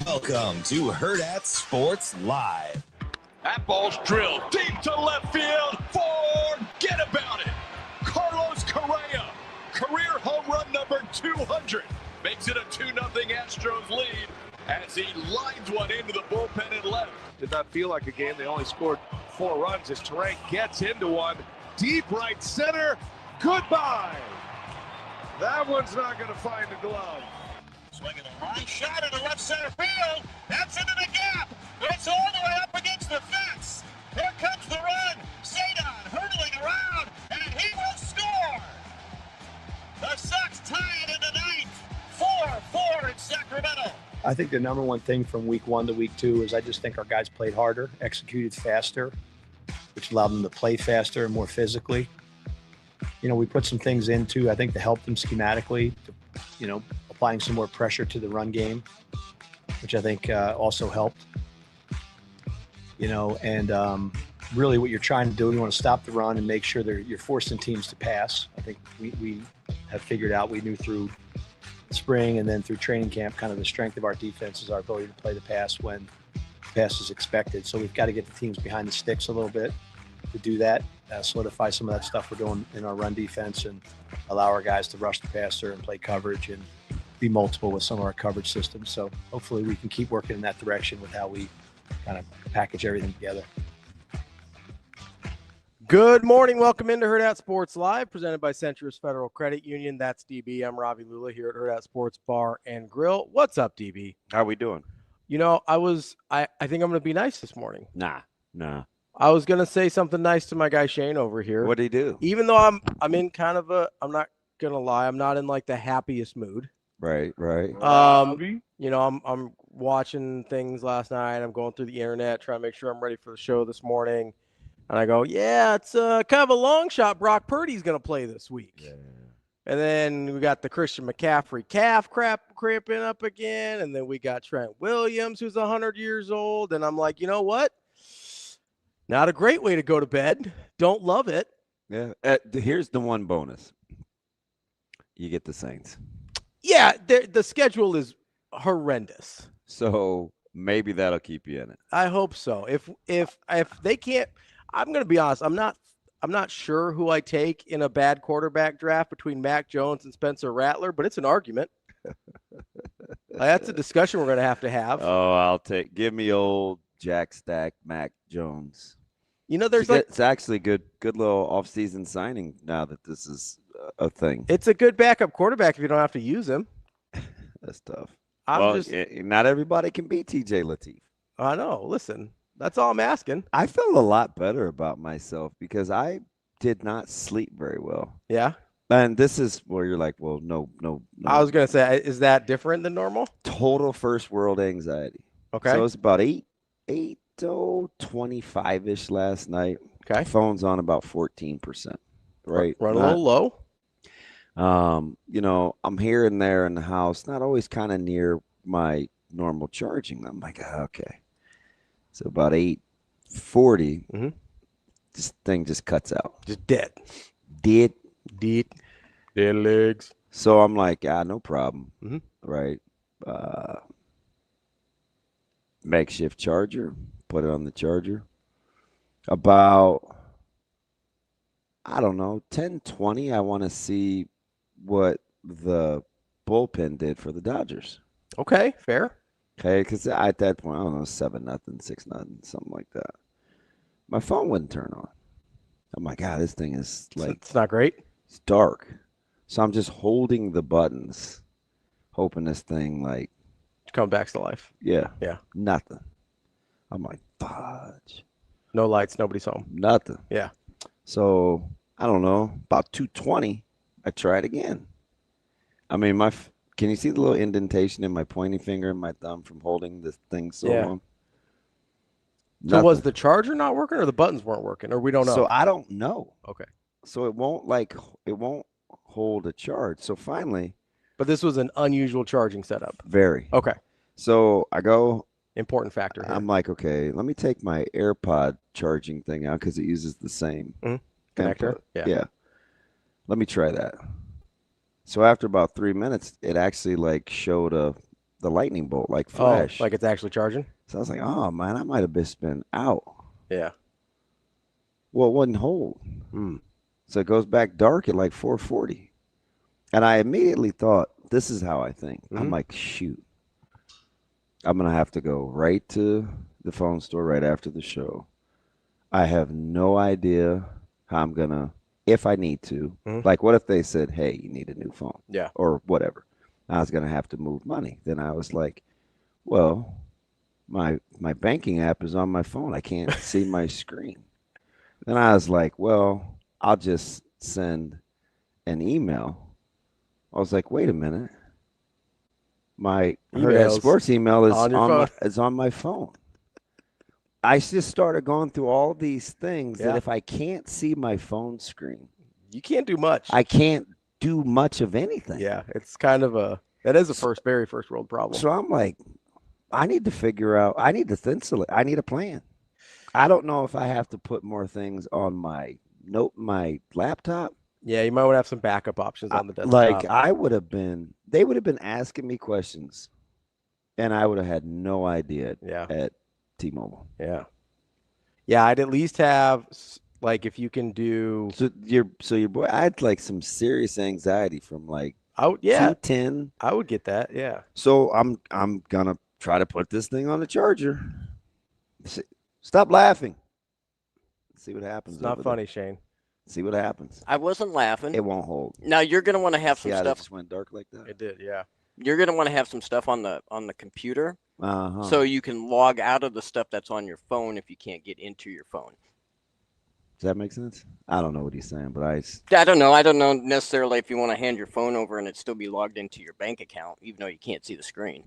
Welcome to Hurrdat Sports Live. That ball's drilled deep to left field. Forget about it. Carlos Correa, career home run number 200, makes it a 2-0 Astros lead as he lines one into the bullpen and left. Did not feel like a game. They only scored 4 runs as Terang gets into one. Deep right center. Goodbye. That one's not going to find the glove. Swinging a line shot into left center field. That's into the gap. It's all the way up against the fence. Here comes the run. Sadon hurtling around, and he will score. The Sox tie it in the ninth. 4-4 in Sacramento. I think the number one thing from week 1 to week 2 is I just think our guys played harder, executed faster, which allowed them to play faster and more physically. You know, we put some things into, I think, to help them schematically, applying some more pressure to the run game, which I think also helped. Really what you're trying to do, you want to stop the run and make sure that you're forcing teams to pass. I think we have figured out, we knew through spring and then through training camp, kind of the strength of our defense is our ability to play the pass when the pass is expected. So we've got to get the teams behind the sticks a little bit to do that, solidify some of that stuff we're doing in our run defense and allow our guys to rush the passer and play coverage and be multiple with some of our coverage systems. So hopefully we can keep working in that direction with how we kind of package everything together. Good morning. Welcome into Hurrdat Sports Live, presented by Centris Federal Credit Union. That's DB. I'm Ravi Lulla here at Hurrdat Sports Bar and Grill. What's up, DB? How we doing? You know, I think I'm going to be nice this morning. Nah. I was going to say something nice to my guy Shane over here. What'd he do? Even though I'm in kind of I'm not going to lie, I'm not in like the happiest mood. Right. I'm watching things last night. I'm going through the internet, trying to make sure I'm ready for the show this morning. And I go, yeah, it's kind of a long shot. Brock Purdy's going to play this week. Yeah. And then we got the Christian McCaffrey calf cramping up again. And then we got Trent Williams, who's 100 years old. And I'm like, you know what? Not a great way to go to bed. Don't love it. Yeah. Here's the one bonus. You get the Saints. Yeah, the schedule is horrendous. So maybe that'll keep you in it. I hope so. If they can't, I'm going to be honest. I'm not sure who I take in a bad quarterback draft between Mac Jones and Spencer Rattler, but it's an argument. That's a discussion we're going to have. Oh, give me old Jack Stack, Mac Jones. You know, there's it's actually good little offseason signing now that this is a thing. It's a good backup quarterback if you don't have to use him. That's tough. Not everybody can beat TJ Lateef. I know. Listen, that's all I'm asking. I feel a lot better about myself because I did not sleep very well. Yeah. And this is where you're like, well, no. I was going to say, is that different than normal? Total first world anxiety. Okay. So it's about 25-ish last night. Okay. Phone's on about 14%. Right. Run a little low. I'm here and there in the house, not always kind of near my normal charging. I'm like, okay. So about 8:40, this thing just cuts out. Just dead. Dead legs. So I'm like, no problem. Mm-hmm. Right. Makeshift charger, put it on the charger. About, I don't know, 10:20, I want to see what the bullpen did for the Dodgers. Okay, fair. Okay, because at that point, I don't know, 7-0, 6-0, something like that. My phone wouldn't turn on. I'm like, this thing is like... It's not great? It's dark. So I'm just holding the buttons, hoping this thing, like... Come back to life. Yeah. Yeah. Nothing. I'm like, fudge. No lights, nobody's home. Nothing. Yeah. So, I don't know, about 2:20, I tried again. I mean, can you see the little indentation in my pointing finger and my thumb from holding this thing so long? So was the charger not working or the buttons weren't working, or we don't know? So I don't know. Okay. So it won't hold a charge. So finally. But this was an unusual charging setup. Very. Okay. So I go. Important factor here. I'm like, okay, let me take my AirPod charging thing out because it uses the same connector. Yeah. Let me try that. So after about 3 minutes, it actually like showed the lightning bolt, like Oh, flash. like it's actually charging? So I was like, oh, man, I might have just been out. Yeah. Well, it wouldn't hold. So it goes back dark at like 4:40. And I immediately thought, this is how I think. I'm like, shoot. I'm going to have to go right to the phone store right after the show. I have no idea how I'm going to, if I need to. Like, what if they said, hey, you need a new phone? Yeah. Or whatever. I was going to have to move money. Then I was like, well, my banking app is on my phone. I can't see my screen. Then I was like, well, I'll just send an email. I was like, wait a minute. My Hurrdat Sports email is on my phone. I just started going through all these things that if I can't see my phone screen, you can't do much. I can't do much of anything. Yeah, it's kind of that is a very first world problem. So I'm like, I need to figure out, I need to insulate. I need a plan. I don't know if I have to put more things on my laptop. Yeah, you might want to have some backup options on the desktop. Like they would have been asking me questions, and I would have had no idea at T-Mobile. Yeah. Yeah, I'd at least have, like, if you can do. So your boy, I had like some serious anxiety from like 210. I would get that. Yeah. So I'm gonna try to put this thing on the charger. Stop laughing. See what happens. It's not funny, Shane. See what happens. I wasn't laughing. It won't hold. Now you're gonna want to have some stuff. It just went dark like that. It did, yeah. You're gonna want to have some stuff on the computer, Uh-huh. so you can log out of the stuff that's on your phone if you can't get into your phone. Does that make sense? I don't know what he's saying, but I don't know. I don't know necessarily if you want to hand your phone over and it still be logged into your bank account, even though you can't see the screen.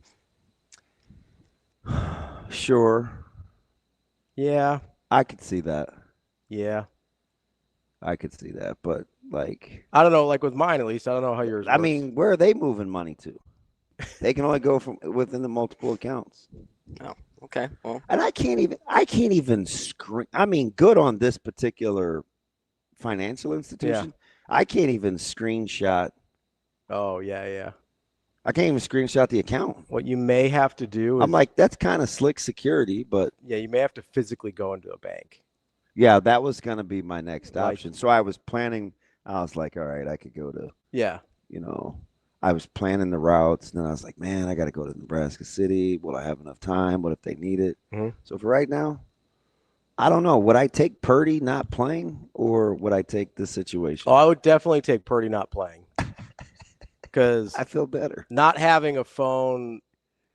Sure. Yeah. I could see that. Yeah. I could see that, but like, I don't know. Like with mine, at least, I don't know how yours. I mean, where are they moving money to? They can only go from within the multiple accounts. Oh, okay. Well, and I can't even screen. I mean, good on this particular financial institution. Yeah. I can't even screenshot. Oh yeah. I can't even screenshot the account. What you may have to do is, I'm like, that's kind of slick security, but yeah, you may have to physically go into a bank. Yeah, that was going to be my next option. So I was planning, I was like, all right, I could go to, I was planning the routes. And then I was like, man, I got to go to Nebraska City. Will I have enough time? What if they need it? So for right now, I don't know. Would I take Purdy not playing, or would I take this situation? Oh, I would definitely take Purdy not playing. Because I feel better. Not having a phone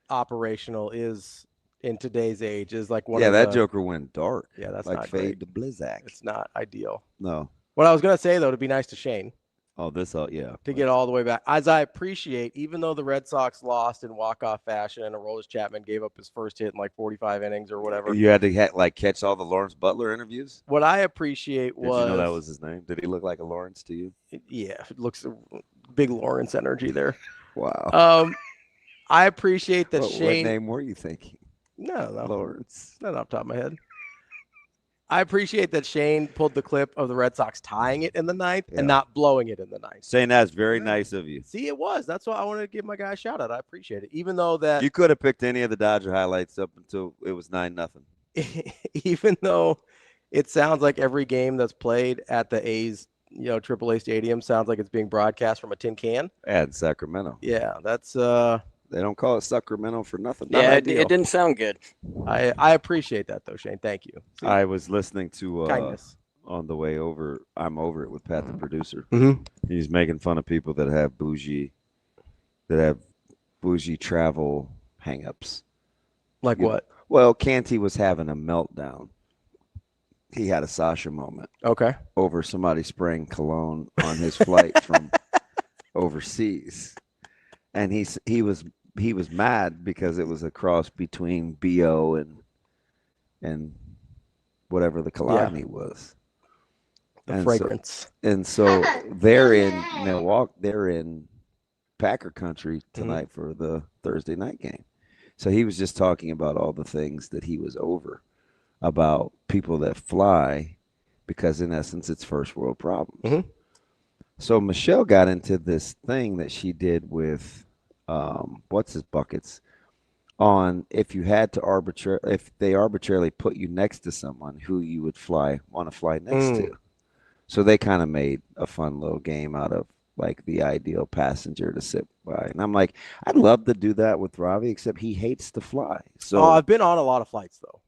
operational is, in today's age, is like one of that joker went dark. Yeah, that's like not fade great. to Blizzak. It's not ideal. No. What I was gonna say though, it'd be nice to Shane. Oh, to get all the way back. As I appreciate, even though the Red Sox lost in walk-off fashion and Aroldis Chapman gave up his first hit in like 45 innings or whatever. You had to catch all the Lawrence Butler interviews? What I appreciate was... Did you know that was his name? Did he look like a Lawrence to you? Yeah, it looks big Lawrence energy there. Wow. I appreciate that Shane... What name were you thinking? No. Lawrence. Not off the top of my head. I appreciate that Shane pulled the clip of the Red Sox tying it in the ninth and not blowing it in the ninth. Saying that's very nice of you. See, it was. That's why I wanted to give my guy a shout out. I appreciate it. Even though that you could have picked any of the Dodger highlights up until it was 9-0. Even though it sounds like every game that's played at the A's, AAA stadium sounds like it's being broadcast from a tin can. And Sacramento. Yeah, that's They don't call it Sacramento for nothing. Yeah, it didn't sound good. I appreciate that, though, Shane. Thank you. See, I was listening to kindness on the way over. I'm over it with Pat, the producer. Mm-hmm. He's making fun of people that have bougie travel hangups. Like what? Well, Canty was having a meltdown. He had a Sasha moment. Okay. Over somebody spraying cologne on his flight from overseas, and he was mad because it was a cross between BO and whatever the cologne was. The fragrance. So they're in Milwaukee. They're in Packer country tonight for the Thursday night game. So he was just talking about all the things that he was over about people that fly, because in essence it's first world problems. Mm-hmm. So Michelle got into this thing that she did with what's his buckets. on if you had to if they arbitrarily put you next to someone who you would want to fly next to. So they kind of made a fun little game out of like the ideal passenger to sit by. And I'm like, I'd love to do that with Ravi, except he hates to fly. So I've been on a lot of flights though.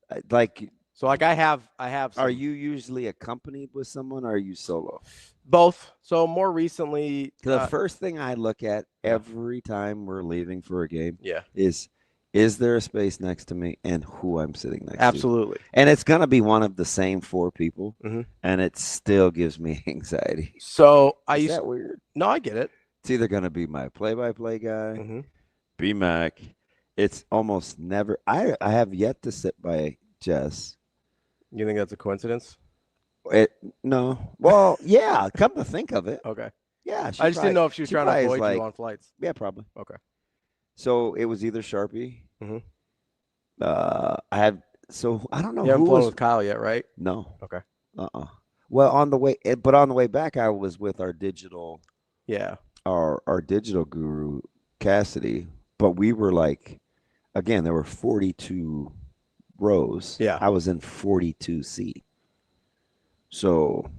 I have some, are you usually accompanied with someone or are you solo? both. So more recently, The first thing I look at every time we're leaving for a game yeah, is there a space next to me and who I'm sitting next to? absolutely. And it's going to be one of the same 4 people, Mhm. and it still gives me anxiety. So Is that weird? No, I get it. It's either going to be my play-by-play guy, Mm-hmm. B-Mac. It's almost never – I have yet to sit by Jess. You think that's a coincidence? No. Well, yeah, come to think of it. Okay. Yeah. I just didn't know if she was trying to avoid you on flights. Yeah, probably. Okay. So it was either Sharpie. Mm-hmm. I don't know You haven't who flown was with Kyle yet, right? No. Okay. Well, on the way back, I was with our digital guru Cassidy, but we were like, again, there were 42 rows. Yeah. I was in 42C. So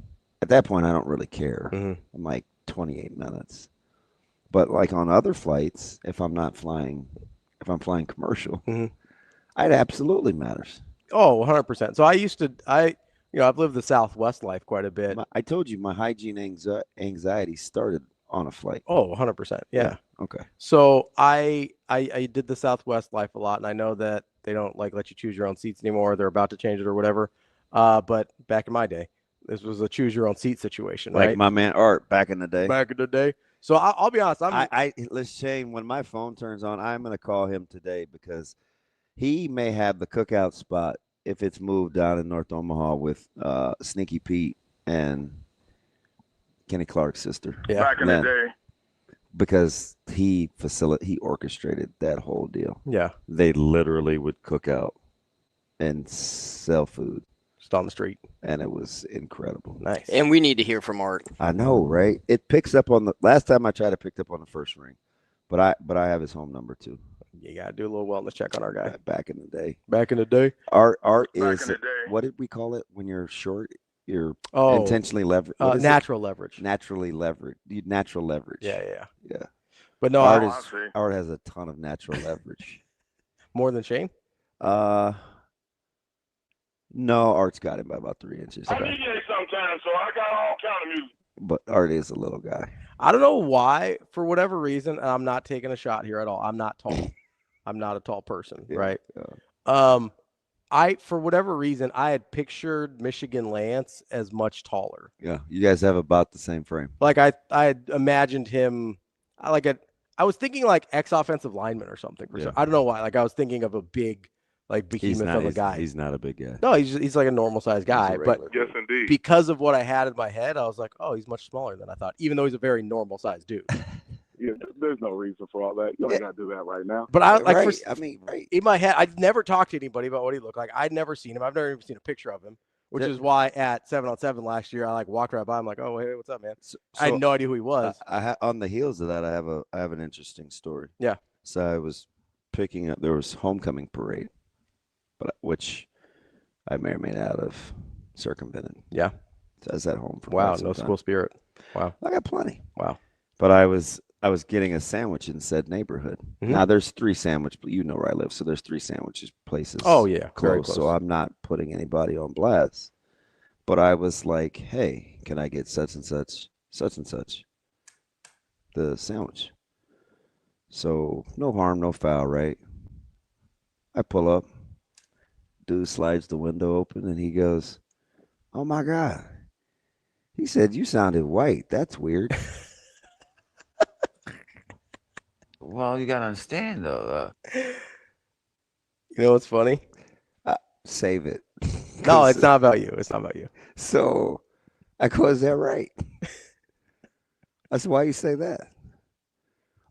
at that point, I don't really care. Mhm. I'm like 28 minutes. But like on other flights, if I'm flying commercial, Mhm. it absolutely matters. Oh, 100%. So I've lived the Southwest life quite a bit. I told you my hygiene anxiety started on a flight. Oh, 100%. Yeah. Okay. So I did the Southwest life a lot, and I know that they don't like let you choose your own seats anymore. They're about to change it or whatever. But back in my day, this was a choose your own seat situation, Like right? my man Art back in the day. Back in the day. So I'll be honest. Let's Shane, when my phone turns on, I'm going to call him today because he may have the cookout spot if it's moved down in North Omaha with Sneaky Pete and Kenny Clark's sister. Yeah. Back in the day. Because he orchestrated that whole deal. Yeah. They literally would cook out and sell food. Just on the street. And it was incredible. Nice. And we need to hear from Art. I know, right? It picks up on the last time I tried to pick up on the first ring, but I have his home number too. You gotta do a little wellness check on our guy. Back in the day. Back in the day. Art Back is in the day. what did we call it when you're short? You're Oh, intentionally leveraged. natural leverage. Naturally leveraged. Natural leverage. Yeah. Yeah. But no, Art has a ton of natural leverage. more than Shane. No, Art's got him by about 3 inches. I DJ sometimes, so I got all kind of music. But Art is a little guy. I don't know why, for whatever reason, and I'm not taking a shot here at all. I'm not tall. I'm not a tall person, right? For whatever reason, I had pictured Michigan Lance as much taller. Yeah, you guys have about the same frame. Like I had imagined him I was thinking like ex-offensive lineman or something. Yeah. I don't know why. Like I was thinking of a big, like behemoth of a guy. He's not a big guy. No, he's like a normal sized guy. But Yes, indeed. because of what I had in my head, I was like, oh, he's much smaller than I thought, even though he's a very normal sized dude. Yeah, there's no reason for all that. You ain't got to do that right now. But I like, right. In my head, I'd never talked to anybody about what he looked like. I'd never seen him. I've never even seen a picture of him, which is why at 7-on-7 last year, I like walked right by him like, oh, hey, what's up, man? I had no idea who he was. On the heels of that, I have an interesting story. Yeah. So I was picking up. There was homecoming parade, which I may or may not have circumvented. Yeah. So I was at home for wow, quite some no time. school spirit. Wow. I got plenty. Wow. But I was getting a sandwich in said neighborhood. Mhm. Now there's 3 sandwich, but you know where I live, so there's 3 sandwiches places. Oh yeah, very close. So I'm not putting anybody on blast. But I was like, hey, can I get such and such, the sandwich? So no harm, no foul, right? I pull up, dude slides the window open, and he goes, "Oh my God." He said, "You sounded white. That's weird." Well, you gotta understand though. You know what's funny? Save it. No, it's not about you. It's not about you. So I go, "Is that right?" I said, "Why you say that?"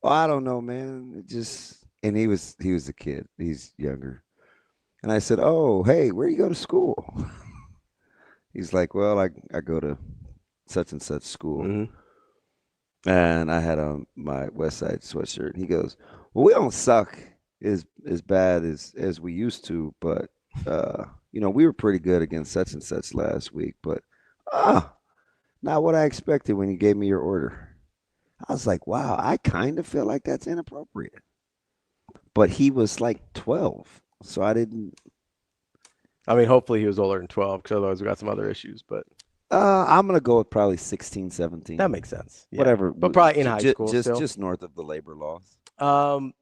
"Oh, I don't know, man. It just," and he was a kid. He's younger. And I said, "Oh, hey, where you go to school?" He's like, "Well, I go to such and such school." Mm-hmm. And I had on my West Side sweatshirt. He goes, "Well, we don't suck as bad as we used to, but we were pretty good against such and such last week, but not what I expected when you gave me your order. I was like, wow, I kind of feel like that's inappropriate. But he was like 12, so I didn't. I mean, hopefully he was older than 12, because otherwise we got some other issues. But I'm going to go with probably 16, 17. that makes sense. Yeah. Whatever. But probably in high school just north of the labor laws.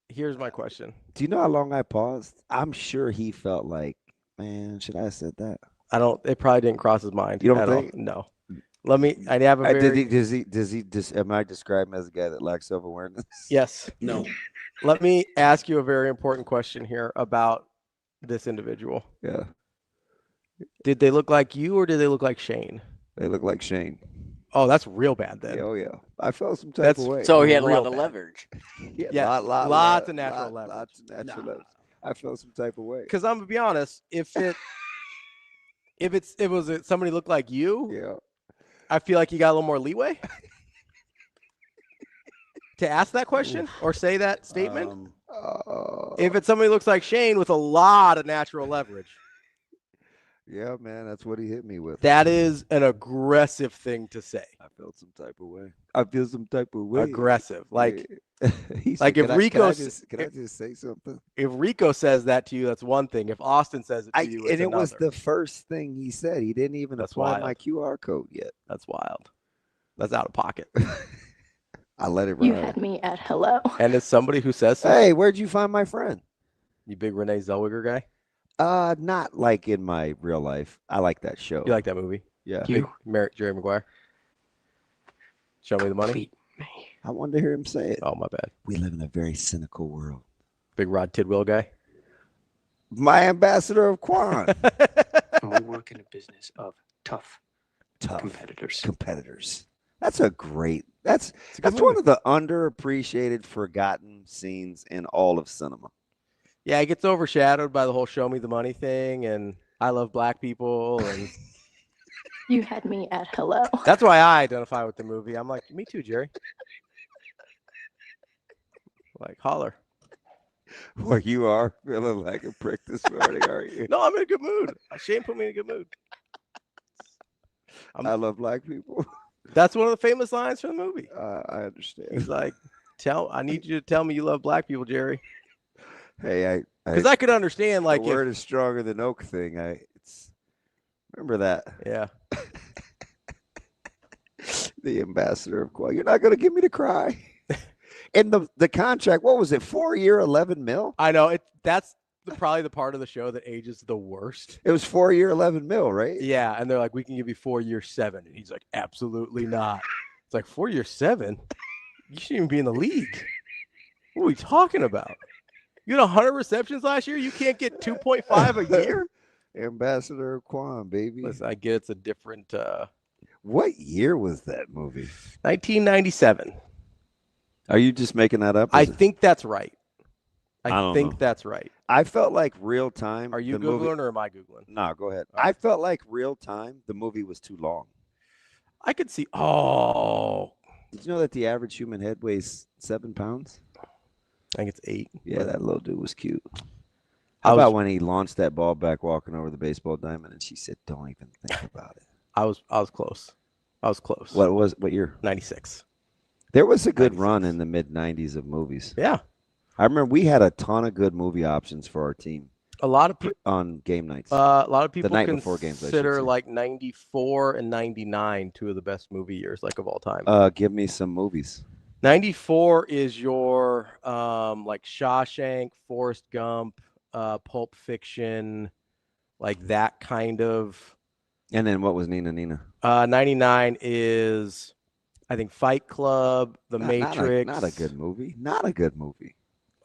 Here's my question. Do you know how long I paused? I'm sure he felt like, man, should I have said that? It probably didn't cross his mind. You don't think? No. I have a very... Does he am I described him as a guy that lacks self-awareness? Yes. No. Let me ask you a very important question here about this individual. Yeah. Did they look like you, or did they look like Shane? They look like Shane. Oh, that's real bad then. Oh, yeah. I felt some type of way. So he had a Real lot of bad. leverage. Yeah, lots of natural leverage. Lots of natural leverage. I felt some type of way. Because I'm gonna be honest, if it was somebody looked like you, Yeah. I feel like you got a little more leeway to ask that question or say that statement. If it's somebody looks like Shane with a lot of natural leverage. Yeah, man, that's what he hit me with. That is an aggressive thing to say. I felt some type of way. I feel some type of way. Aggressive. Like, He's like if Rico, can I just say something? If Rico says that to you, that's one thing. If Austin says it to you, it's and it another. was the first thing he said. He didn't even apply my QR code yet. That's wild. That's out of pocket. I let it ride. You had me at hello. And it's somebody who says, "Hey, where'd you find my friend?" You big Renee Zellweger guy? Not like in my real life. I like that show. You like that movie? Yeah. Big Jerry Maguire. Show me the money. I wanted to hear him say it. Oh, my bad. We live in a very cynical world. Big Rod Tidwell guy. My ambassador of Quan. And we work in a business of tough competitors. That's a great. That's one of the underappreciated, forgotten scenes in all of cinema. Yeah, it gets overshadowed by the whole "show me the money" thing, and I love black people, and You had me at hello. that's why I identify with the movie. I'm like, me too, Jerry. Like, holler. Well, you are feeling like a prick this morning, aren't you? No, I'm in a good mood. Shane put me in a good mood. I love black people. That's one of the famous lines from the movie. I understand. He's like, I need you to tell me you love black people, Jerry. Hey, because I could understand, like, the word is stronger than oak thing. Remember that. Yeah. The ambassador of Quan. You're not going to get me to cry. And the contract, what was it? 4-year, $11 million? I know that's probably the part of the show that ages the worst. It was 4-year, $11 million, right? Yeah, and they're like, we can give you 4 years, 7, and he's like, absolutely not. It's like 4 years, 7. You shouldn't even be in the league. What are we talking about? You had 100 receptions last year. You can't get 2.5 a year. Ambassador of Quan, baby. Listen, I get it's a different. What year was that movie? 1997. Are you just making that up? I think that's right. I think know. that's right. I felt like real time. Are you Googling or am I Googling? No, go ahead. I felt like real time. The movie was too long. I could see. Oh. Did you know that the average human head weighs 7 pounds? I think it's 8. Yeah, that little dude was cute. How about when he launched that ball back walking over the baseball diamond and she said, don't even think about it. I was close. I was close. What year? 96. There was a good run in the mid-90s of movies. Yeah. I remember we had a ton of good movie options for our team. A lot of people on game nights. A lot of people the night before games, consider like 94 and 99 two of the best movie years, like, of all time. Give me some movies. 94 is your like Shawshank, Forrest Gump, Pulp Fiction, like that kind of. And then what was Nina? 99 is, I think, Fight Club, The Matrix. Not a good movie. Not a good movie.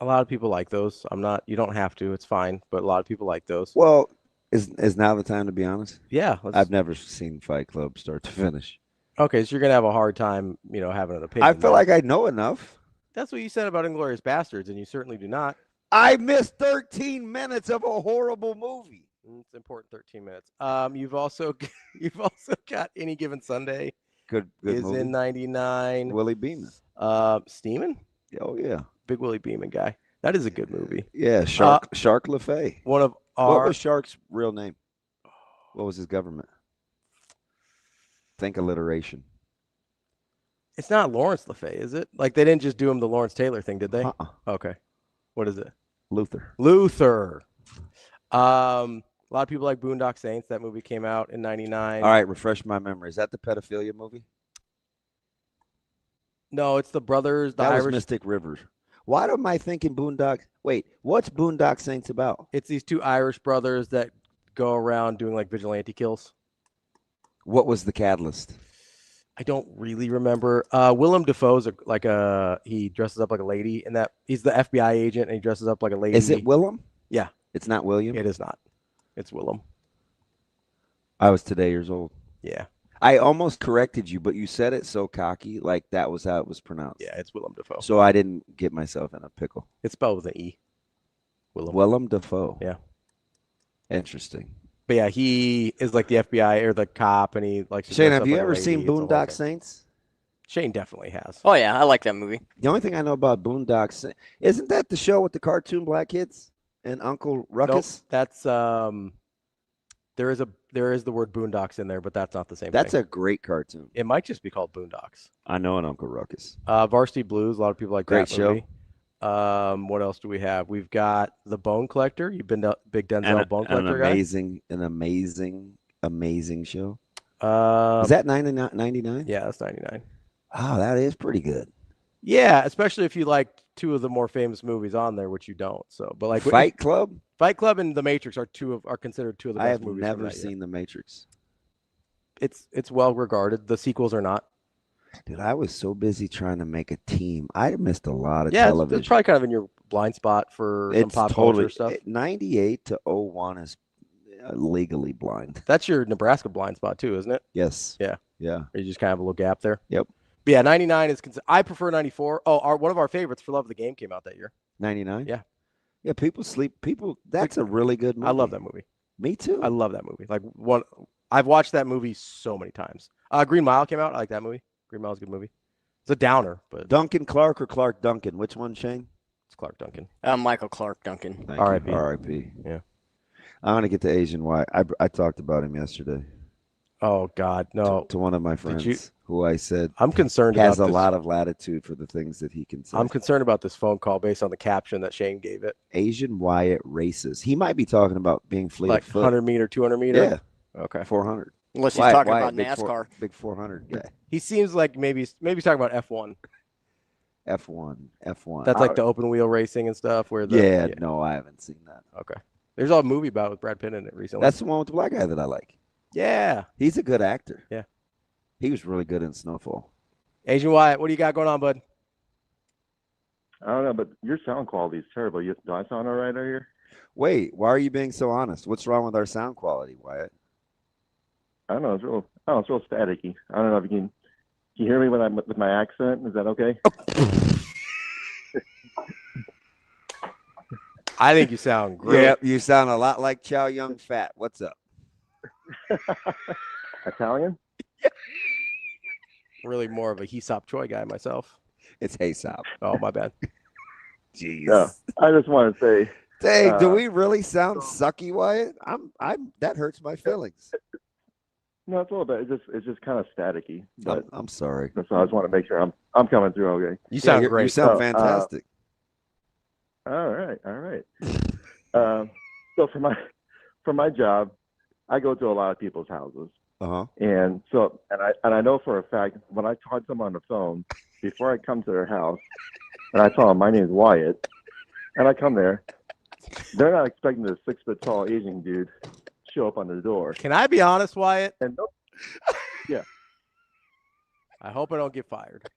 A lot of people like those. You don't have to. It's fine. But a lot of people like those. Well, is now the time to be honest? Yeah. I've never seen Fight Club start to finish. Okay, so you're gonna have a hard time, having an opinion. I feel like I know enough. That's what you said about Inglourious Bastards, and you certainly do not. I missed 13 minutes of a horrible movie. It's important. 13 minutes. You've also got Any Given Sunday. Good is movie. In 99. Willie Beeman. Steeman? Oh yeah. Big Willie Beeman guy. That is a good movie. Yeah, Shark LaFay. One of What our was Shark's real name? What was his government? Think alliteration. It's not Lawrence LaFay, is it? Like they didn't just do him the Lawrence Taylor thing, did they? Okay. What is it? Luther. A lot of people like Boondock Saints. That movie came out in '99. All right, refresh my memory. Is that the pedophilia movie? No, it's the brothers. That was Mystic Rivers. Why am I thinking Boondock? Wait, what's Boondock Saints about? It's these two Irish brothers that go around doing like vigilante kills. What was the catalyst? I don't really remember. Willem Dafoe's he dresses up like a lady, and that he's the FBI agent, and he dresses up like a lady. Is it Willem? Yeah, it's not William. It is not. It's Willem. I was today years old. Yeah, I almost corrected you, but you said it so cocky, like that was how it was pronounced. Yeah, it's Willem Dafoe. So I didn't get myself in a pickle. It's spelled with an E. Willem Dafoe. Yeah. Interesting. But yeah, he is like the FBI or the cop, and he likes. Shane, have you ever seen Boondock Saints? Shane definitely has. Oh yeah, I like that movie. The only thing I know about Boondock Saints isn't that the show with the cartoon black kids and Uncle Ruckus? Nope, that's there is the word Boondocks in there, but that's not the same. That's thing. a great cartoon. It might just be called Boondocks. I know an Uncle Ruckus. Varsity Blues. A lot of people like Great that show. movie. What else do we have? We've got The Bone Collector. You've been to Big Denzel Bone Collector guy? An amazing show. Is that 99? Yeah, that's 99. Oh, that is pretty good. Yeah, especially if you like two of the more famous movies on there, which you don't. So, but like Fight Club and The Matrix are considered two of the best movies. I have never seen The Matrix. It's well regarded. The sequels are not. Dude, I was so busy trying to make a team. I missed a lot of television. It's probably kind of in your blind spot for some pop culture stuff. 98 to 01 is legally blind. That's your Nebraska blind spot too, isn't it? Yes. Yeah. Yeah. You just kind of have a little gap there. Yep. But yeah, 99 is. I prefer 94. Oh, one of our favorites, For Love of the Game, came out that year. 99. Yeah. Yeah. People sleep. That's a really good movie. I love that movie. Me too. I love that movie. I've watched that movie so many times. Green Mile came out. I like that movie. Green Mile's a good movie. It's a downer, but Duncan Clark or Clark Duncan? Which one, Shane? It's Clark Duncan. Michael Clark Duncan. R.I.P. R.I.P. Yeah. I'm gonna get to Asian White. I talked about him yesterday. Oh God, no. To one of my friends who I said I'm concerned has about a lot of latitude for the things that he can say. I'm concerned about this phone call based on the caption that Shane gave it. Asian Wyatt races. He might be talking about being fleet like of foot. 100 meter, 200 meter. Yeah. Okay. 400. Unless he's talking about big NASCAR. Big 400 guy. He seems like maybe he's talking about F1. F1. That's like the open wheel racing and stuff. Where no, I haven't seen that. Okay. There's a movie about it with Brad Pitt in it recently. That's the one with the black guy that I like. Yeah. He's a good actor. Yeah. He was really good in Snowfall. Asian Wyatt, what do you got going on, bud? I don't know, but your sound quality is terrible. Do I sound all right out here? Wait, why are you being so honest? What's wrong with our sound quality, Wyatt? I don't know. It's real staticky. I don't know if you hear me with my accent. Is that okay? I think you sound great. Yep, you sound a lot like Chow Yun Fat. What's up? Italian? Really more of a Aesop Choi guy myself. It's Aesop. Oh, my bad. Jeez. No, I just want to say. Dang, do we really sound sucky, Wyatt? I'm. That hurts my feelings. No, it's a little bit. It's just kind of staticky. But I'm sorry. So I just want to make sure I'm coming through okay. You sound great. You sound fantastic. All right. So for my job, I go to a lot of people's houses. Uh-huh. And I know for a fact when I talk to them on the phone before I come to their house, and I tell them my name is Wyatt, and I come there, they're not expecting this 6 foot tall Asian dude show up on the door. Can I be honest, Wyatt? And yeah. I hope I don't get fired.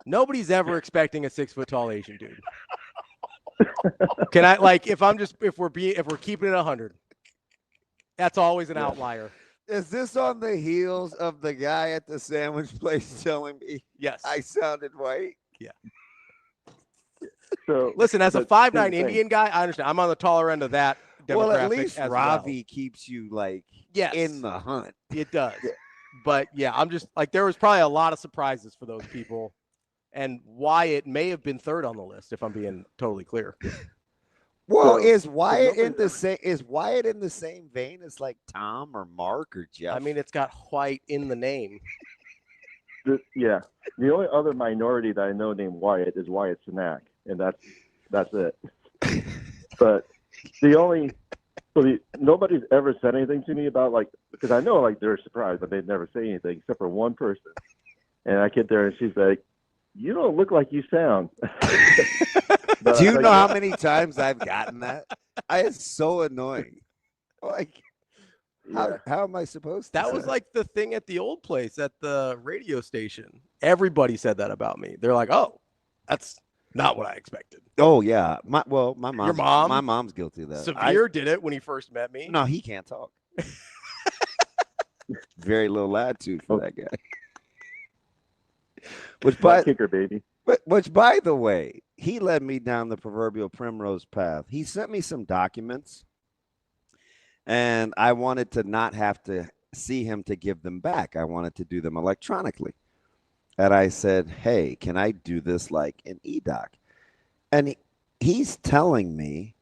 Nobody's ever expecting a 6 foot tall Asian dude. Can I if we're keeping it 100? That's always an outlier. Is this on the heels of the guy at the sandwich place telling me yes I sounded white? Yeah. So listen, as a 5'9" Indian guy, I understand. I'm on the taller end of that demographic. Well, at least Ravi well. keeps you yes. in the hunt. It does. But yeah, I'm just there was probably a lot of surprises for those people. And Wyatt may have been third on the list, if I'm being totally clear. Well, So, is Wyatt in the same? Is Wyatt in the same vein as like Tom or Mark or Jeff? I mean, it's got White in the name. The only other minority that I know named Wyatt is Wyatt Cenac, and that's it. But nobody's ever said anything to me about, like, because I know, like, they're surprised, but they'd never say anything except for one person. And I get there and she's like, "You don't look like you sound." Do you know how many times I've gotten that? It's so annoying. Like, how am I supposed to? That was like the thing at the old place at the radio station. Everybody said that about me. They're like, "Oh, that's not what I expected." Oh yeah, my mom. Your mom? My mom's guilty of that. Severe did it when he first met me. No, he can't talk. Very little latitude for that guy. Which kicker, baby. Which, by the way, he led me down the proverbial primrose path. He sent me some documents, and I wanted to not have to see him to give them back. I wanted to do them electronically. And I said, "Hey, can I do this like an e-doc?" And he's telling me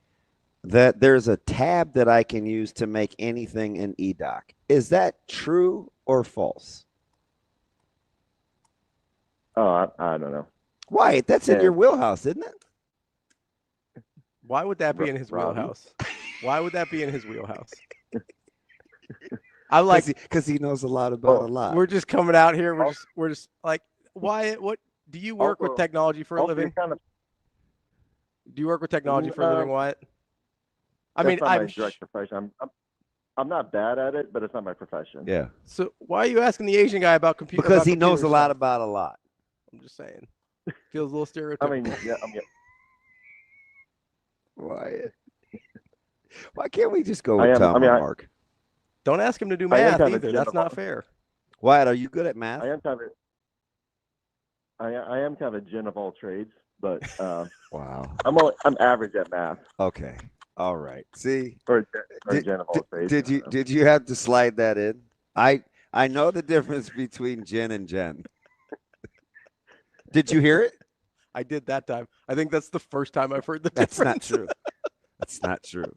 that there's a tab that I can use to make anything an e-doc. Is that true or false? Oh, I don't know. Why? That's in your wheelhouse, isn't it? Why would that be in his wheelhouse? Why would that be in his wheelhouse? I like because he knows a lot about a lot. We're just coming out here. We're just like, Wyatt, what do you work with technology for a living? Do you work with technology for a living, Wyatt? I mean, I'm direct profession. I'm not bad at it, but it's not my profession. Yeah. So why are you asking the Asian guy about computer? Because he knows a lot about a lot. I'm just saying. Feels a little stereotypical. I mean, Why can't we just go with Tom and Mark? Don't ask him to do math either. That's not fair. Wyatt, are you good at math? I am kind of a gen of all trades, but wow, I'm average at math. Okay, all right. See, or gen of all trades. Did you have to slide that in? I know the difference between gen and gen. Did you hear it? I did that time. I think that's the first time I've heard the difference. That's not true. That's not true.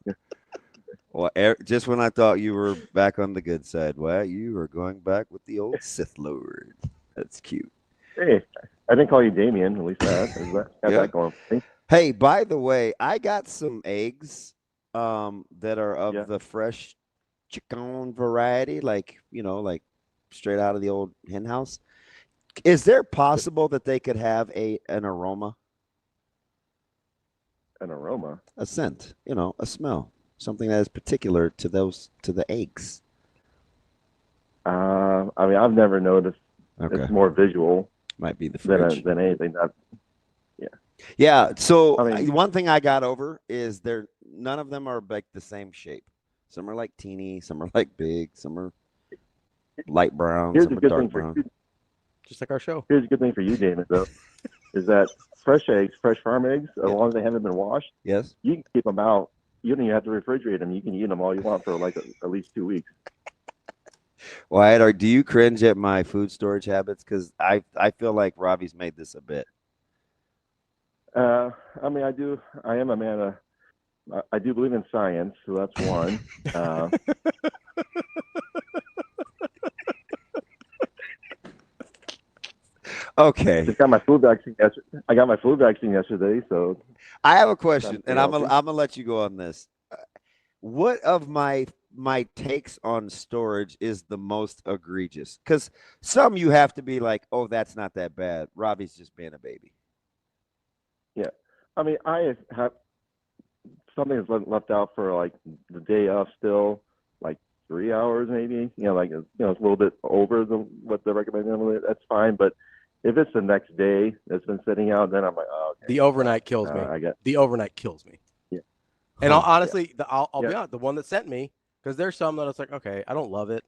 Well, just when I thought you were back on the good side, you are going back with the old Sith Lord. That's cute. Hey, I didn't call you Damien. At least that going for me. Hey, by the way, I got some eggs that are of the fresh chicken variety, like straight out of the old hen house. Is there possible that they could have an aroma? An aroma? A scent, a smell. Something that is particular to the eggs. I mean, I've never noticed. Okay. It's more visual. Might be the fridge. Than anything. Yeah. So one thing I got over is none of them are like the same shape. Some are like teeny, some are like big, some are light brown, some are dark brown. Just like our show. Here's a good thing for you, Damon, though, is that fresh farm eggs, as long as they haven't been washed, yes, you can keep them out. You don't even have to refrigerate them. You can eat them all you want for like at least 2 weeks. Wyatt, do you cringe at my food storage habits? Because I feel like Ravi's made this a bit. I mean, I do. I am a man of. I do believe in science, so that's one. Okay. I got my flu vaccine yesterday. So I have a question, and I'm gonna let you go on this. What of my takes on storage is the most egregious? Because some you have to be like, oh, that's not that bad. Ravi's just being a baby. Yeah, I mean, I have something that's left out for like the day of still, like 3 hours maybe. It's a little bit over what they're recommending. That's fine, but if it's the next day that's been sitting out, then I'm like, oh, okay. The overnight kills me. The overnight kills me. Yeah. And I'll be honest, the one that sent me, because there's some that it's like, okay, I don't love it,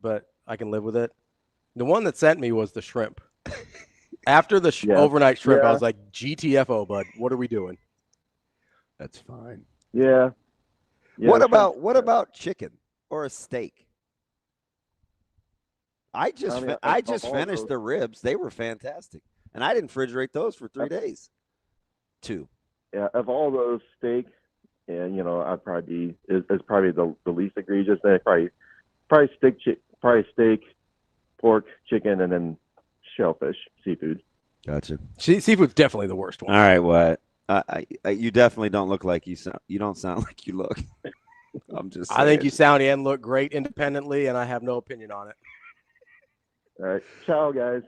but I can live with it. The one that sent me was the shrimp. After the overnight shrimp, I was like, GTFO, bud. What are we doing? That's fine. Yeah. What about chicken or a steak? I just finished the ribs. They were fantastic. And I didn't refrigerate those for 3 days. 2. Yeah, of all those steak, and I'd probably is probably the least egregious. Then probably steak, pork, chicken, and then shellfish, seafood. Gotcha. Seafood's definitely the worst one. All right, what? You definitely don't look like you sound. You don't sound like you look. I'm just saying. I think you sound and look great independently, and I have no opinion on it. All right. Ciao, guys.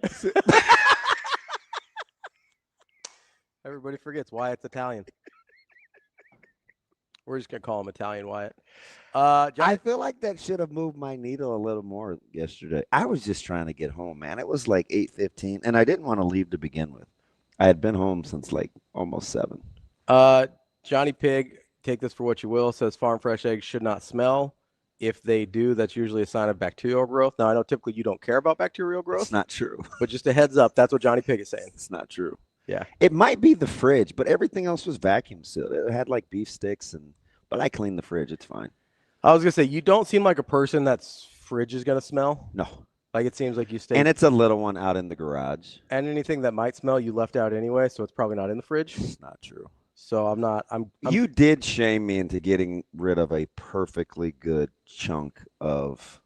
Everybody forgets Wyatt's Italian. We're just going to call him Italian Wyatt. I feel like that should have moved my needle a little more yesterday. I was just trying to get home, man. It was like 8:15, and I didn't want to leave to begin with. I had been home since like almost 7. Johnny Pig, take this for what you will, says farm fresh eggs should not smell. If they do, that's usually a sign of bacterial growth. Now, I know typically you don't care about bacterial growth. It's not true. But just a heads up, that's what Johnny Pig is saying. It's not true. Yeah. It might be the fridge, but everything else was vacuum sealed. It had like beef sticks, but I cleaned the fridge. It's fine. I was going to say, you don't seem like a person that's fridge is going to smell. No. Like it seems like you stay. And it's a little one out in the garage. And anything that might smell, you left out anyway, so it's probably not in the fridge. It's not true. So I'm You did shame me into getting rid of a perfectly good chunk of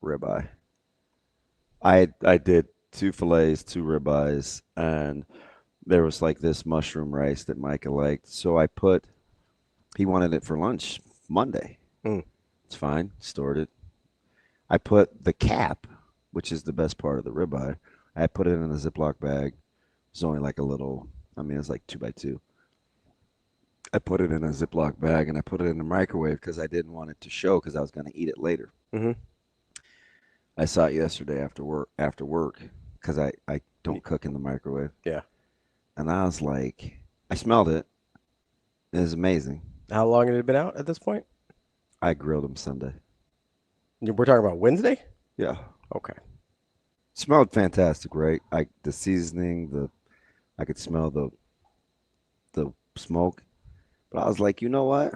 ribeye. I did 2 fillets, 2 ribeyes, and there was like this mushroom rice that Micah liked. So he wanted it for lunch Monday. It's fine. Stored it. I put the cap, which is the best part of the ribeye. I put it in a Ziploc bag. It's only like it's like 2x2. I put it in a Ziploc bag and I put it in the microwave because I didn't want it to show because I was going to eat it later. Mm-hmm. I saw it yesterday after work because I don't cook in the microwave. Yeah. And I was like, I smelled it. It was amazing. How long had it been out at this point? I grilled them Sunday. We're talking about Wednesday? Yeah. Okay. Smelled fantastic, right? The seasoning, I could smell the smoke. But I was like, you know what?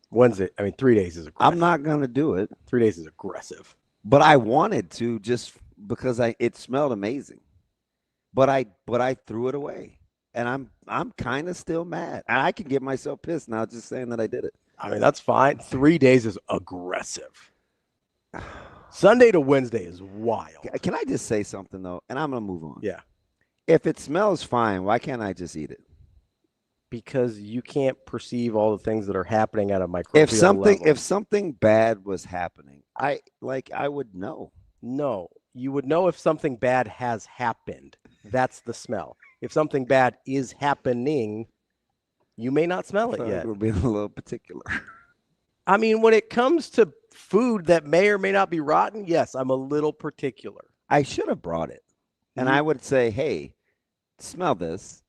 Wednesday. 3 days is aggressive. I'm not going to do it. 3 days is aggressive. But I wanted to just because it smelled amazing. But I threw it away. And I'm kind of still mad. And I can get myself pissed now just saying that I did it. That's fine. 3 days is aggressive. Sunday to Wednesday is wild. Can I just say something, though? And I'm going to move on. Yeah. If it smells fine, why can't I just eat it? Because you can't perceive all the things that are happening at a microbial level. If something bad was happening, I would know. No, you would know if something bad has happened. That's the smell. If something bad is happening, you may not smell it yet. We're being a little particular. When it comes to food that may or may not be rotten, yes, I'm a little particular. I should have brought it. And I would say, hey, smell this.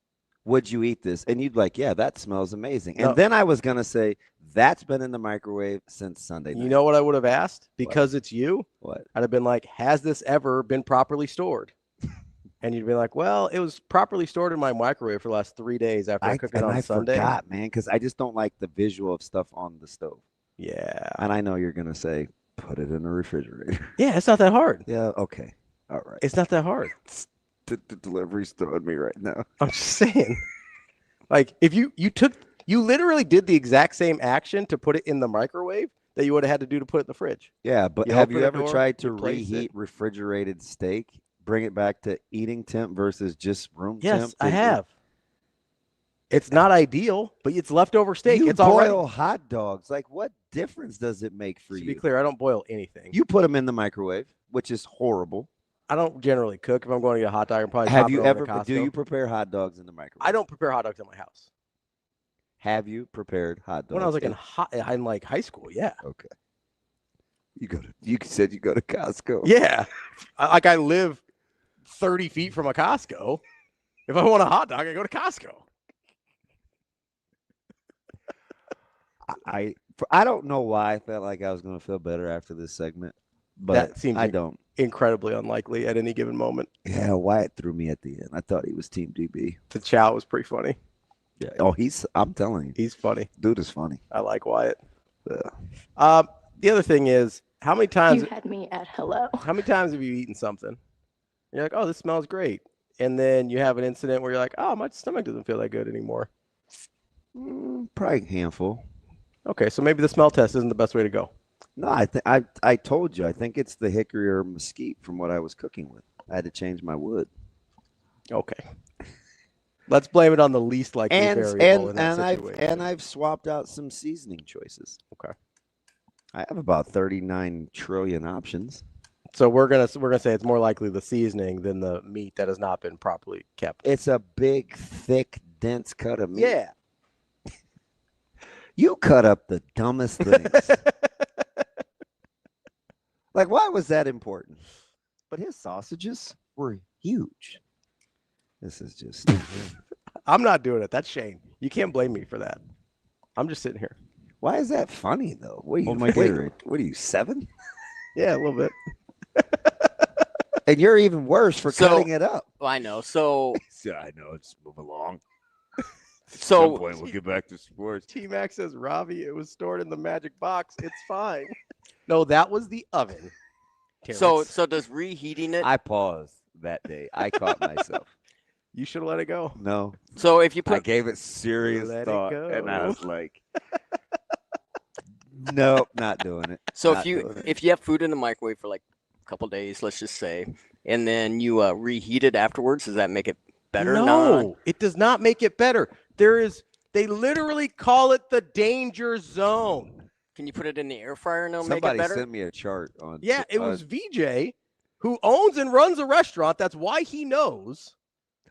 Would you eat this? And you'd like, yeah, that smells amazing. And then I was going to say, that's been in the microwave since Sunday night. You know what I would have asked? Because it's you? What? I'd have been like, has this ever been properly stored? And you'd be like, well, it was properly stored in my microwave for the last 3 days after I cooked it on Sunday. I forgot, man, because I just don't like the visual of stuff on the stove. Yeah. And I know you're going to say, put it in the refrigerator. Yeah, it's not that hard. Yeah, okay. All right. It's not that hard. The delivery's throwing me right now. I'm just saying. Like, if you literally did the exact same action to put it in the microwave that you would have had to do to put it in the fridge. Yeah, but have you ever tried to reheat refrigerated steak? Bring it back to eating temp versus just room temp? Yes, I have. It's not ideal, but it's leftover steak. You it's boil hot dogs. Like, what difference does it make for you? To be clear, I don't boil anything. You put them in the microwave, which is horrible. I don't generally cook. If I'm going to get a hot dog, I'm probably Have you ever? Do you prepare hot dogs in the microwave? I don't prepare hot dogs at my house. Have you prepared hot dogs? When I was like in like high school, yeah. Okay. You said you go to Costco. Yeah, I live 30 feet from a Costco. If I want a hot dog, I go to Costco. I don't know why I felt like I was going to feel better after this segment, but that seems I don't. Incredibly unlikely at any given moment. Yeah, Wyatt threw me at the end. I thought he was Team DB. The chow was pretty funny. Yeah. Oh, I'm telling you. He's funny. Dude is funny. I like Wyatt. Yeah. The other thing is, how many times You had me at hello. How many times have you eaten something? You're like, oh, this smells great. and then you have an incident where you're like, oh, my stomach doesn't feel that good anymore? Probably a handful. Okay, so maybe the smell test isn't the best way to go. No, I told you. I think it's the hickory or mesquite from what I was cooking with. I had to change my wood. Okay. Let's blame it on the least likely variable in that situation. And I've swapped out some seasoning choices. Okay. I have about 39 trillion options. So we're gonna say it's more likely the seasoning than the meat that has not been properly kept. It's a big, thick, dense cut of meat. Yeah. You cut up the dumbest things. Like, why was that important? But his sausages were huge. This is just. I'm not doing it. That's Shane. You can't blame me for that. I'm just sitting here. Why is that funny, though? What are you, what are you, 7? Yeah, a little bit. And you're even worse for cutting it up. Well, I know. So Yeah, I know. Just move along. At So some point, we'll get back to sports. T-Mac says, Ravi, it was stored in the magic box. It's fine. No, that was the oven. so does reheating it? I paused that day. I caught myself. You should have let it go. No. So if you I put gave it serious Let it thought, go. and I was like, "Nope, not doing it." so Not doing it. if you have food in the microwave for like a couple days, let's just say, and then you reheat it afterwards, does that make it better? No, it does not make it better. They literally call it the danger zone. Can you put it in the air fryer and it'll make it Somebody better? sent me a chart on. Yeah, it was VJ who owns and runs a restaurant. That's why he knows.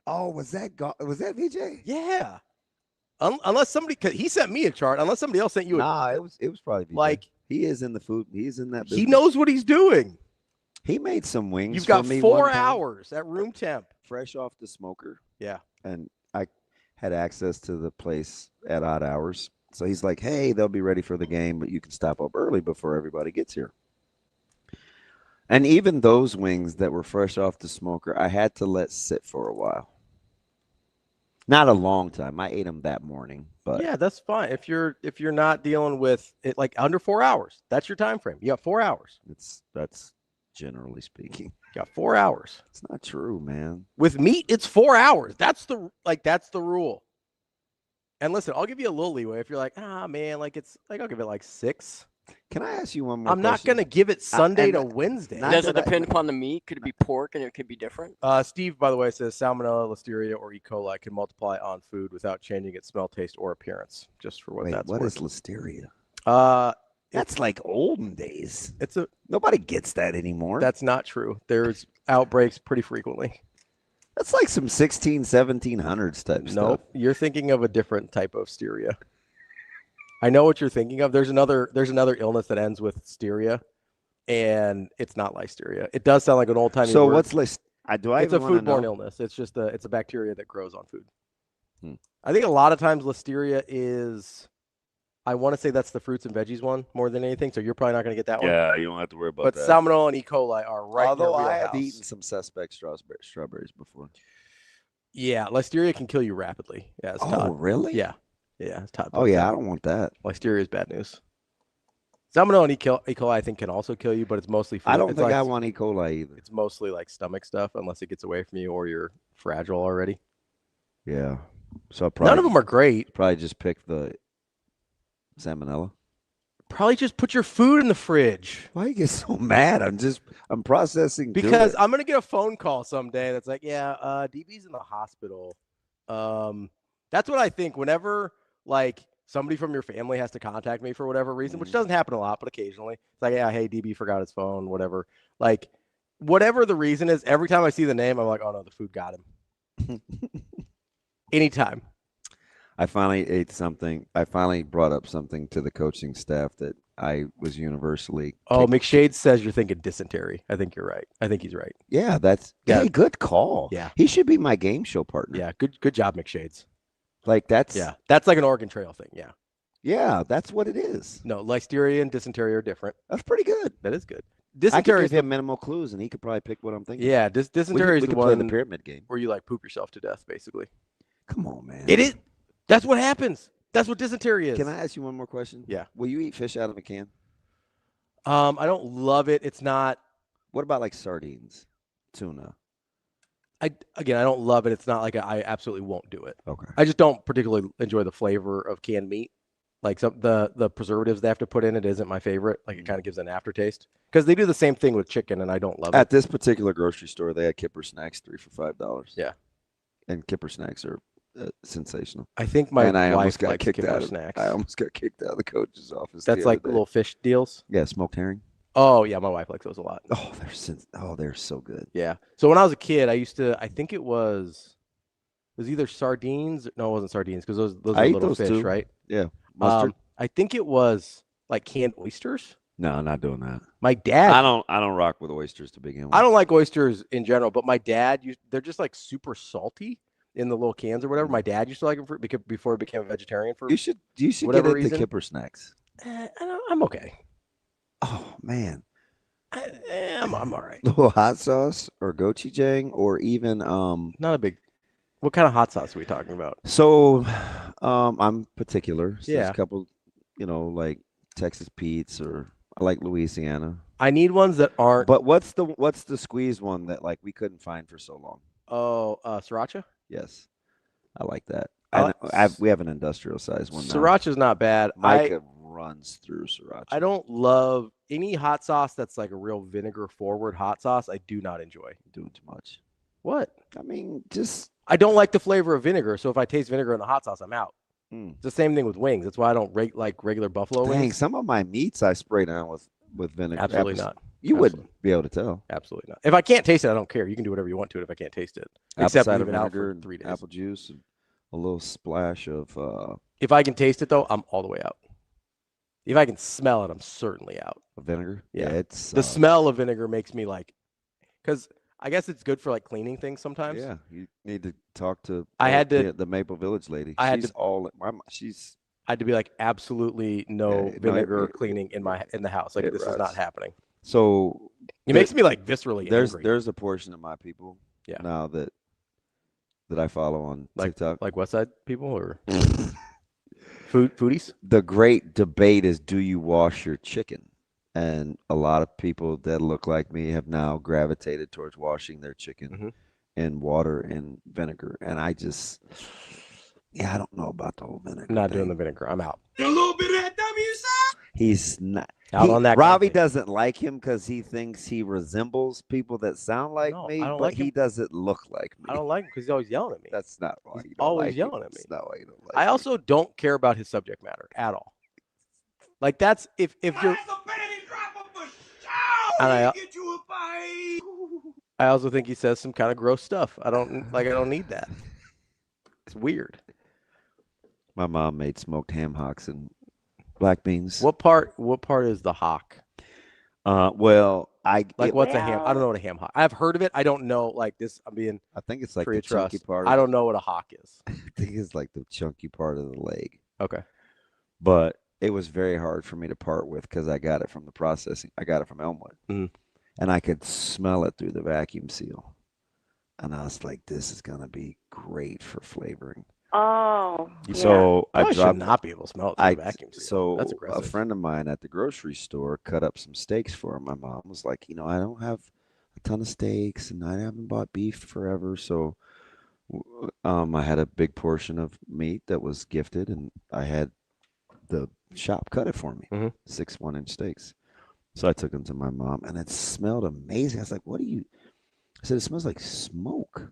Oh, was that VJ? Yeah. Unless somebody, cause he sent me a chart. Unless somebody else sent you a Nah, it was probably VJ. like he is in the food. He's in that business. he knows what he's doing. He made some wings. You've got for me 4 one time, hours at room temp. fresh off the smoker. Yeah. And I had access to the place at odd hours. So he's like, "Hey, they'll be ready for the game, but you can stop up early before everybody gets here." And even those wings that were fresh off the smoker, I had to let sit for a while. Not a long time. I ate them that morning, but Yeah, that's fine. If you're not dealing with it like under 4 hours, that's your time frame. You got 4 hours. that's generally speaking. You got 4 hours. It's not true, man. With meat, it's 4 hours. That's the rule. And listen, I'll give you a little leeway if you're like, man, like it's like I'll give it like 6. Can I ask you one more I'm not question? going to give it Sunday and to Wednesday. Does it depend upon the meat? Could it be pork and it could be different? Steve, by the way, says salmonella, listeria, or E. coli can multiply on food without changing its smell, taste, or appearance. Just for what Wait, that's what worth. is listeria? That's like olden days. It's Nobody gets that anymore. That's not true. There's outbreaks pretty frequently. That's like some 1700s type stuff. Nope, you're thinking of a different type of steria. I know what you're thinking of. There's another illness that ends with steria, and it's not listeria. It does sound like an old timey. So word. what's list? It's a foodborne illness. It's just it's a bacteria that grows on food. Hmm. I think a lot of times listeria is. I want to say that's the fruits and veggies one more than anything. So you're probably not going to get that one. Yeah, you don't have to worry about But that. salmonella and E. coli are right. Although in your I have wheelhouse. eaten some suspect strawberries before. Yeah, listeria can kill you rapidly. Yeah, it's Todd. Really? Yeah, it's Todd. Oh yeah, I don't want that. Listeria is bad news. Salmonella and E. coli, I think, can also kill you, but it's mostly food. I don't think I want E. coli either. It's mostly like stomach stuff, unless it gets away from you or you're fragile already. Yeah. So probably None of them are great. Probably just pick the salmonella. Probably just put your food in the fridge. Why you get so mad? I'm processing because I'm gonna get a phone call someday that's like, yeah, DB's in the hospital. That's what I think whenever like somebody from your family has to contact me for whatever reason, which doesn't happen a lot, but occasionally it's like, yeah, hey, DB forgot his phone, whatever. Like whatever the reason is, every time I see the name, I'm like, oh no, the food got him. Anytime. I finally ate something. I finally brought up something to the coaching staff that I was universally. Oh, McShade says you're thinking dysentery. I think you're right. I think he's right. Yeah, hey, good call. Yeah, he should be my game show partner. Yeah, good job, McShades. Like that's like an Oregon Trail thing. Yeah, that's what it is. No, listeria and dysentery are different. That's pretty good. That is good. Dysentery. I could give him minimal clues, and he could probably pick what I'm thinking. Yeah, dysentery is the one play the pyramid game where you like poop yourself to death, basically. Come on, man. It is. That's what happens. That's what dysentery is. Can I ask you one more question? Yeah. Will you eat fish out of a can? I don't love it. It's not. What about like sardines, tuna? I don't love it. It's not like I absolutely won't do it. Okay. I just don't particularly enjoy the flavor of canned meat. Like the preservatives they have to put in it isn't my favorite. Like it kind of gives an aftertaste because they do the same thing with chicken, and I don't love it. At this particular grocery store, they had Kipper snacks 3 for $5. Yeah, and Kipper snacks are sensational. I think my I wife got likes kicked Kipper out. snacks. I almost got kicked out of the coach's office. That's like little fish deals. Yeah, smoked herring. Oh yeah, my wife likes those a lot. Oh, they're so good. Yeah. So when I was a kid, I used to. I think it was either sardines. No, it wasn't sardines because those are little fish, too. right? Yeah. Mustard. I think it was like canned oysters. No, I'm not doing that. My dad. I don't rock with oysters to begin with. I don't like oysters in general, but my dad they're just like super salty in the little cans or whatever. My dad used to like them before he became a vegetarian. You should get into reason. Kipper snacks. I'm okay. Oh man. I'm all right. Little hot sauce or gochujang or even not a big. What kind of hot sauce are we talking about? So I'm particular. So yeah. There's a couple, like Texas Pete's or I like Louisiana. I need ones that aren't. But what's the squeeze one that like we couldn't find for so long? Oh, sriracha? Yes. I like that. We have an industrial size one now. Sriracha's not bad. Micah runs through sriracha. I don't love any hot sauce that's like a real vinegar forward hot sauce. I do not enjoy. Doing too much. What? I mean, I don't like the flavor of vinegar. So if I taste vinegar in the hot sauce, I'm out. Mm. It's the same thing with wings. That's why I don't like regular buffalo wings. Some of my meats I spray down with vinegar. Absolutely not. You wouldn't be able to tell. Absolutely not. If I can't taste it, I don't care. You can do whatever you want to it if I can't taste it. Except leave it out for 3 days. Apple juice, and a little splash of. If I can taste it though, I'm all the way out. If I can smell it, I'm certainly out. Vinegar? Yeah, it's the smell of vinegar makes me like, because I guess it's good for like cleaning things sometimes. Yeah, you need to talk to. I had to the Maple Village lady. I had to be like absolutely no vinegar cleaning in the house. Like this is not happening. So it makes me like viscerally angry. There's a portion of my people now that I follow on TikTok. Like West Side people or foodies? The great debate is, do you wash your chicken? And a lot of people that look like me have now gravitated towards washing their chicken in water and vinegar. And I don't know about the whole vinegar. Not doing the vinegar. I'm out. A little bit of that W side. He's not. Out on that. Ravi doesn't like him because he thinks he resembles people that sound like me, but he doesn't look like me. I don't like him because he's always yelling at me. That's not why you don't always like yelling him. at me. That's not why you don't like I also don't care about his subject matter at all. Like that's if you're. And I also think he says some kind of gross stuff. I don't need that. It's weird. My mom made smoked ham hocks and black beans. What part is the hock? Well, what's a ham? I don't know what a ham hock. I've heard of it. I don't know. Like this, I think it's like the chunky part. I don't know what a hock is. I think it's like the chunky part of the leg. Okay. But it was very hard for me to part with because I got it from the processing. I got it from Elmwood, and I could smell it through the vacuum seal. And I was like, "This is gonna be great for flavoring." Oh, so I should not be able to smell it through the vacuum seal. So that's aggressive. A friend of mine at the grocery store cut up some steaks for him. My mom was like, I don't have a ton of steaks, and I haven't bought beef forever, so I had a big portion of meat that was gifted, and I had the shop cut it for me, 6 1-inch steaks. So I took them to my mom, and it smelled amazing. I was like, "What do you?" I said, "It smells like smoke."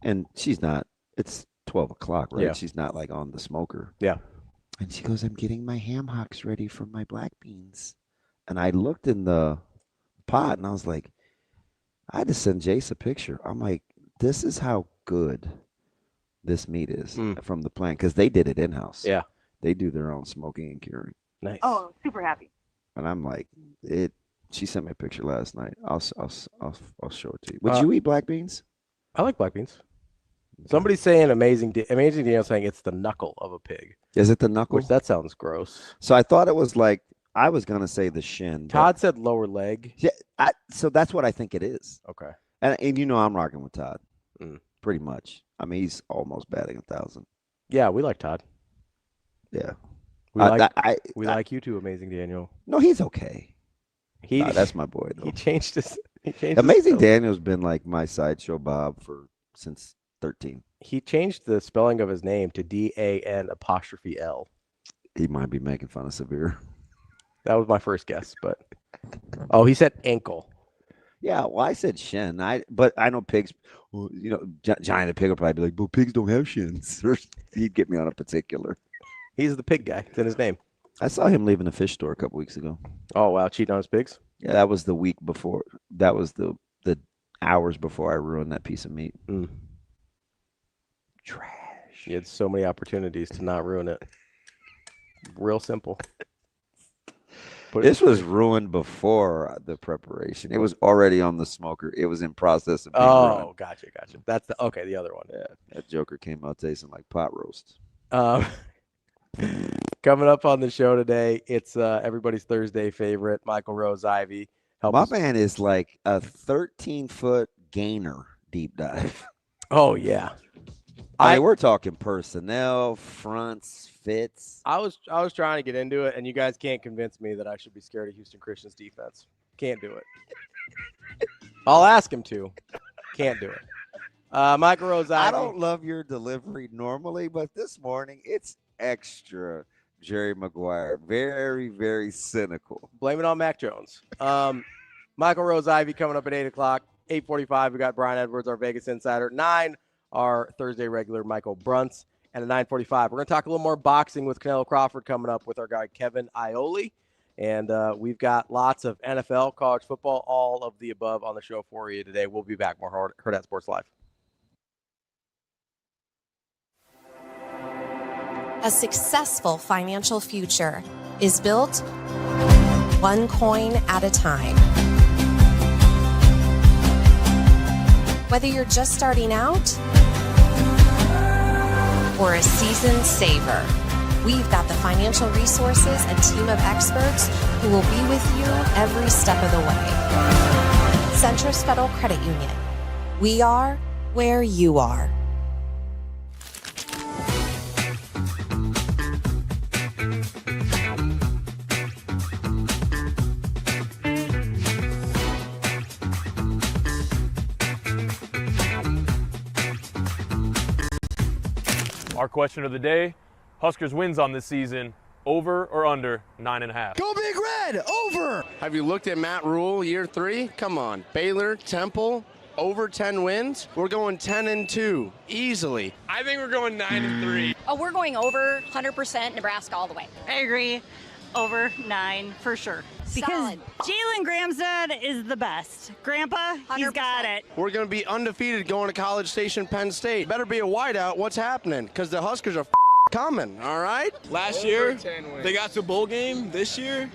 And she's not. It's 12 o'clock, right? Yeah. She's not like on the smoker. Yeah. And she goes, "I'm getting my ham hocks ready for my black beans." And I looked in the pot, and I was like, I had to send Jace a picture. I'm like, this is how good this meat is from the plant, because they did it in house. Yeah. They do their own smoking and curing. Nice. Oh, super happy. And I'm like, it. She sent me a picture last night. I'll show it to you. Would you eat black beans? I like black beans. Somebody's saying amazing Daniel saying it's the knuckle of a pig. Is it the knuckle? Which that sounds gross. So I thought it was like, I was gonna say the shin. Todd said lower leg. Yeah, so that's what I think it is. Okay. And I'm rocking with Todd, pretty much. I mean, he's almost batting 1,000. Yeah, we like Todd. Yeah. We like you too, Amazing Daniel. No, he's okay. That's my boy, though. He changed his Amazing Daniel's been like my sideshow Bob since 13. He changed the spelling of his name to DAN''L. He might be making fun of Severe. That was my first guess, but he said ankle. Yeah, well, I said shin. But I know pigs. Johnny the pig will probably be like, "But pigs don't have shins." He'd get me on a particular. He's the pig guy. It's in his name. I saw him leaving the fish store a couple weeks ago. Oh wow, cheating on his pigs. Yeah, that was the week before. That was the hours before I ruined that piece of meat. Trash. You had so many opportunities to not ruin it. Real simple. This was ruined before the preparation. It was already on the smoker. It was in process of being ruined. Gotcha. That's the other one. Yeah, that joker came out tasting like pot roast. Coming up on the show today, it's everybody's Thursday favorite, Michael Rose-Ivey. My man is like a 13-foot gainer deep dive. Oh yeah. I mean, we're talking personnel, fronts, fits. I was trying to get into it, and you guys can't convince me that I should be scared of Houston Christian's defense. Can't do it. I'll ask him to. Can't do it. Michael Rose-Ivey. I don't love your delivery normally, but this morning it's extra Jerry Maguire. Very, very cynical. Blame it on Mac Jones. Michael Rose-Ivey coming up at 8 o'clock. 8:45, we got Brian Edwards, our Vegas insider. 9, our Thursday regular, Michael Bruntz. And at 9:45, we're going to talk a little more boxing with Canelo Crawford coming up with our guy Kevin Iole. And we've got lots of NFL, college football, all of the above on the show for you today. We'll be back. More Hurrdat Sports Live. A successful financial future is built one coin at a time. Whether you're just starting out or a seasoned saver, we've got the financial resources and team of experts who will be with you every step of the way. Centris Federal Credit Union. We are where you are. Our question of the day, Huskers wins on this season, over or under 9.5? Go Big Red, over! Have you looked at Matt Rule year 3? Come on, Baylor, Temple, over 10 wins? We're going 10-2, easily. I think we're going 9-3. Oh, we're going over 100% Nebraska all the way. I agree. Over 9 for sure. Because Jalen Graham's dad is the best. Grandpa, 100%. He's got it. We're going to be undefeated going to College Station, Penn State. Better be a whiteout. What's happening? Because the Huskers are coming, all right? Last year, they got to a bowl game. This year,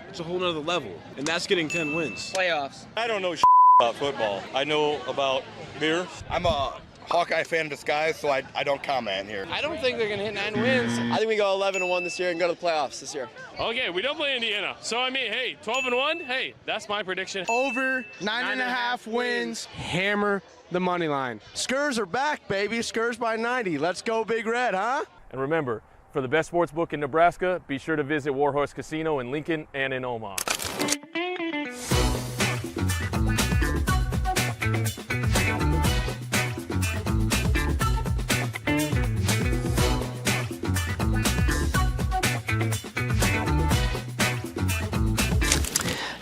it's a whole nother level, and that's getting 10 wins. Playoffs. I don't know about football. I know about beer. I'm a Hawkeye fan in disguise, so I don't comment here. I don't think they're going to hit 9 wins. I think we go 11-1 this year and go to the playoffs this year. Okay, we don't play Indiana. So, I mean, hey, 12-1, hey, that's my prediction. Over 9.5 wins. Hammer the money line. Skurs are back, baby. Skurs by 90. Let's go Big Red, huh? And remember, for the best sports book in Nebraska, be sure to visit Warhorse Casino in Lincoln and in Omaha.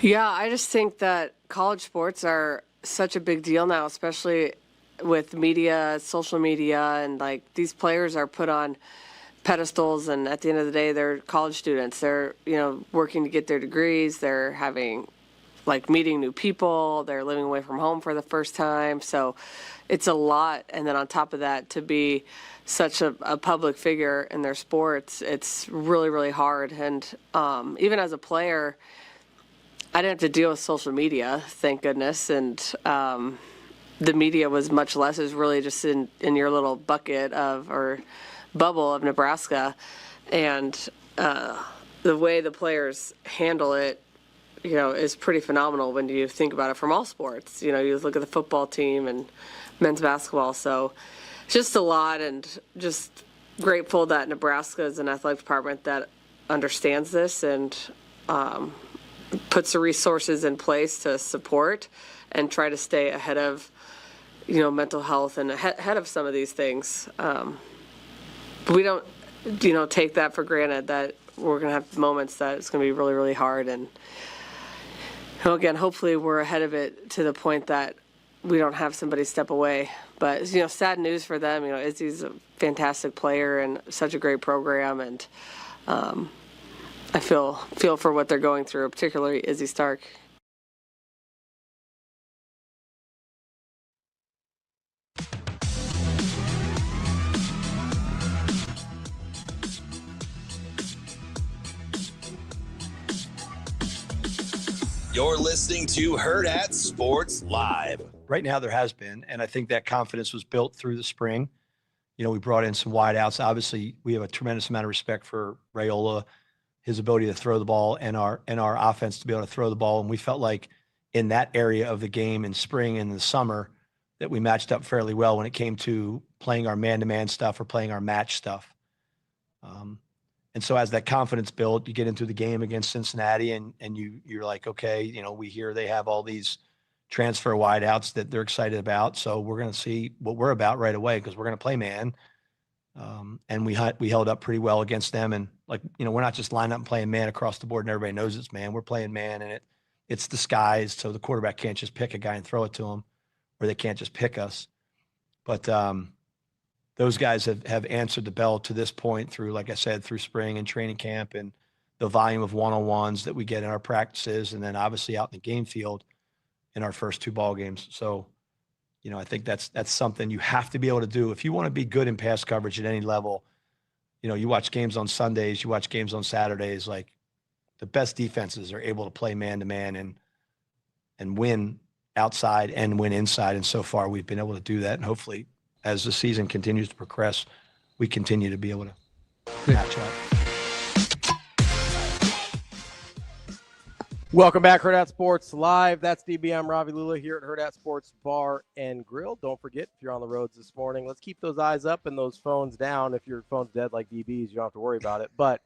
Yeah, I just think that college sports are such a big deal now, especially with media, social media, and like these players are put on pedestals, and at the end of the day, they're college students. They're, working to get their degrees. They're having, meeting new people. They're living away from home for the first time. So it's a lot. And then on top of that, to be such a public figure in their sports, it's really, really hard. And even as a player, I didn't have to deal with social media, thank goodness, and the media was much less. It was really just in your little bucket or bubble of Nebraska, and the way the players handle it, is pretty phenomenal when you think about it from all sports. You look at the football team and men's basketball, so just a lot, and just grateful that Nebraska is an athletic department that understands this and puts the resources in place to support and try to stay ahead of, mental health and ahead of some of these things. We don't, take that for granted that we're going to have moments that it's going to be really, really hard. And again, hopefully we're ahead of it to the point that we don't have somebody step away. But, sad news for them. Izzy's a fantastic player and such a great program. And I feel for what they're going through, particularly Izzy Stark. You're listening to Hurrdat Sports Live. Right now there has been, and I think that confidence was built through the spring. We brought in some wideouts. Obviously, we have a tremendous amount of respect for Raiola, his ability to throw the ball, and our offense to be able to throw the ball. And we felt like in that area of the game in spring and the summer that we matched up fairly well when it came to playing our man-to-man stuff or playing our match stuff. And so as that confidence built, you get into the game against Cincinnati and you're like, okay, we hear they have all these transfer wideouts that they're excited about. So we're going to see what we're about right away because we're going to play man. And we held up pretty well against them. And we're not just lining up and playing man across the board and everybody knows it's man. We're playing man and it's disguised. So the quarterback can't just pick a guy and throw it to him, or they can't just pick us. But those guys have answered the bell to this point through, like I said, through spring and training camp and the volume of one-on-ones that we get in our practices. And then obviously out in the game field in our first 2 ball games. So, I think that's something you have to be able to do. If you want to be good in pass coverage at any level, you watch games on Sundays, you watch games on Saturdays, like the best defenses are able to play man-to-man and win outside and win inside. And so far we've been able to do that. And hopefully as the season continues to progress, we continue to be able to match up. Welcome back, Hurrdat Sports Live. That's DB. I'm Ravi Lulla here at Hurrdat Sports Bar and Grill. Don't forget, if you're on the roads this morning, let's keep those eyes up and those phones down. If your phone's dead like DB's, you don't have to worry about it. But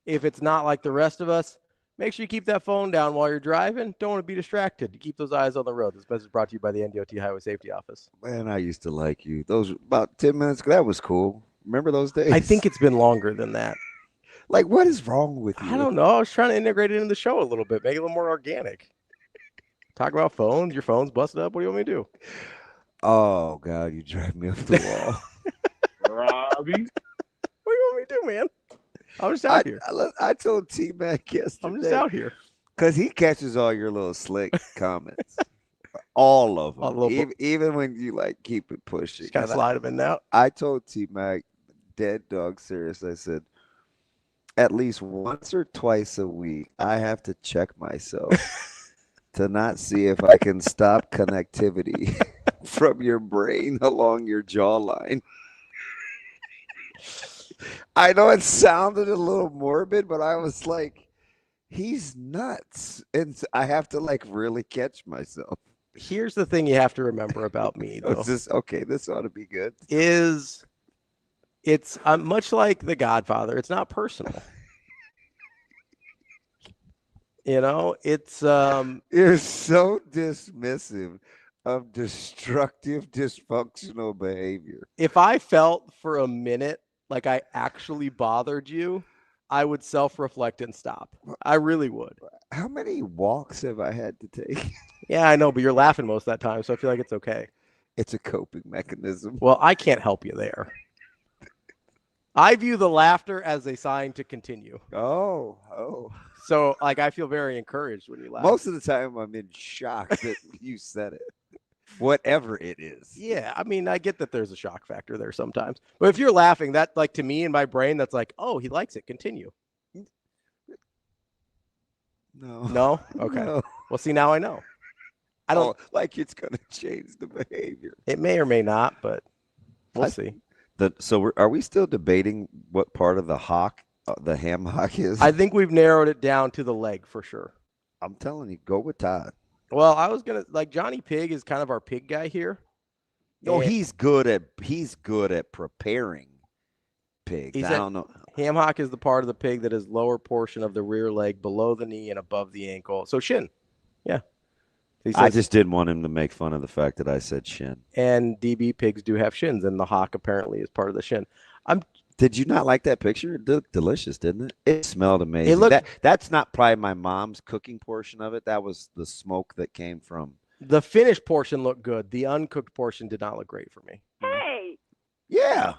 if it's not like the rest of us, make sure you keep that phone down while you're driving. Don't want to be distracted. You keep those eyes on the road. This message is brought to you by the NDOT Highway Safety Office. Man, I used to like you. Those about 10 minutes ago, that was cool. Remember those days? I think it's been longer than that. Like, what is wrong with you? I don't know. I was trying to integrate it into the show a little bit, make it a little more organic. Talk about phones. Your phone's busted up. What do you want me to do? Oh, God, you drive me off the wall. Robbie. What do you want me to do, man? I'm just out here. I told T-Mac yesterday. I'm just out here. Because he catches all your little slick comments. All of them. Even when you, keep it pushing. Just kind of slide them in now. I told T-Mac, dead dog serious, I said, at least once or twice a week, I have to check myself to not see if I can stop connectivity from your brain along your jawline. I know it sounded a little morbid, but I was like, he's nuts. And I have to really catch myself. Here's the thing you have to remember about me, though. This ought to be good. It's much like The Godfather. It's not personal. It's you're so dismissive of destructive, dysfunctional behavior. If I felt for a minute like I actually bothered you, I would self-reflect and stop. I really would. How many walks have I had to take? Yeah, I know, but you're laughing most of that time, so I feel like it's okay. It's a coping mechanism. Well, I can't help you there. I view the laughter as a sign to continue. Oh. So, I feel very encouraged when you laugh. Most of the time, I'm in shock that you said it. Whatever it is. Yeah, I mean, I get that there's a shock factor there sometimes. But if you're laughing, that, to me in my brain, that's like, oh, he likes it. Continue. No? Okay. No. Well, see, now I know. I don't it's going to change the behavior. It may or may not, but we'll see. So are we still debating what part of the hock, the ham hock is? I think we've narrowed it down to the leg for sure. I'm telling you, go with Todd. Well, I was going to Johnny Pig is kind of our pig guy here. No, he's good at preparing pigs. I don't know. Ham hock is the part of the pig that is lower portion of the rear leg below the knee and above the ankle. So shin. Yeah. I just didn't want him to make fun of the fact that I said shin. And DB pigs do have shins, and the hawk apparently is part of the shin. Did you not like that picture? It looked delicious, didn't it? It smelled amazing. That's not probably my mom's cooking portion of it. That was the smoke that came from. The finished portion looked good. The uncooked portion did not look great for me. Hey. Yeah,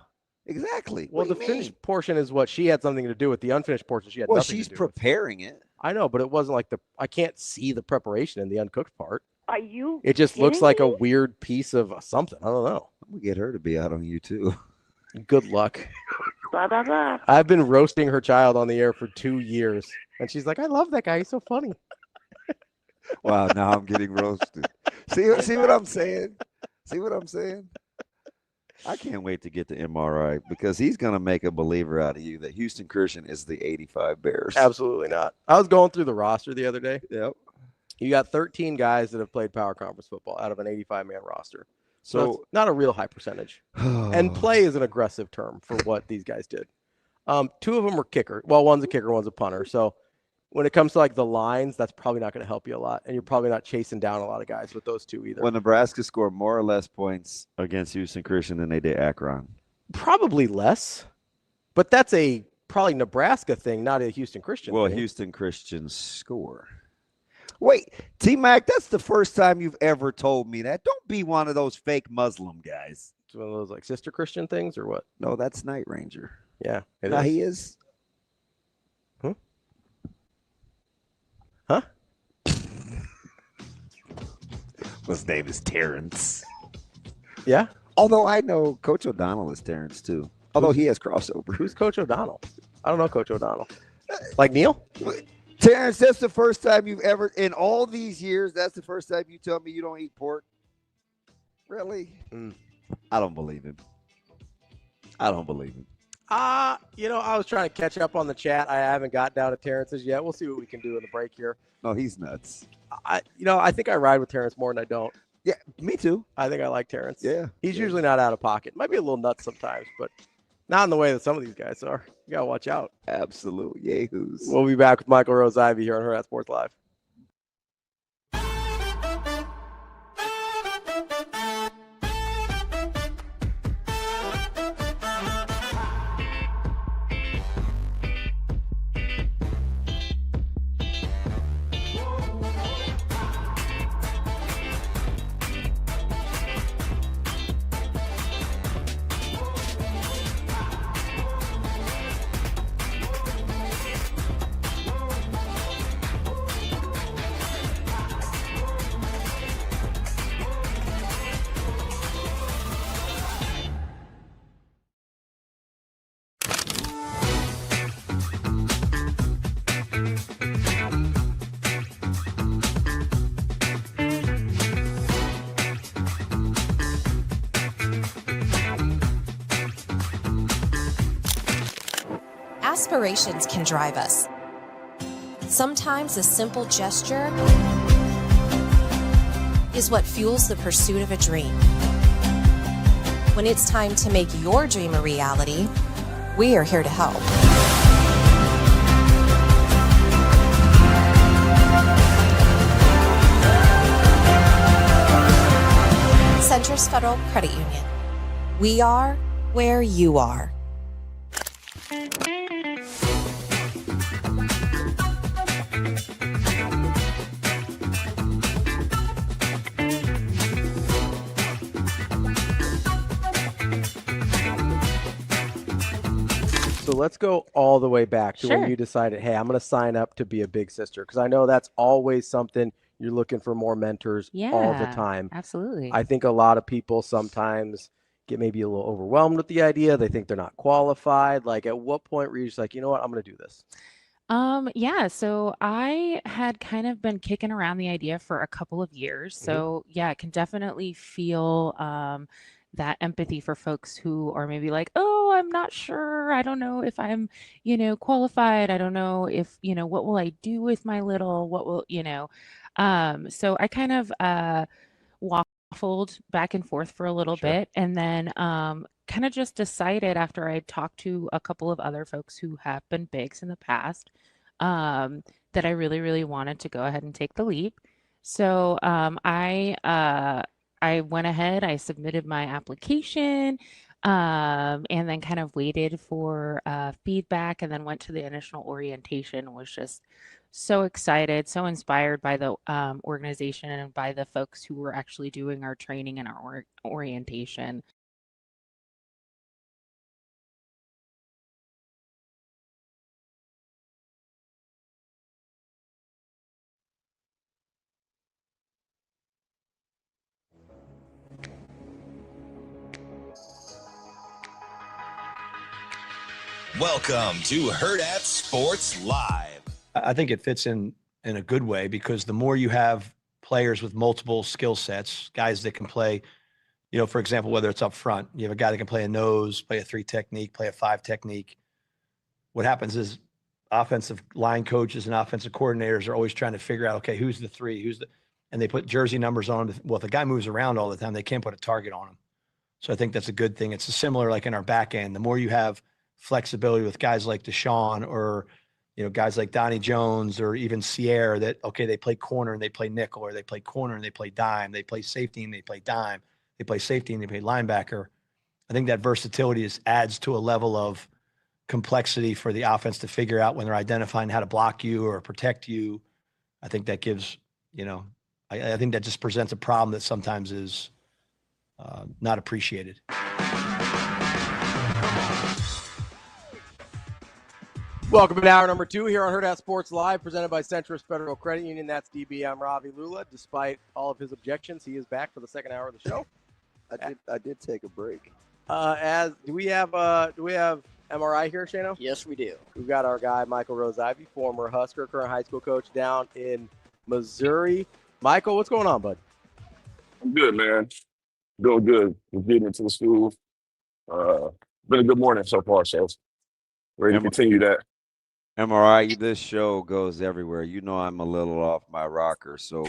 exactly. Well, the finished portion is what she had something to do with. The unfinished portion, she had nothing to do with. She's preparing it. I know, but it wasn't like I can't see the preparation in the uncooked part. Are you? It just looks like a weird piece of something. I don't know. I'm going to get her to be out on you, too. Good luck. Blah, blah, blah. I've been roasting her child on the air for 2 years. And she's like, I love that guy. He's so funny. Wow, now I'm getting roasted. See what I'm saying? See what I'm saying? I can't wait to get the MRI because he's going to make a believer out of you that Houston Christian is the 85 Bears. Absolutely not. I was going through the roster the other day. Yep. You got 13 guys that have played power conference football out of an 85-man roster. So it's not a real high percentage. And play is an aggressive term for what these guys did. 2 of them were kicker. Well, one's a kicker, one's a punter. So when it comes to like the lines, that's probably not going to help you a lot. And you're probably not chasing down a lot of guys with those 2 either. Will Nebraska score more or less points against Houston Christian than they did Akron? Probably less. But that's a probably Nebraska thing, not a Houston Christian thing. Houston Christians score. Wait, T-Mac, that's the first time you've ever told me that. Don't be one of those fake Muslim guys. It's one of those like sister Christian things or what? No, that's Night Ranger. Yeah. He is. Huh? His name is Terrence. Yeah? Although I know Coach O'Donnell is Terrence too. Although he has crossover. Who's Coach O'Donnell? I don't know Coach O'Donnell. Like Neil? Terrence, that's the first time you've ever, in all these years, that's the first time you tell me you don't eat pork? Really? I don't believe him. I don't believe him. I was trying to catch up on the chat. I haven't got down to Terrence's yet. We'll see what we can do in the break here. No, he's nuts. I think I ride with Terrence more than I don't. Yeah, me too. I think I like Terrence. Yeah. He's usually not out of pocket. Might be a little nuts sometimes, but not in the way that some of these guys are. You got to watch out. Absolute yahoos. We'll be back with Michael Rose-Ivey here on Hurrdat Sports Live. Aspirations can drive us. Sometimes a simple gesture is what fuels the pursuit of a dream. When it's time to make your dream a reality, we are here to help. Centris Federal Credit Union. We are where you are. So let's go all the way back to Sure. when you decided, hey, I'm going to sign up to be a big sister. Because I know that's always something you're looking for more mentors all the Yeah, time. absolutely. I think a lot of people sometimes get maybe a little overwhelmed with the idea. They think they're not qualified. Like, at what point were you just like, you know what, I'm going to do this? Yeah, so I had kind of been kicking around the idea for a couple of years. So yeah, I can definitely feel that empathy for folks who are maybe like, oh, I'm not sure. I don't know if I'm, qualified. I don't know if, what will I do with my little, what will, so I kind of waffled back and forth for a little bit, and then kind of just decided after I talked to a couple of other folks who have been bigs in the past, that I really, really wanted to go ahead and take the leap. So I went ahead, I submitted my application, and then kind of waited for feedback, and then went to the initial orientation. Was just so excited, so inspired by the organization and by the folks who were actually doing our training and our orientation. Welcome to Hurrdat Sports Live. I think it fits in a good way because the more you have players with multiple skill sets, guys that can play, for example, whether it's up front, you have a guy that can play a nose, play a 3 technique, play a 5 technique. What happens is offensive line coaches and offensive coordinators are always trying to figure out, okay, who's the 3, and they put jersey numbers on him. Well, if a guy moves around all the time, they can't put a target on him. So I think that's a good thing. It's similar like in our back end. The more you have flexibility with guys like Deshaun or, guys like Donnie Jones or even Sierra that, okay, they play corner and they play nickel, or they play corner and they play dime. They play safety and they play dime. They play safety and they play linebacker. I think that versatility adds to a level of complexity for the offense to figure out when they're identifying how to block you or protect you. I think that gives, I think that just presents a problem that sometimes is not appreciated. Welcome to hour number 2 here on Hurrdat Sports Live, presented by Centrist Federal Credit Union. That's DB. I'm Ravi Lulla. Despite all of his objections, he is back for the second hour of the show. I did take a break. Do we have MRI here, Shano? Yes, we do. We've got our guy Michael Rose-Ivey, former Husker, current high school coach down in Missouri. Michael, what's going on, bud? I'm good, man. Doing good. We're getting into the school. Been a good morning so far, so ready to continue that. MRI, this show goes everywhere. I'm a little off my rocker, so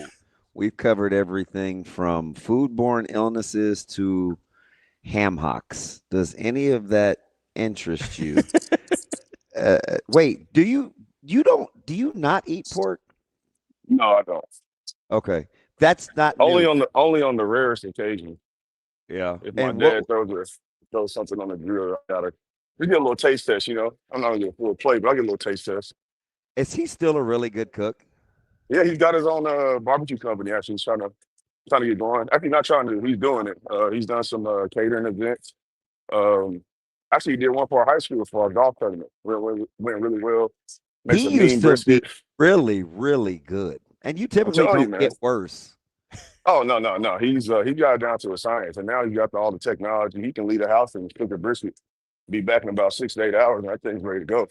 we've covered everything from foodborne illnesses to ham hocks. Does any of that interest you? Wait, do you not eat pork? No, I don't. Okay, that's not only new. on the rarest occasion. Yeah, if my dad throws something on the grill, we get a little taste test. I'm not gonna get a full plate, but I get a little taste test. Is he still a really good cook? Yeah, he's got his own barbecue company. Actually, he's trying to get going. Actually, not trying to. He's doing it. He's done some catering events. Actually, he did one for our high school for our golf tournament. Went really well. Made some mean brisket. Be really, really good. And you typically don't get worse. Oh no! He got it down to a science, and now he's got all the technology. He can leave the house and cook a brisket. Be back in about 6 to 8 hours, and that thing's ready to go.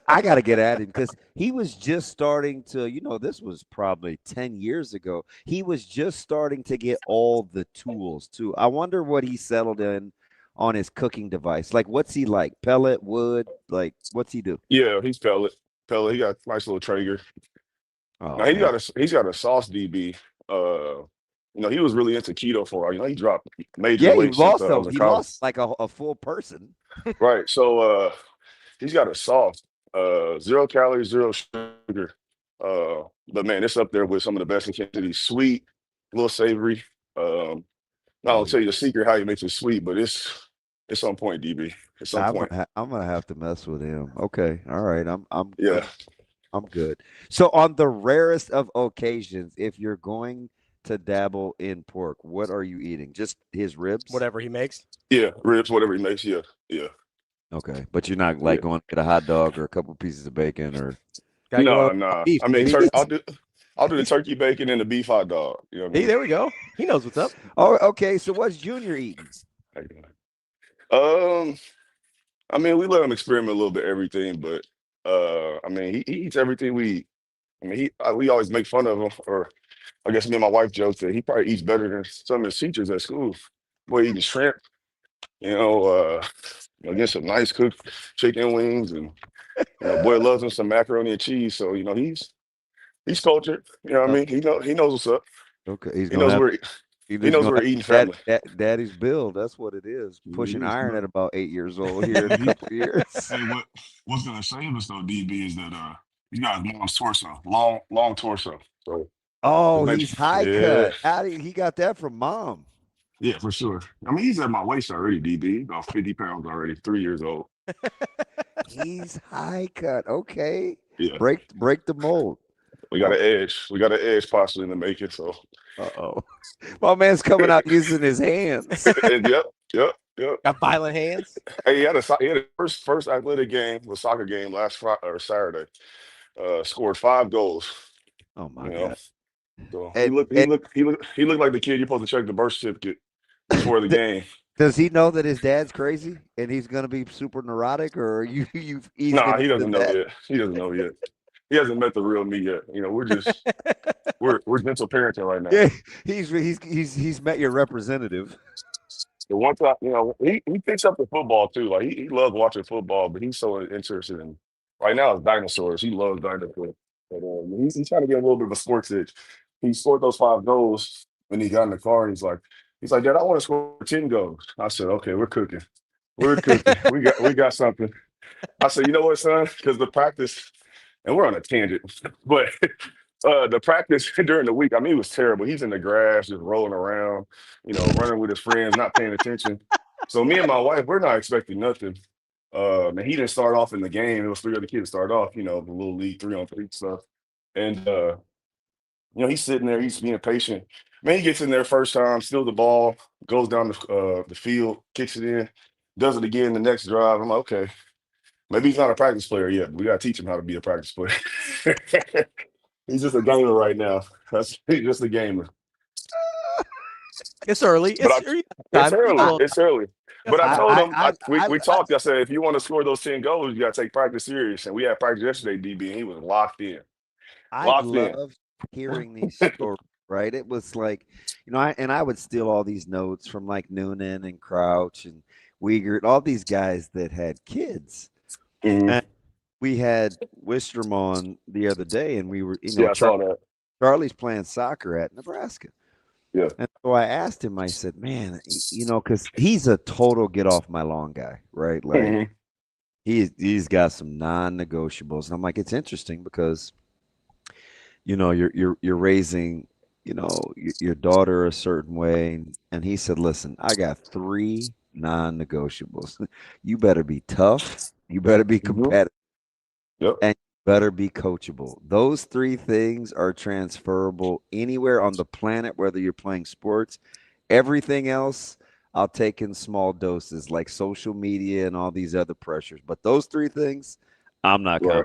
I got to get at him because he was just starting to. This was probably 10 years ago. He was just starting to get all the tools too. I wonder what he settled in on his cooking device. Like, what's he like? Pellet, wood? Like, what's he do? Yeah, he's pellet. He got a nice little Traeger. Oh, now he's got a sauce DB. He was really into keto for a while. He dropped major weight. He lost like a full person. Right. So he's got a sauce, 0 calories, 0 sugar. But man, it's up there with some of the best in Kansas City. Sweet, a little savory. I don't tell you the secret how he makes it sweet, but it's on point, DB. It's on point. I'm gonna have to mess with him. Okay. All right. I'm yeah. I'm good. So on the rarest of occasions, if you're going to dabble in pork, what are you eating? Just his ribs? Whatever he makes? Yeah, ribs, whatever he makes. Yeah. Okay. But you're not like going to get a hot dog or a couple pieces of bacon or No. Beef, I mean, I'll do the turkey bacon and the beef hot dog. You know what I mean? There we go. He knows what's up. Oh, okay. So what's Junior eating? I mean, we let him experiment a little bit everything, but I mean, he eats everything we eat. I mean, we always make fun of him, or I guess me and my wife joked that he probably eats better than some of his teachers at school. Boy, eating shrimp, get some nice cooked chicken wings, and boy loves him some macaroni and cheese. So he's cultured. You know what I mean? He knows what's up. Okay, he knows we're eating family. Daddy's build. That's what it is. Pushing iron at about 8 years old here in a couple of years. Hey, what's gonna save us though, DB, is that he's got a long torso, long torso. So Oh, Like, he's high yeah, cut. He got that from mom. yeah, for sure. I mean, he's at my waist already, DB. About 50 pounds already, 3 years old. He's high cut. Okay. Yeah. Break the mold. We got an edge. We got an edge possibly in the making. So, Uh-oh. My man's coming out using his hands. yep. Got violent hands. Hey, he had a first athletic game, the soccer game last Friday or Saturday. Scored 5 goals. Oh my You know, God. so And- he looked like the kid you're supposed to check the birth certificate before the game. Does he know that his dad's crazy and he's gonna be super neurotic, or are you easing Nah, him he doesn't into know that? yet. He doesn't know yet. He hasn't met the real me yet. You know, we're just we're gentle parenting right now. Yeah, he's met your representative. The one time, you know, he picks up the football too. Like he loves watching football, but he's so interested in right now it's dinosaurs. He loves dinosaurs. But he's trying to get a little bit of a sports itch. He scored those 5 goals when he got in the car, and he's like, Dad, I want to score 10 goals. I said, okay, we're cooking. We're cooking. we got something. I said, you know what, son? Because the practice, and we're on a tangent, but the practice during the week, I mean, it was terrible. He's in the grass, just rolling around, you know, running with his friends, not paying attention. So me and my wife, we're not expecting nothing. And he didn't start off in the game. It was 3 other kids start off, you know, the little league 3-on-3 stuff. And you know, he's sitting there, he's being patient. Man, he gets in there first time, steals the ball, goes down the field, kicks it in, does it again the next drive. I'm like, okay, maybe he's not a practice player yet, but we got to teach him how to be a practice player. He's just a gamer right now. He's just a gamer. It's early. It's early. But I told him, we talked. I said, if you want to score those 10 goals, you got to take practice serious. And we had practice yesterday, DB, and he was locked in. I love hearing these stories, right? It was like, you know, I would steal all these notes from like Noonan and Crouch and Wiegert, all these guys that had kids. Mm-hmm. And we had Wistrom on the other day, and we were, you know, I saw that. Charlie's playing soccer at Nebraska. Yeah. And so I asked him, I said, man, you know, because he's a total get off my lawn guy, right? Like he's got some non-negotiables. And I'm like, it's interesting because, you know, you're raising, you know, your daughter a certain way. And he said, listen, I got 3 non-negotiables. You better be tough. You better be competitive. Yep. And you better be coachable. Those 3 things are transferable anywhere on the planet, whether you're playing sports. Everything else, I'll take in small doses, like social media and all these other pressures. But those 3 things, I'm not going.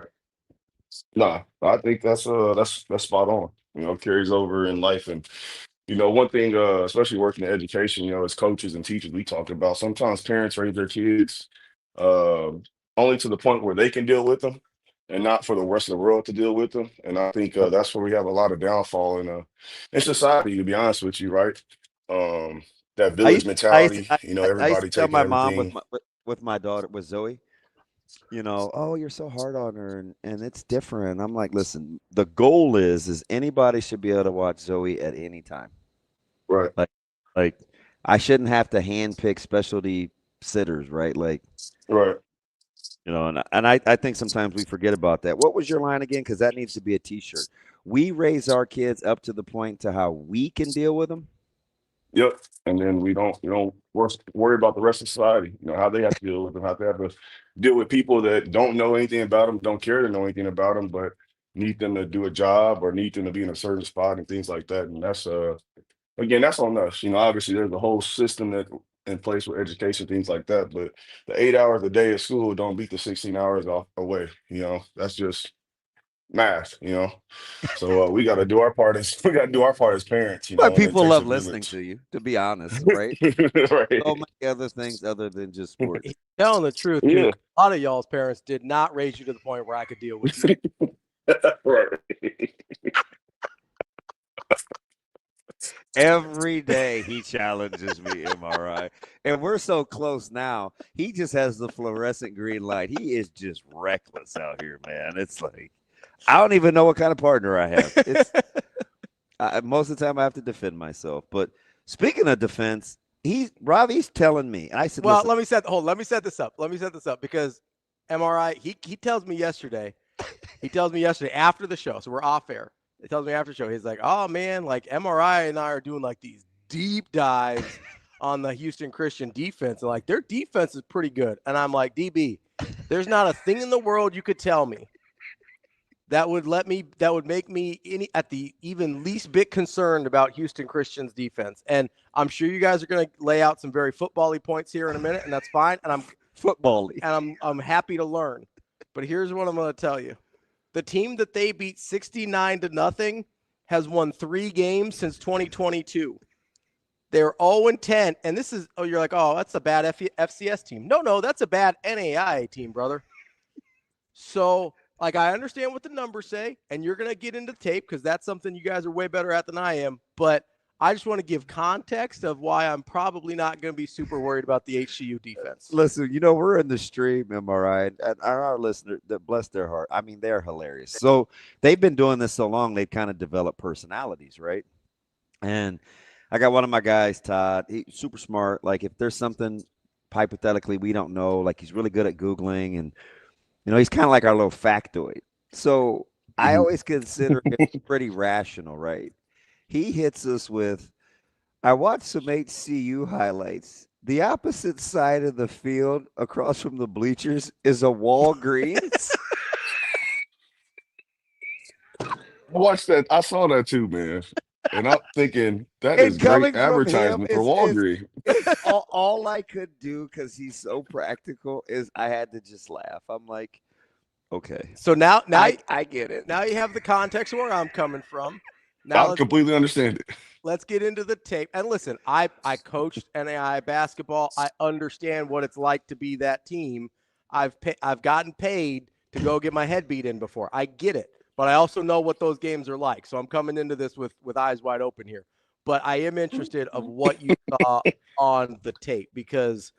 No, I think that's spot on. You know, carries over in life. And you know, one thing, especially working in education, you know, as coaches and teachers, we talk about sometimes parents raise their kids only to the point where they can deal with them, and not for the rest of the world to deal with them. And I think that's where we have a lot of downfall in society. To be honest with you, right? That village mentality. You know, everybody I used to tell taking my everything. mom with my daughter, with Zoe, you know, oh, you're so hard on her, and it's different. I'm like, listen, the goal is anybody should be able to watch Zoe at any time. Right. Like I shouldn't have to handpick specialty sitters, right? Like, right. You know, and I think sometimes we forget about that. What was your line again? Because that needs to be a T-shirt. We raise our kids up to the point to how we can deal with them. Yep. And then we don't worry about the rest of society. You know, how they have to deal with them, how they have to deal with people that don't know anything about them, don't care to know anything about them, but need them to do a job or need them to be in a certain spot and things like that. And that's again, that's on us. You know, obviously there's a whole system that in place with education, things like that. But the 8 hours a day at school don't beat the 16 hours away. You know, that's just math, you know. So we got to do our part as parents. You know, But and it people takes love a listening village. to you, to be honest, right? Right. So many other things other than just sports. Telling the truth, Yeah. dude, a lot of y'all's parents did not raise you to the point where I could deal with you. Right. Every day he challenges me, MRI. And we're so close now. He just has the fluorescent green light. He is just reckless out here, man. It's like, I don't even know what kind of partner I have. It's most of the time I have to defend myself. But speaking of defense, Ravi's telling me. And I said, well, listen, let me set this up because MRI, he tells me yesterday after the show, so we're off air. he tells me after show, he's like, oh man, like MRI and I are doing like these deep dives on the Houston Christian defense. And like their defense is pretty good. And I'm like, DB, there's not a thing in the world you could tell me that would make me at the even least bit concerned about Houston Christian's defense. And I'm sure you guys are going to lay out some very football-y points here in a minute, and that's fine. And I'm happy to learn. But here's what I'm going to tell you. The team that they beat 69-0 has won 3 games since 2022. They're 0-10, and this is you're like, oh, that's a bad FCS team. No, that's a bad NAIA team, brother. So, like, I understand what the numbers say, and you're going to get into tape because that's something you guys are way better at than I am. But I just want to give context of why I'm probably not going to be super worried about the HCU defense. Listen, we're in the stream, MRI, and our listeners, bless their heart. I mean, they're hilarious. So they've been doing this so long, they've kind of developed personalities, right? And I got one of my guys, Todd. He's super smart. Like, if there's something hypothetically we don't know, like he's really good at Googling, and he's kind of like our little factoid. So I always consider him pretty rational, right? He hits us with, I watched some HCU highlights. The opposite side of the field across from the bleachers is a Walgreens. I watched that. I saw that too, man. And I'm thinking that is great advertisement for Walgreens. All I could do, because he's so practical, is I had to just laugh. I'm like, okay. So now I get it. Now you have the context where I'm coming from. Now I completely understand it. Let's get into the tape. And listen, I coached NAIA basketball. I understand what it's like to be that team. I've gotten paid to go get my head beat in before. I get it. But I also know what those games are like. So I'm coming into this with eyes wide open here. But I am interested of what you saw on the tape, because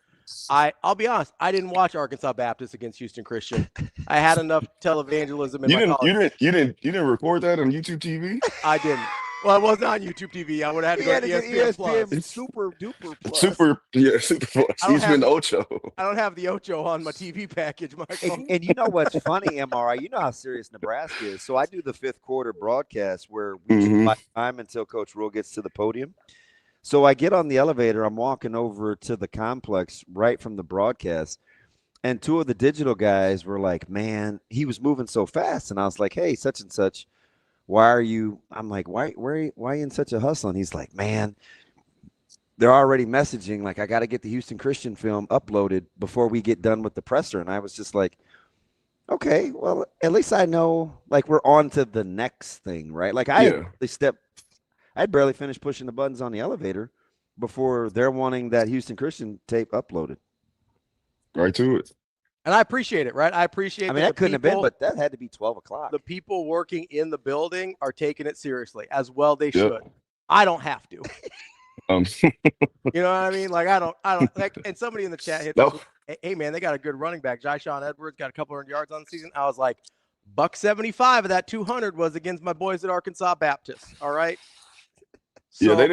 I'll be honest, I didn't watch Arkansas Baptist against Houston Christian. I had enough televangelism in my college. You didn't record that on YouTube TV? I didn't. Well, it wasn't on YouTube TV. I would have had to go to ESPN Plus. Super duper plus. Super plus. He's been Ocho. I don't have the Ocho on my TV package, Michael. And you know what's funny, MRI? You know how serious Nebraska is. So I do the 5th quarter broadcast where we buy time until Coach Rule gets to the podium. So I get on the elevator. I'm walking over to the complex right from the broadcast. And 2 of the digital guys were like, man, he was moving so fast. And I was like, hey, such and such. Why are you? I'm like, why are you in such a hustle? And he's like, man, they're already messaging. Like, I got to get the Houston Christian film uploaded before we get done with the presser. And I was just like, okay, well, at least I know, like, we're on to the next thing, right? Like, I'd barely finished pushing the buttons on the elevator before they're wanting that Houston Christian tape uploaded. Right to it. And I appreciate it, right? I appreciate. I mean, that couldn't have been, but that had to be 12 o'clock. The people working in the building are taking it seriously, as well they should. I don't have to. You know what I mean? Like, I don't like. And somebody in the chat hit, hey man, they got a good running back. Jyshawn Edwards got a couple hundred yards on the season. I was like, $175 of that 200 was against my boys at Arkansas Baptist. All right. So, yeah, they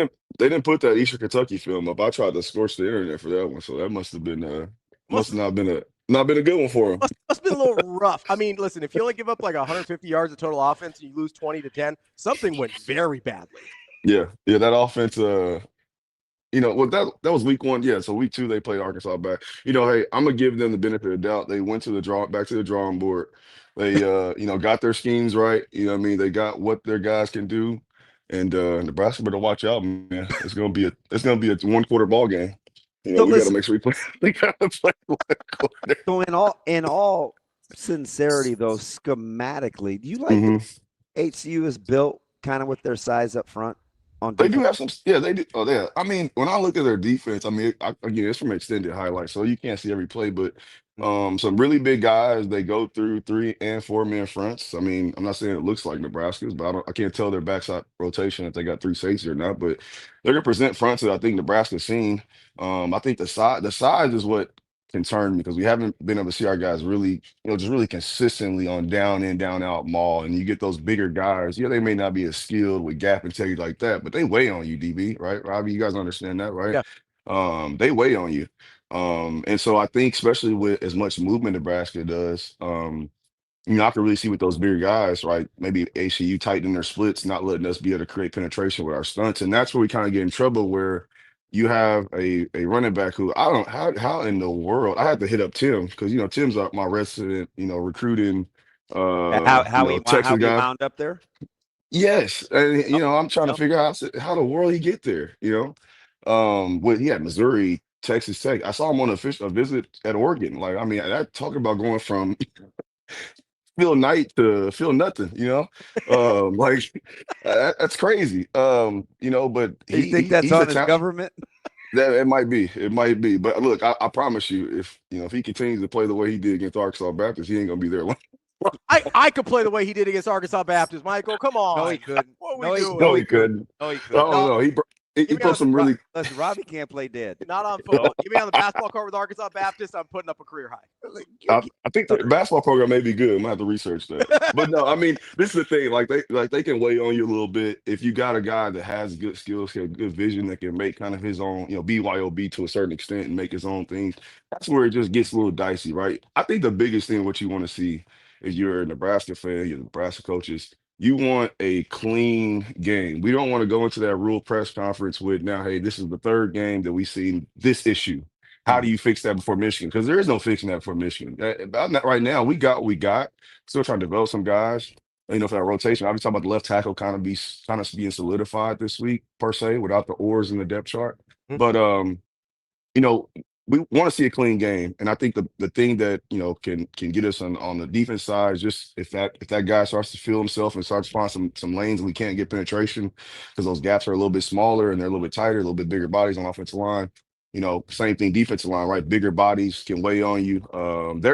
didn't put that Eastern Kentucky film up. I tried to scorch the internet for that one, so that must have been must not been a good one for him. Must been a little rough. I mean, listen, if you only give up like 150 yards of total offense and you lose 20-10, something went very badly. Yeah, that offense. That was week 1. Yeah, so week 2 they played Arkansas back. Hey, I'm gonna give them the benefit of the doubt. They went back to the drawing board. They got their schemes right. They got what their guys can do. And Nebraska better watch out, man. It's gonna be a 1-quarter ball game. We gotta make sure we play. We gotta play 1 quarter. So in all sincerity, though, schematically, do you like the HCU is built kind of with their size up front? They do have some. Yeah, they do. Oh, yeah. I mean, when I look at their defense, I mean, again, it's from extended highlights, so you can't see every play, but some really big guys. They go through 3 and 4 man fronts. I mean, I'm not saying it looks like Nebraska's, but I can't tell their backside rotation if they got 3 safeties or not. But they're gonna present fronts that I think Nebraska's seen. I think the size is what concerned me, because we haven't been able to see our guys really, just really consistently on down in, down out maul. And you get those bigger guys, they may not be as skilled with gap integrity like that, but they weigh on you, DB, right? Ravi, you guys understand that, right? Yeah. They weigh on you. And so I think, especially with as much movement Nebraska does, I can really see with those bigger guys, right? Maybe ACU tightening their splits, not letting us be able to create penetration with our stunts. And that's where we kind of get in trouble where you have a running back who I don't how in the world I had to hit up Tim because Tim's my resident, recruiting How Texas he guy. wound up there? Yes. And I'm trying to Yep. figure out how the world he get there. He had Missouri, Texas Tech. I saw him on a visit at Oregon. Like, I mean, that talking about going from Phil Knight to Phil nothing. Like that's crazy. But You think that's he's a on his talent. government? That it might be. But look, I promise you, if he continues to play the way he did against Arkansas Baptist, he ain't gonna be there long. I could play the way he did against Arkansas Baptist, Michael. Come on. No, he couldn't. What are No, we he- doing? No, he couldn't. No, he couldn't. Oh no, he Give me put some really. Listen, Robbie can't play dead. Not on football. Give me on the basketball court with Arkansas Baptist. I'm putting up a career high. I think the basketball program may be good. I'm gonna have to research that. But no, I mean, this is the thing. Like they can weigh on you a little bit if you got a guy that has good skills, good vision, that can make kind of his own, BYOB to a certain extent and make his own things. That's where it just gets a little dicey, right? I think the biggest thing what you want to see if you're a Nebraska fan, you're Nebraska coaches. You want a clean game. We don't want to go into that rule press conference with now, hey, this is the third game that we've seen this issue. How do you fix that before Michigan? Because there is no fixing that before Michigan. About that right now, we got what we got. Still trying to develop some guys. For that rotation. Obviously, talking about the left tackle kind of being solidified this week per se, without the oars in the depth chart. But we want to see a clean game, and I think the thing that can get us on the defense side is just if that guy starts to feel himself and starts to find some lanes we can't get penetration because those gaps are a little bit smaller and they're a little bit tighter, a little bit bigger bodies on offensive line. Same thing defensive line, right? Bigger bodies can weigh on you.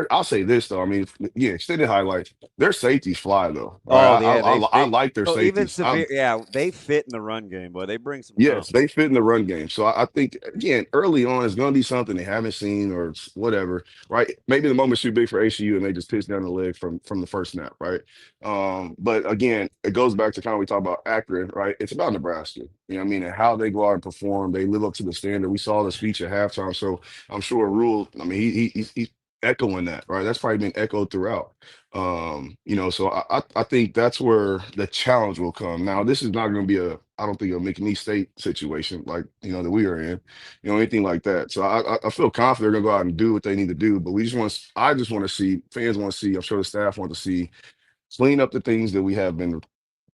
I'll say this though. I mean, extended highlights. Their safeties fly though. Right? I like their safeties. Even severe, they fit in the run game, but they bring some. Yes, they fit in the run game. So I think again, early on, it's going to be something they haven't seen or whatever, right? Maybe the moment's too big for ACU and they just pitch down the leg from the first snap, right? But again, it goes back to kind of we talk about Akron, right? It's about Nebraska. You know what I mean? And how they go out and perform. They live up to the standard. We saw the speech at halftime. So I'm sure Rule, I mean, he's echoing that, right? That's probably been echoed throughout. So I think that's where the challenge will come. Now, this is not going to be I don't think a McNeese State situation like, that we are in, anything like that. So I feel confident they're going to go out and do what they need to do, but I just want to see, fans want to see, I'm sure the staff want to see, clean up the things that we have been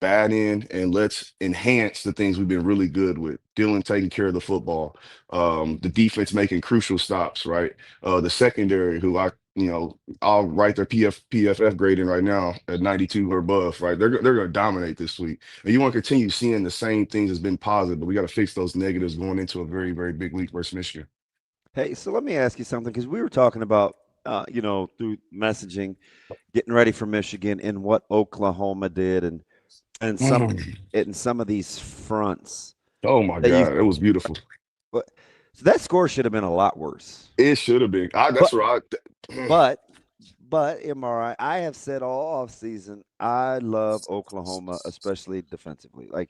bad in, and let's enhance the things we've been really good with. Dylan taking care of the football, the defense making crucial stops, right? The secondary, who I'll write their PFF grading right now at 92 or above, right? They're going to dominate this week. And you want to continue seeing the same things as been positive, but we got to fix those negatives going into a very, very big week versus Michigan. Hey, so let me ask you something, because we were talking about, through messaging, getting ready for Michigan and what Oklahoma did and some of these fronts. Oh my God, it was beautiful. So that score should have been a lot worse. It should have been. That's right. But MRI, I have said all off season, I love Oklahoma, especially defensively. Like,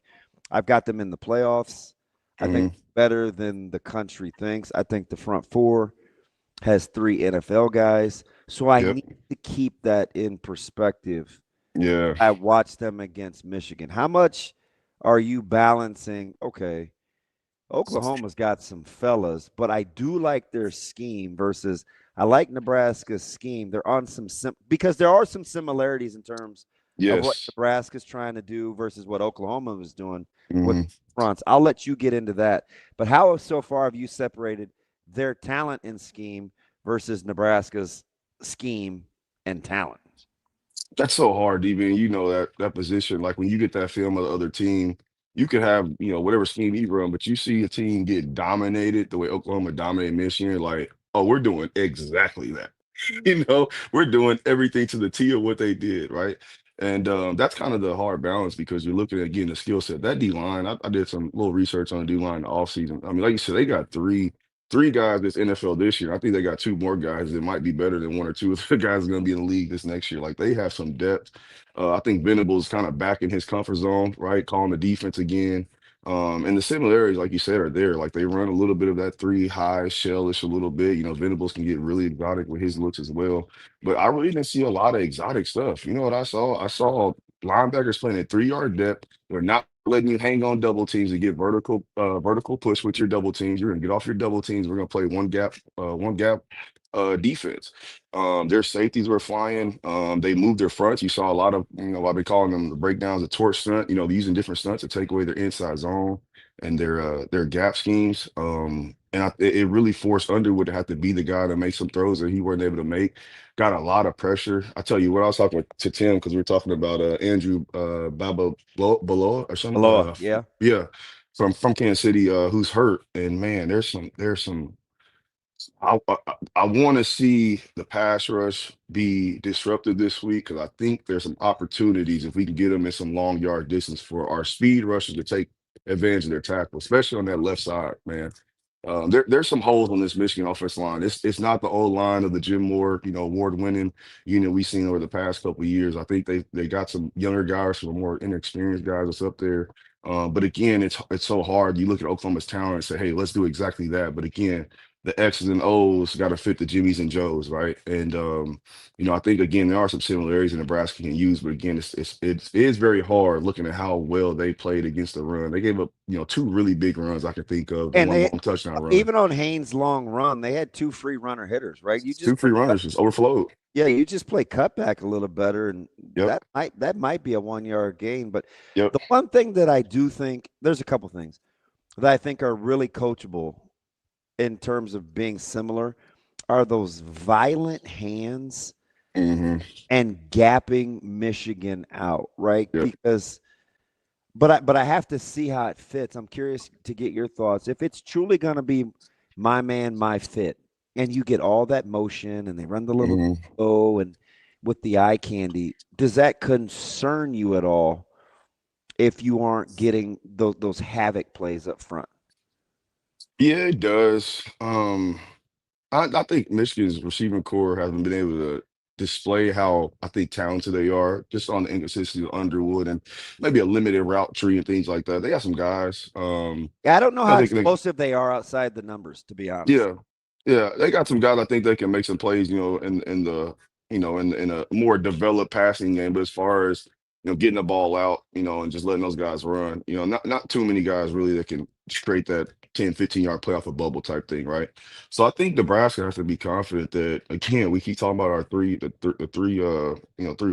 I've got them in the playoffs. I think better than the country thinks. I think the front four has 3 NFL guys. So I need to keep that in perspective. Yeah. I watched them against Michigan. How much are you balancing? Okay, Oklahoma's got some fellas, but I do like their scheme versus I like Nebraska's scheme. They're on some because there are some similarities in terms of what Nebraska's trying to do versus what Oklahoma was doing with fronts. I'll let you get into that. But how so far have you separated their talent and scheme versus Nebraska's scheme and talent? That's so hard, DB. You know that position. Like when you get that film of the other team, you could have, whatever scheme you run, but you see a team get dominated the way Oklahoma dominated Michigan, like, oh, we're doing exactly that. We're doing everything to the T of what they did, right? And that's kind of the hard balance because you're looking at, again, the skill set. That D-line, I did some little research on the D-line in the offseason. I mean, like you said, they got three guys that's NFL this year. I think they got 2 more guys that might be better than 1 or 2 of the guys going to be in the league this next year. Like, they have some depth. I think Venables kind of back in his comfort zone, right? Calling the defense again. And the similarities, like you said, are there. Like they run a little bit of that 3 high shellish a little bit. Venables can get really exotic with his looks as well. But I really didn't see a lot of exotic stuff. You know what I saw? I saw linebackers playing at 3 yard depth. They're not letting you hang on double teams and get vertical push with your double teams. You're gonna get off your double teams. We're gonna play one gap defense. Their safeties were flying. They moved their fronts. You saw a lot of, I've been calling them the breakdowns, the torch stunt. They're using different stunts to take away their inside zone and their gap schemes. And it really forced Underwood to have to be the guy to make some throws that he wasn't able to make. Got a lot of pressure. I tell you what, I was talking to Tim because we were talking about Andrew Baba Beloa or something. Aloha, yeah. Yeah, from Kansas City, who's hurt. And man, there's some. I want to see the pass rush be disrupted this week because I think there's some opportunities if we can get them in some long yard distance for our speed rushers to take advantage of their tackle, especially on that left side, man. There's some holes on this Michigan offensive line. It's not the old line of the Jim Moore, award-winning unit we've seen over the past couple of years. I think they got some younger guys, some more inexperienced guys that's up there. But again, it's so hard. You look at Oklahoma's talent and say, hey, let's do exactly that. But again, the X's and O's got to fit the Jimmies and Joes, right? And I think again there are some similarities that Nebraska can use, but again, it is very hard looking at how well they played against the run. They gave up 2 really big runs I can think of, And one they, long touchdown run. even on Haynes' long run, they had 2 free runner hitters, right? You just 2 free runners just overflowed. Yeah, you just play cutback a little better, and Yep. that might be a 1 yard gain. But Yep. the one thing that I do think, there's a couple things that I think are really coachable in terms of being similar, are those violent hands and gapping Michigan out, right? Yep. Because, but I have to see how it fits. I'm curious to get your thoughts. If it's truly going to be my man, my fit, and you get all that motion, and they run the little bow and with the eye candy, does that concern you at all if you aren't getting those havoc plays up front? Yeah, it does. I think Michigan's receiving core hasn't been able to display how I think talented they are, just on the inconsistency of Underwood and maybe a limited route tree and things like that. They got some guys. Yeah, I don't know how explosive they are outside the numbers, to be honest. Yeah, they got some guys I think they can make some plays, in the in a more developed passing game. But as far as getting the ball out, and just letting those guys run, not too many guys really that can create that 10, 15-yard play off a bubble type thing, right? So I think Nebraska has to be confident that again, we keep talking about our three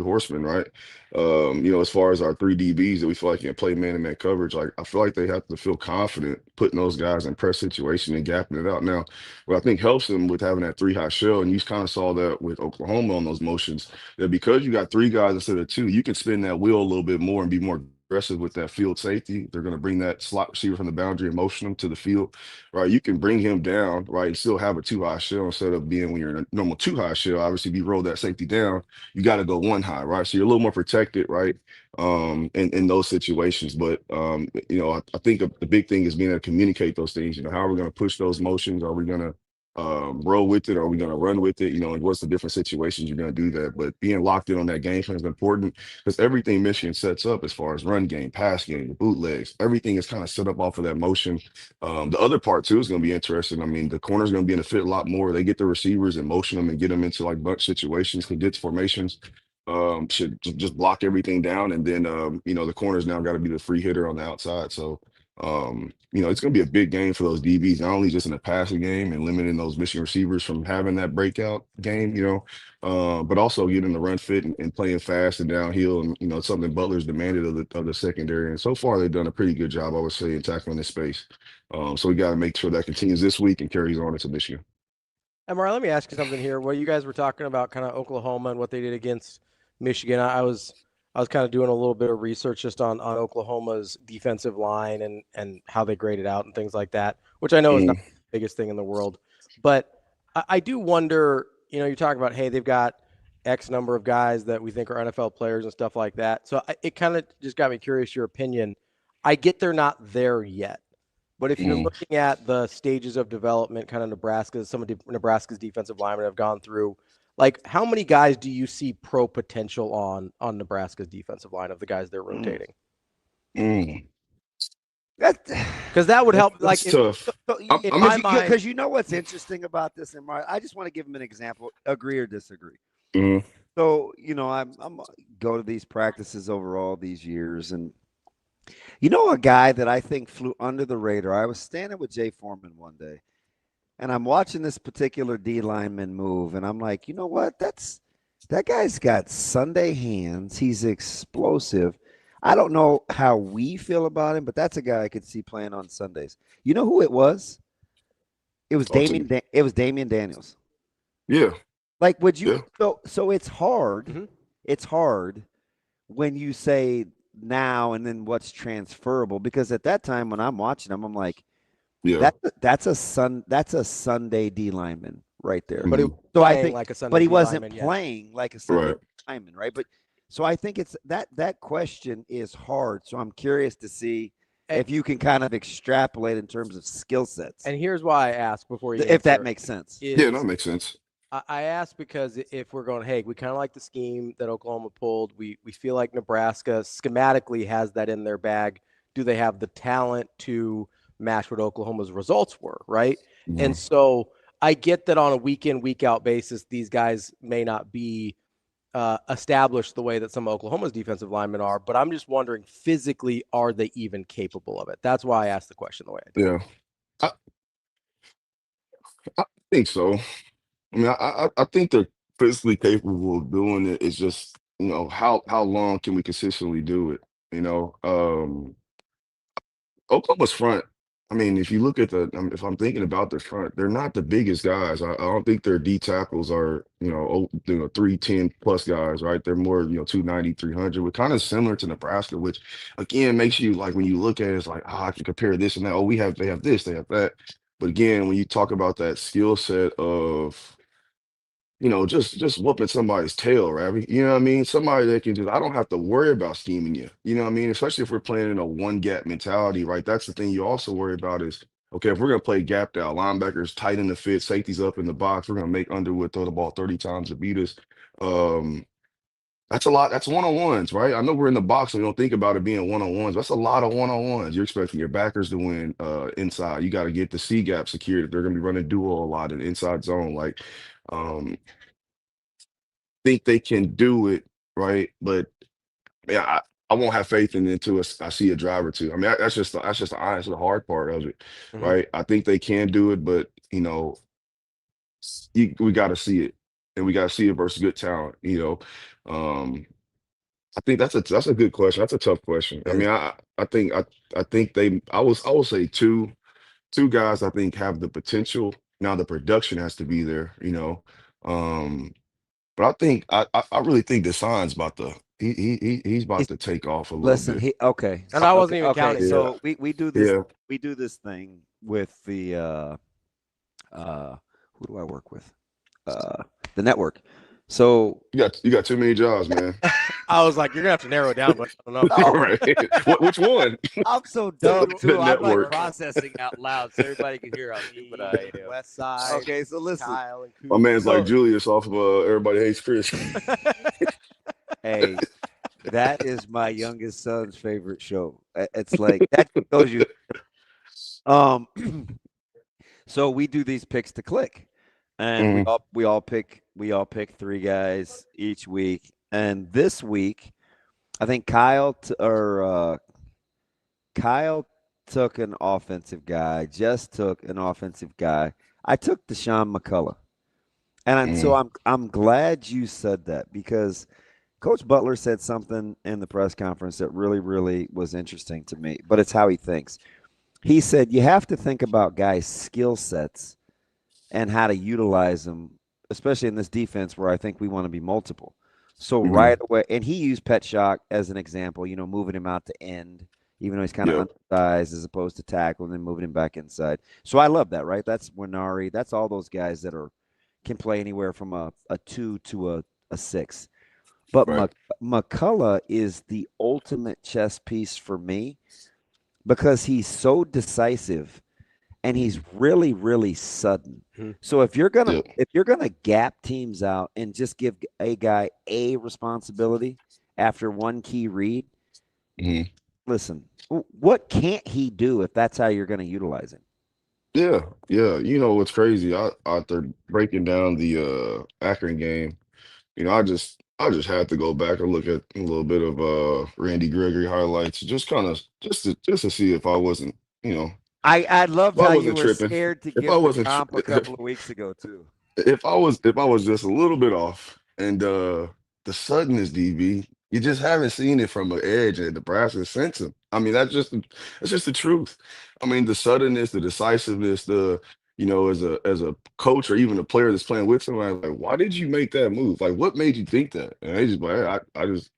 horsemen, right? As far as our 3 DBs that we feel like can play man-to-man coverage, like I feel like they have to feel confident putting those guys in press situation and gapping it out. Now, what I think helps them with having that 3 high shell, and you kind of saw that with Oklahoma on those motions, that because you got 3 guys instead of 2, you can spin that wheel a little bit more and be more aggressive with that field safety. They're going to bring that slot receiver from the boundary and motion him to the field, right? You can bring him down, right, and still have a 2 high shell instead of being when you're in a normal 2 high shell. Obviously, if you roll that safety down, you got to go 1 high, right? So you're a little more protected, right? In those situations. But I think the big thing is being able to communicate those things. How are we going to push those motions? Are we going to roll with it? Or are we going to run with it? And what's the different situations you're going to do that? But being locked in on that game plan is important because everything Michigan sets up as far as run game, pass game, the bootlegs, everything is kind of set up off of that motion. The other part too is going to be interesting. I mean, the corner's going to be in the fit a lot more. They get the receivers and motion them and get them into like bunch situations, condensed formations. Should just block everything down, and then the corners now got to be the free hitter on the outside. So it's going to be a big game for those DBs, not only just in the passing game and limiting those Michigan receivers from having that breakout game, but also getting the run fit and playing fast and downhill, and it's something Butler's demanded of the secondary. And so far they've done a pretty good job, I would say, in tackling this space. So we got to make sure that continues this week and carries on into Michigan. Emma, let me ask you something here. Well, you guys were talking about kind of Oklahoma and what they did against Michigan. I was kind of doing a little bit of research just on Oklahoma's defensive line and how they graded out and things like that, which I know is not the biggest thing in the world. But I do wonder, you talk about, hey, they've got X number of guys that we think are NFL players and stuff like that. So it kind of just got me curious, your opinion. I get they're not there yet. But if you're looking at the stages of development, kind of some of Nebraska's defensive linemen have gone through, like how many guys do you see pro potential on Nebraska's defensive line of the guys they're rotating? Because that would help. Like, It's tough. in my mind, because you know what's interesting about this, and I just want to give him an example. Agree or disagree. Mhm. So I'm go to these practices over all these years, and a guy that I think flew under the radar. I was standing with Jay Foreman one day, and I'm watching this particular D lineman move, and I'm like, you know what? That guy's got Sunday hands. He's explosive. I don't know how we feel about him, but that's a guy I could see playing on Sundays. You know who it was? It was Damien. It was Damian Daniels. Yeah. Like, would you? Yeah. So it's hard. Mm-hmm. It's hard when you say now and then what's transferable, because at that time when I'm watching him, I'm like, yeah, that's a Sunday D lineman right there. But he so I think, like a Sunday but he D wasn't lineman, playing like a Sunday Right. lineman, right? But so I think it's that question is hard. So I'm curious to see if you can kind of extrapolate in terms of skill sets. And here's why I asked before you if that answer, makes sense. Yeah, that makes sense. I asked because if we're going, hey, we kind of like the scheme that Oklahoma pulled. We feel like Nebraska schematically has that in their bag. Do they have the talent to match what Oklahoma's results were, right? Mhm. And so I get that on a week in, week out basis, these guys may not be established the way that some of Oklahoma's defensive linemen are, but I'm just wondering, physically, are they even capable of it? That's why I asked the question the way I did. Yeah. I think so. I mean, I think they're physically capable of doing it. It's just, how long can we consistently do it? Oklahoma's front. I mean, if you look at if I'm thinking about the front, they're not the biggest guys. I don't think their D tackles are, 310 plus guys, right? They're more, 290, 300. We're kind of similar to Nebraska, which again makes you like, when you look at it, it's like, I can compare this and that. Oh, they have this, they have that. But again, when you talk about that skill set of, just whooping somebody's tail, Ravi. You know what I mean? Somebody that can I don't have to worry about scheming you. You know what I mean? Especially if we're playing in a one gap mentality, right? That's the thing you also worry about is, okay, if we're going to play gap down, linebackers tight in the fit, safeties up in the box, we're going to make Underwood throw the ball 30 times to beat us. That's a lot. That's one-on-ones, right? I know we're in the box and we don't think about it being one-on-ones. That's a lot of one-on-ones. You're expecting your backers to win inside. You got to get the C gap secured if they're going to be running duo a lot in the inside zone. Like, think they can do it, right? But yeah, I won't have faith in it until I see a drive or two. I mean, that's just the honest, the hard part of it, right? I think they can do it, but we got to see it, and we got to see it versus good talent. I think that's a good question. That's a tough question. I mean, I think I will say two guys I think have the potential. Now the production has to be there, but I think I really think Desan's about to he's about to take off a little bit. And I wasn't even counting. Okay, so we do this. Yeah. We do this thing with the who do I work with? The network. So you got too many jobs, man. I was like, you're gonna have to narrow it down, but I don't know. All right. Which one? I'm so dumb The too. I'm like network. processing out loud so everybody can hear me. But West Side. Okay, so listen. Kyle and My man's like Julius off of Everybody Hates Chris. Hey, that is my youngest son's favorite show. It's like that shows you. So we do these picks to click, and we all pick three guys each week. And this week, I think Kyle took an offensive guy. Jess took an offensive guy. I took Deshaun McCullough, and so I'm glad you said that, because Coach Butler said something in the press conference that really, really was interesting to me, but it's how he thinks. He said you have to think about guys' skill sets and how to utilize them, especially in this defense where I think we want to be multiple. So right away, and he used Pet Shock as an example, moving him out to end, even though he's kind of undersized as opposed to tackle, and then moving him back inside. So I love that, right? That's Winari. That's all those guys that can play anywhere from a 2 to a 6. But McCullough is the ultimate chess piece for me, because he's so decisive and he's really, really sudden. So if you're gonna gap teams out and just give a guy a responsibility after one key read, listen, what can't he do if that's how you're going to utilize him? Yeah, yeah. You know what's crazy? After breaking down the Akron game, I just had to go back and look at a little bit of Randy Gregory highlights, just kind of just to see if I wasn't, I loved if I how you wasn't were tripping, scared to if I give the wasn't, comp a couple of weeks ago too. if I was just a little bit off, and the suddenness, DB, you just haven't seen it from an edge at Nebraska since him. I mean, that's just the truth. I mean, the suddenness, the decisiveness, as a coach or even a player that's playing with somebody, like, why did you make that move? Like, what made you think that? And they just like, hey,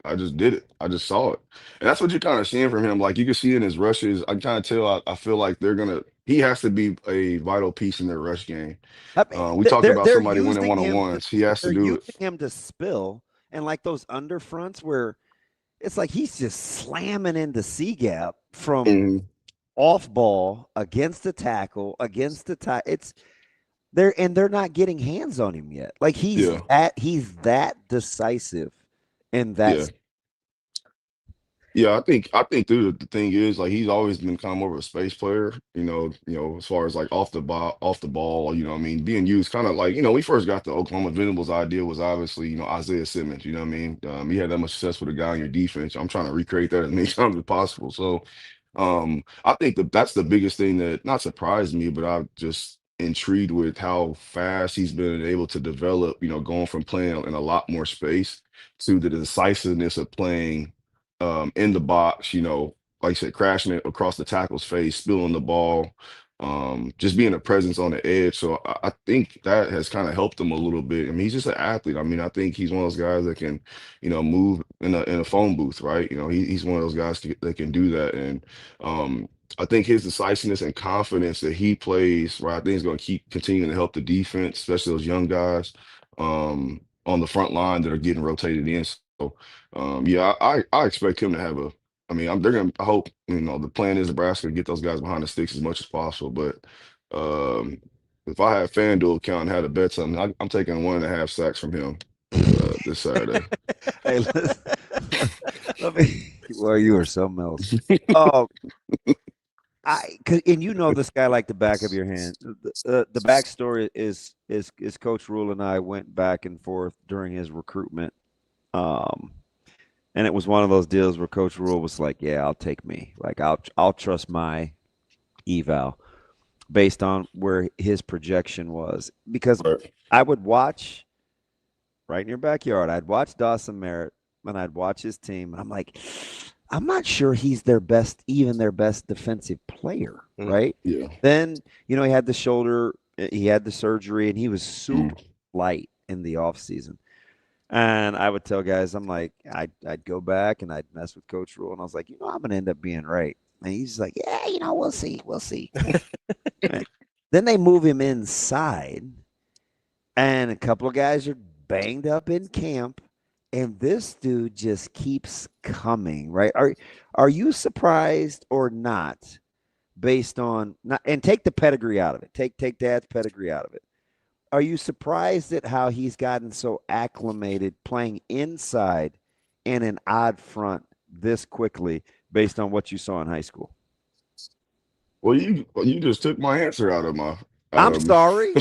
I just did it. I just saw it. And that's what you're kind of seeing from him. Like, you can see in his rushes, I kind of tell, I feel like he has to be a vital piece in their rush game. I mean, We talked about they're somebody winning using him one-on-ones. He has to they're do using it. him to spill, and like those under fronts where it's like he's just slamming into C gap from Mhm. off ball against the tackle against the tie. They're not getting hands on him yet. Like he's Yeah. that decisive in that. Yeah. Yeah, I think the thing is, like, he's always been kind of more of a space player, as far as like off the ball, what I mean, being used kind of like, when we first got the Oklahoma Venables idea was obviously, Isaiah Simmons, you know what I mean? You had that much success with a guy on your defense. I'm trying to recreate that as many times as possible. So I think that's the biggest thing that not surprised me, but I'm just intrigued with how fast he's been able to develop, going from playing in a lot more space to the decisiveness of playing in the box, like I said, crashing it across the tackle's face, spilling the ball, just being a presence on the edge. So I think that has kind of helped him a little bit. I mean, he's just an athlete. I mean, I think he's one of those guys that can, move in a phone booth, right? He's one of those guys that can do that. And I think his decisiveness and confidence that he plays, right, I think is going to keep continuing to help the defense, especially those young guys on the front line that are getting rotated in. So yeah, I expect him to have a. I mean, I hope the plan is Nebraska to get those guys behind the sticks as much as possible. But if I had FanDuel account and had to bet something, I'm taking 1.5 sacks from him this Saturday. Hey, let me. Well, you are something else. Oh, and this guy like the back of your hand. The backstory is Coach Rule and I went back and forth during his recruitment. And it was one of those deals where Coach Rule was like, "Yeah, I'll take me. Like, I'll trust my eval based on where his projection was." Because I would watch right in your backyard. I'd watch Dawson Merritt and I'd watch his team, and I'm like, I'm not sure he's their best defensive player, right? Yeah. Then he had the shoulder, he had the surgery, and he was super light in the offseason. And I would tell guys, I'm like, I'd go back and I'd mess with Coach Rule, and I was like, I'm gonna end up being right. And he's like, yeah, we'll see. Then they move him inside, and a couple of guys are banged up in camp, and this dude just keeps coming, right? Are you surprised or not, based on and take the pedigree out of it. Take Dad's pedigree out of it. Are you surprised at how he's gotten so acclimated playing inside in an odd front this quickly based on what you saw in high school? Well, you just took my answer out of my. I'm sorry.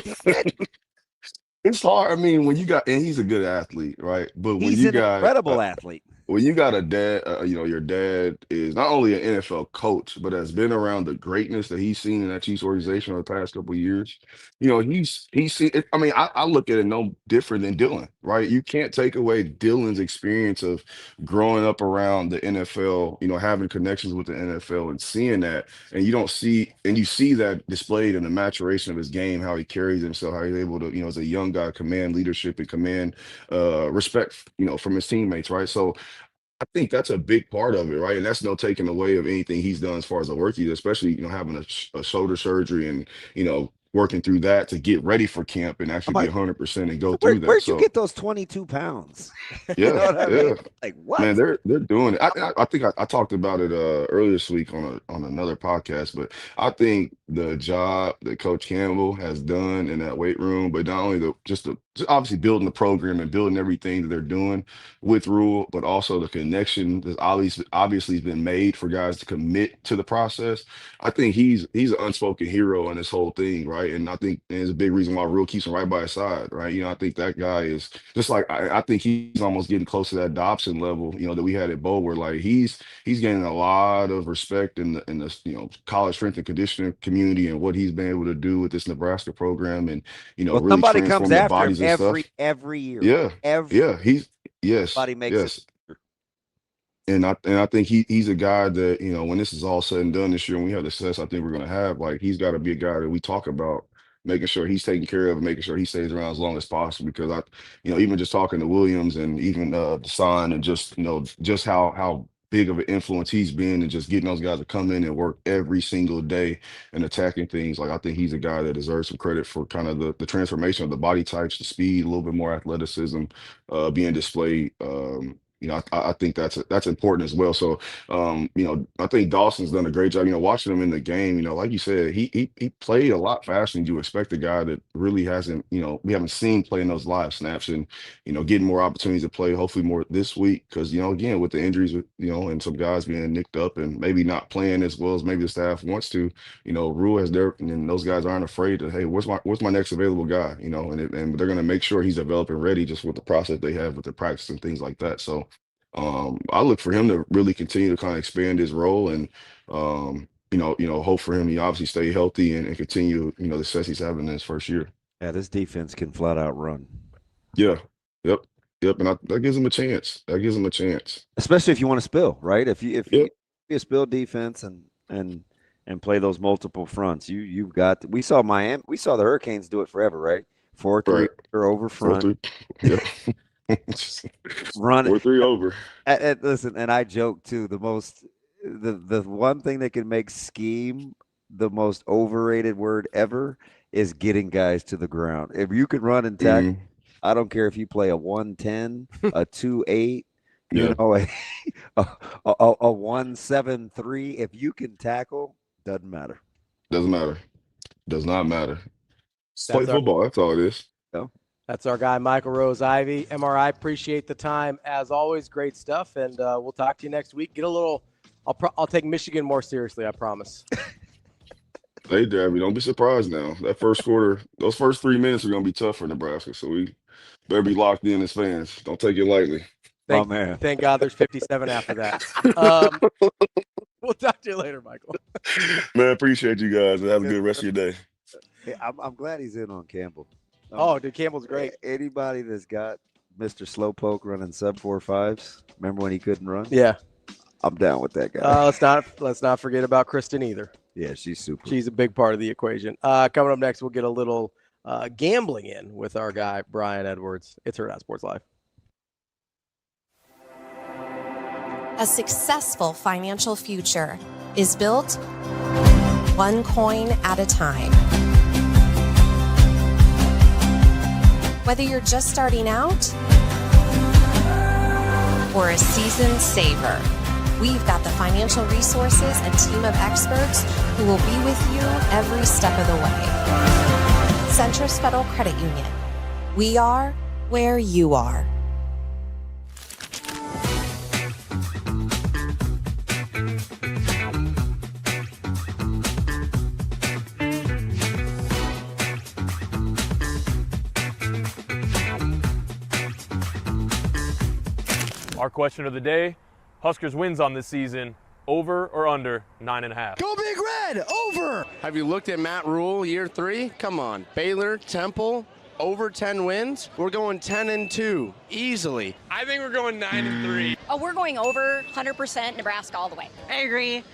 It's hard. I mean, and he's a good athlete, right? But he's an incredible athlete. When you got a dad, your dad is not only an NFL coach, but has been around the greatness that he's seen in that Chiefs organization over the past couple of years. He's seen it. I mean, I look at it no different than Dylan, right? You can't take away Dylan's experience of growing up around the NFL, having connections with the NFL and seeing that, and you see that displayed in the maturation of his game, how he carries himself, how he's able to, as a young guy, command leadership and command respect, from his teammates, right? So I think that's a big part of it, right? And that's no taking away of anything he's done as far as the work he did, especially, having a shoulder surgery and, working through that to get ready for camp and actually be 100% and go through that. Where'd you get those 22 pounds? Yeah, I mean? Like, what? Man, they're doing it. I think I talked about it earlier this week on another podcast, but I think the job that Coach Campbell has done in that weight room, but not only just just obviously building the program and building everything that they're doing with Rule, but also the connection that's obviously been made for guys to commit to the process. I think he's an unspoken hero in this whole thing, right? And I think there's a big reason why Rule keeps him right by his side, right? I think that guy is just like I think he's almost getting close to that Dobson level, that we had at Bowl, where like he's gaining a lot of respect in the college strength and conditioning community and what he's been able to do with this Nebraska program and Well, really somebody comes transform their after him bodies and stuff. every year. Yeah, yes, Somebody makes yes. it. And I think he's a guy that, when this is all said and done this year and we have the success I think we're going to have, like he's got to be a guy that we talk about making sure he's taken care of and making sure he stays around as long as possible. Because even just talking to Williams and even Deshaun and just how big of an influence he's been and just getting those guys to come in and work every single day and attacking things. Like I think he's a guy that deserves some credit for kind of the transformation of the body types, the speed, a little bit more athleticism being displayed. I think that's important as well. So, I think Dawson's done a great job. Watching him in the game, like you said, he played a lot faster than you expect. A guy that really hasn't, we haven't seen playing those live snaps and, getting more opportunities to play. Hopefully more this week because again with the injuries, and some guys being nicked up and maybe not playing as well as maybe the staff wants to. Rule has and those guys aren't afraid to, hey, where's my next available guy? And they're going to make sure he's developing ready just with the process they have with the practice and things like that. So. I look for him to really continue to kind of expand his role and, hope for him to obviously stay healthy and continue, the success he's having in his first year. Yeah, this defense can flat out run. Yeah. Yep. And that gives him a chance. Especially if you want to spill, right? If you a spill defense and play those multiple fronts, you've got. We saw Miami. We saw the Hurricanes do it forever, right? 4-3 or over front. 4-3. Yeah. Run 4-3 over. Listen, and I joke too. The one thing that can make scheme the most overrated word ever is getting guys to the ground. If you can run and tackle, I don't care if you play a 1-10, a 2-8, a 1-7-3. If you can tackle, doesn't matter. Does not matter. Play football. That's all it is. Yeah. That's our guy, Michael Rose-Ivey. MRI, appreciate the time. As always, great stuff. And we'll talk to you next week. Get a little – I'll take Michigan more seriously, I promise. Hey, Dabby, don't be surprised now. That first quarter, those first 3 minutes are going to be tough for Nebraska. So we better be locked in as fans. Don't take it lightly. Thank God there's 57 after that. We'll talk to you later, Michael. Man, appreciate you guys. Have a good rest of your day. Hey, I'm glad he's in on Campbell. Dude, Campbell's great. Anybody that's got Mr. Slowpoke running sub 4.5s, remember when he couldn't run? Yeah. I'm down with that guy. Let's not forget about Kristen either. Yeah, she's super. She's a big part of the equation. Coming up next, we'll get a little gambling in with our guy, Brian Edwards. It's Hurrdat Sports Live. A successful financial future is built one coin at a time. Whether you're just starting out or a seasoned saver, we've got the financial resources and team of experts who will be with you every step of the way. Centris Federal Credit Union. We are where you are. Our question of the day, Huskers wins on this season, over or under 9.5? Go Big Red, over! Have you looked at Matt Rule year 3? Come on. Baylor, Temple, over 10 wins. We're going 10-2, easily. I think we're going 9-3. Oh, we're going over 100% Nebraska all the way. I agree.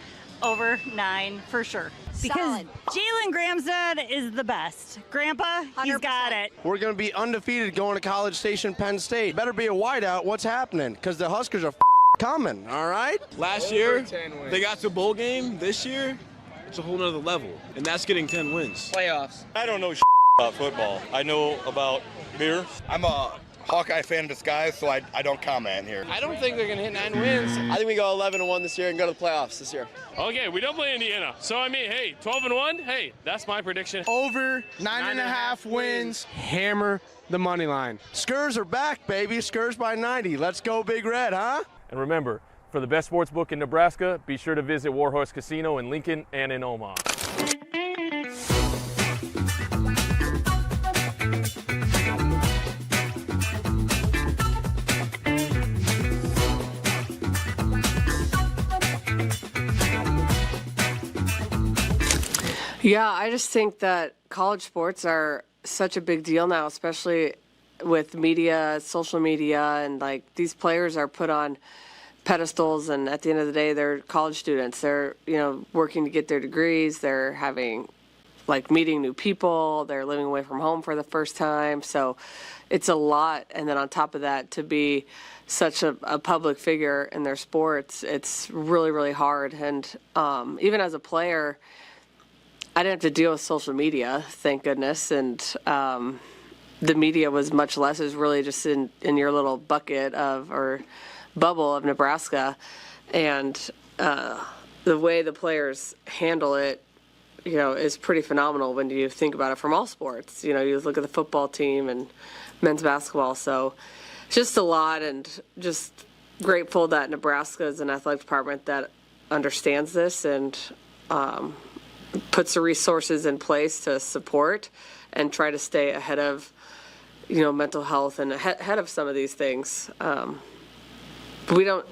Over 9 for sure. Because Solid. Jalen Gramstad is the best. Grandpa, he's got it. We're going to be undefeated going to College Station, Penn State. Better be a whiteout. What's happening? Because the Huskers are coming, all right? Last year, they got to bowl game. This year, it's a whole nother level. And that's getting 10 wins. Playoffs. I don't know about football. I know about beer. I'm a Hawkeye fan in disguise, so I don't comment here. I don't think they're going to hit 9 wins. I think we go 11-1 this year and go to the playoffs this year. Okay, we don't play Indiana. So, I mean, hey, 12-1, hey, that's my prediction. Over 9.5 wins. Hammer the money line. Skurs are back, baby. Skurs by 90. Let's go Big Red, huh? And remember, for the best sports book in Nebraska, be sure to visit Warhorse Casino in Lincoln and in Omaha. Yeah, I just think that college sports are such a big deal now, especially with media, social media, and like these players are put on pedestals, and at the end of the day, they're college students. They're, working to get their degrees. They're having, meeting new people. They're living away from home for the first time. So it's a lot. And then on top of that, to be such a public figure in their sports, it's really, really hard. And even as a player, I didn't have to deal with social media, thank goodness, and the media was much less. It was really just in your little bucket or bubble of Nebraska, and the way the players handle it, is pretty phenomenal when you think about it from all sports. You look at the football team and men's basketball, so just a lot, and just grateful that Nebraska is an athletic department that understands this and puts the resources in place to support and try to stay ahead of, mental health and ahead of some of these things. We don't,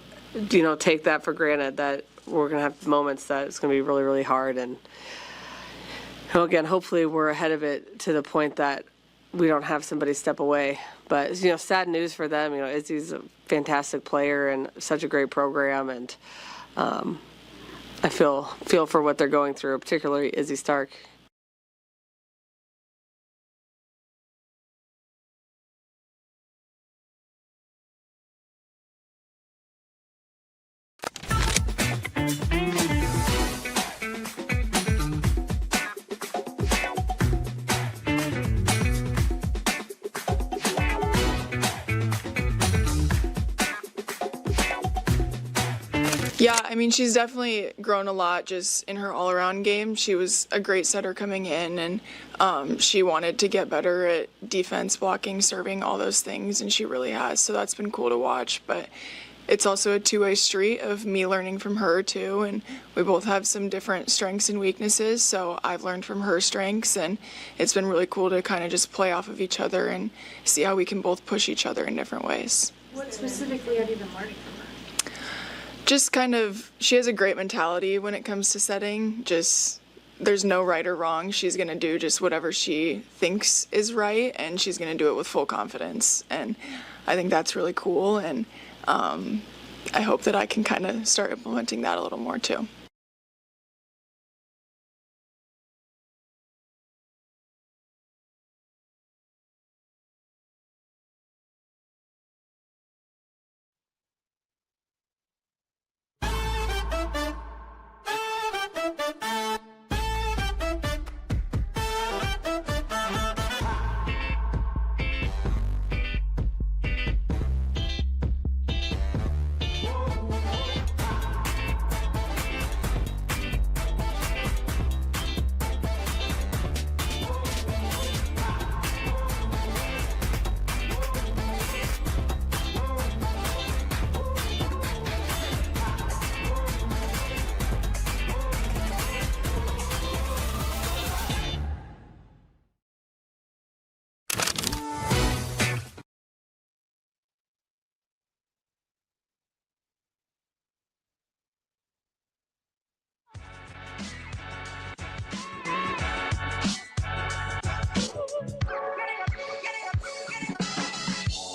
take that for granted, that we're going to have moments that it's going to be really, really hard. And again, hopefully we're ahead of it to the point that we don't have somebody step away. But, sad news for them. Izzy's a fantastic player and such a great program. And, I feel for what they're going through, particularly Izzy Stark. Yeah, I mean, she's definitely grown a lot just in her all-around game. She was a great setter coming in, and she wanted to get better at defense, blocking, serving, all those things, and she really has. So that's been cool to watch. But it's also a two-way street of me learning from her, too, and we both have some different strengths and weaknesses, so I've learned from her strengths, and it's been really cool to kind of just play off of each other and see how we can both push each other in different ways. What specifically have you been learning from her? Just kind of, she has a great mentality when it comes to setting. Just, there's no right or wrong. She's going to do just whatever she thinks is right, and she's going to do it with full confidence. And I think that's really cool, and I hope that I can kind of start implementing that a little more too.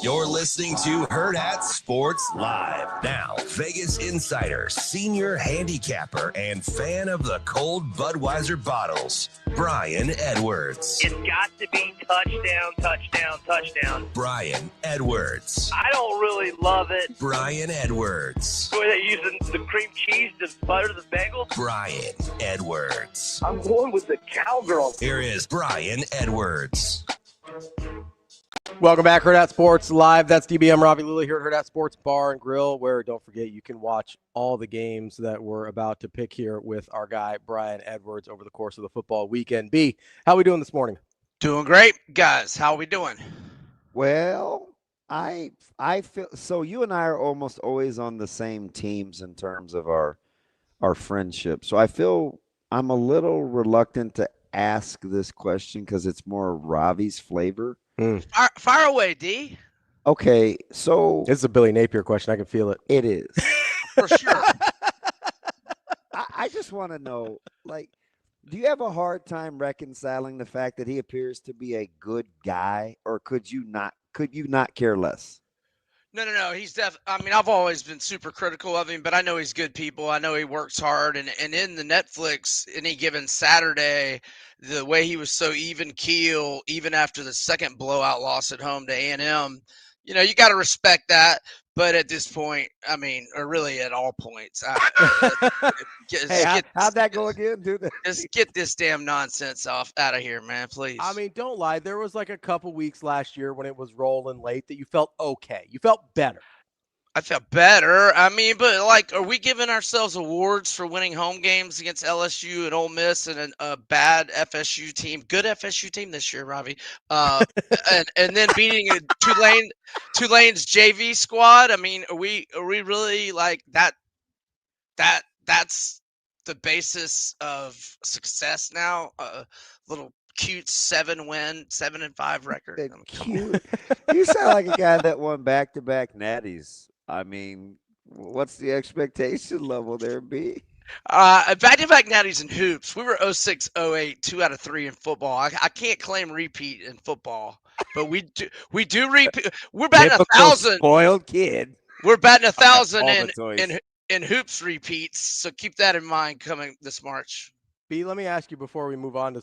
You're listening to Hurrdat Sports Live. Now, Vegas insider, senior handicapper, and fan of the cold Budweiser bottles, Brian Edwards. It's got to be touchdown, touchdown, touchdown. Brian Edwards. I don't really love it. Brian Edwards. The way they're using the cream cheese to butter the bagel. Brian Edwards. I'm going with the cowgirl. Here is Brian Edwards. Welcome back, Hurrdat Sports Live. That's DBM Ravi Lulla here at Hurrdat Sports Bar and Grill, where don't forget you can watch all the games that we're about to pick here with our guy Brian Edwards over the course of the football weekend. B, how are we doing this morning? Doing great, guys. How are we doing? Well, I feel so. You and I are almost always on the same teams in terms of our friendship. So I feel I'm a little reluctant to ask this question because it's more Ravi's flavor. Fire away, D. Okay, so This is a Billy Napier question. I can feel it. it is. For sure. I just want to know, like, do you have a hard time reconciling the fact that he appears to be a good guy, or could you not care less? No. He's I mean, I've always been super critical of him, but I know he's good people. I know he works hard. And in the Netflix, any given Saturday, the way he was so even keel, even after the second blowout loss at home to A&M, you got to respect that. But at this point, I mean, or really at all points, Hey, how'd that go again, dude? just get this damn nonsense out of here, man, please. I mean, don't lie. There was like a couple weeks last year when it was rolling late that you felt okay. You felt better. I felt better. I mean, but like, are we giving ourselves awards for winning home games against LSU and Ole Miss and a bad FSU team, good FSU team this year, Ravi, and then beating Tulane's JV squad? I mean, are we really like that? That's the basis of success now. Little cute 7-5 record. I mean, Cute. You sound like a guy that won back-to-back natties. I mean, what's the expectation level there, B? Back-to-back natties and hoops. We were 06, 08, 2 out of 3 in football. I can't claim repeat in football, but we do repeat. We're batting 1,000. Spoiled kid. We're batting 1,000 All the toys. in hoops repeats. So keep that in mind coming this March. B, let me ask you before we move on to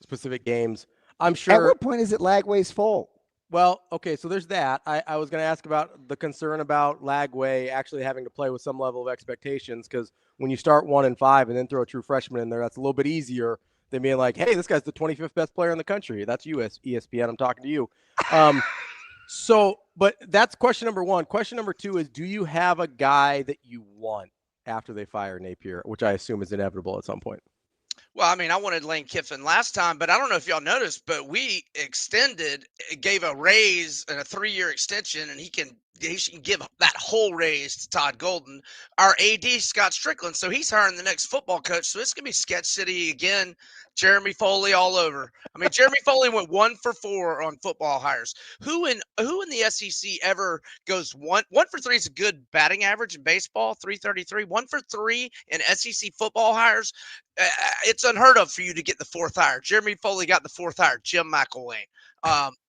specific games. I'm sure. At what point is it Lagway's fault? Well, okay, so there's that. I was going to ask about the concern about Lagway actually having to play with some level of expectations, because when you start 1-5 and then throw a true freshman in there, that's a little bit easier than being like, hey, this guy's the 25th best player in the country. That's you, ESPN. I'm talking to you. But that's question number one. Question number two is, do you have a guy that you want after they fire Napier, which I assume is inevitable at some point? Well, I mean, I wanted Lane Kiffin last time, but I don't know if y'all noticed, but we gave a raise and a 3-year extension, and he can give that whole raise to Todd Golden. Our AD, Scott Strickland, so he's hiring the next football coach, so it's going to be Sketch City again, Jeremy Foley all over. I mean, Jeremy Foley went 1 for 4 on football hires. Who in the SEC ever goes 1 for 3 is a good batting average in baseball, 333. 1 for 3 in SEC football hires. It's unheard of for you to get the 4th hire. Jeremy Foley got the 4th hire, Jim McElwain.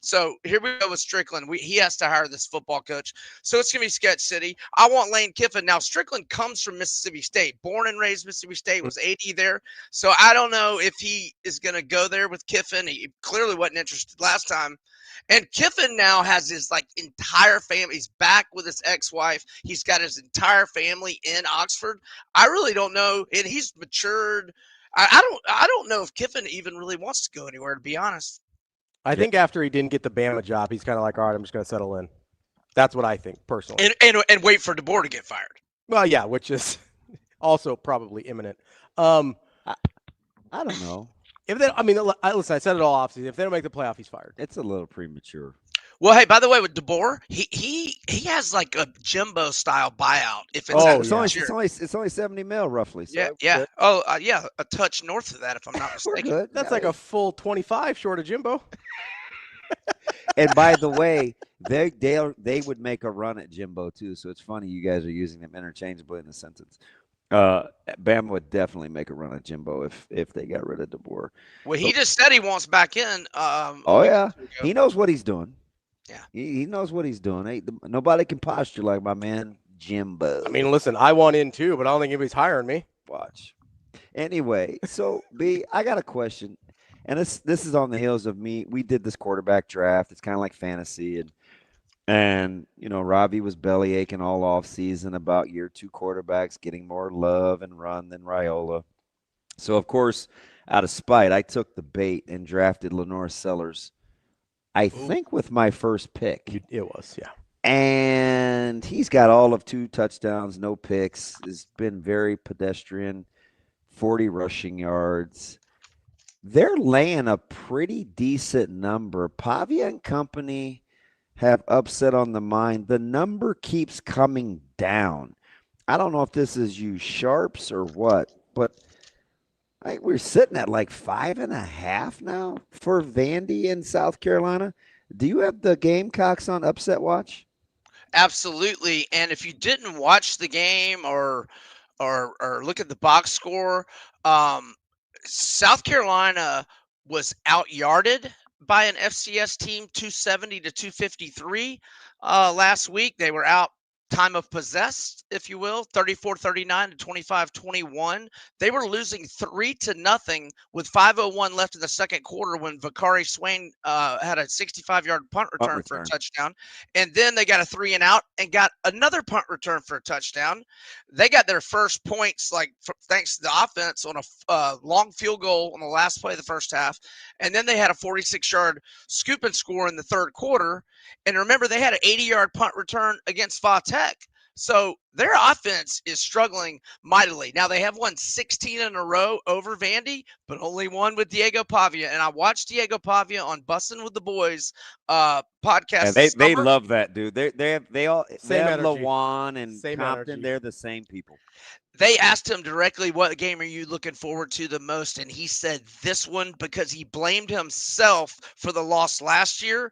So here we go with Strickland. He has to hire this football coach. So it's going to be Sketch City. I want Lane Kiffin. Now, Strickland comes from Mississippi State, born and raised Mississippi State, was 80 there. So I don't know if he is going to go there with Kiffin. He clearly wasn't interested last time. And Kiffin now has his entire family. He's back with his ex-wife. He's got his entire family in Oxford. I really don't know. And he's matured. I don't know if Kiffin even really wants to go anywhere, to be honest. I think after he didn't get the Bama job, he's kind of like, all right, I'm just going to settle in. That's what I think, personally. And wait for DeBoer to get fired. Well, yeah, which is also probably imminent. I don't know. Listen, I said it all offseason. If they don't make the playoff, he's fired. It's a little premature. Well, hey, by the way, with DeBoer, he has like a Jimbo style buyout. If it's it's only 70 mil roughly. So yeah. Oh, yeah, a touch north of that, if I'm not mistaken. That's like a full 25 short of Jimbo. And by the way, they would make a run at Jimbo too. So it's funny you guys are using them interchangeably in the sentence. Bama would definitely make a run at Jimbo if they got rid of DeBoer. Well, he just said he wants back in. He knows what he's doing. Yeah, he knows what he's doing. Nobody can posture like my man Jimbo. I mean, listen, I want in too, but I don't think anybody's hiring me. Watch. Anyway, so B, I got a question, and this is on the heels of me. We did this quarterback draft. It's kind of like fantasy, and Ravi was belly aching all off season about year 2 quarterbacks getting more love and run than Raiola. So of course, out of spite, I took the bait and drafted Lenore Sellers. I think, with my first pick. It was, yeah. And he's got all of 2 touchdowns, no picks. Has been very pedestrian, 40 rushing yards. They're laying a pretty decent number. Pavia and company have upset on the mind. The number keeps coming down. I don't know if this is you sharps or what, but we're sitting at like 5.5 now for Vandy in South Carolina. Do you have the Gamecocks on upset watch? Absolutely. And if you didn't watch the game or look at the box score, South Carolina was out-yarded by an FCS team, 270 to 253 last week. They were out time of possessed, if you will, 34-39 to 25-21. They were losing 3-0 with 5:01 left in the second quarter when Vakari Swain had a 65-yard punt return for a touchdown. And then they got a 3-and-out and got another punt return for a touchdown. They got their first points, thanks to the offense, on a long field goal on the last play of the first half. And then they had a 46-yard scoop and score in the third quarter. And remember, they had an 80-yard punt return against Va Tech. So their offense is struggling mightily. Now, they have won 16 in a row over Vandy, but only one with Diego Pavia. And I watched Diego Pavia on Bussin' with the Boys podcast. Yeah, they love that, dude. They have energy. Lawan and Same Compton. energy. They're the same people. They asked him directly, what game are you looking forward to the most? And he said this one, because he blamed himself for the loss last year.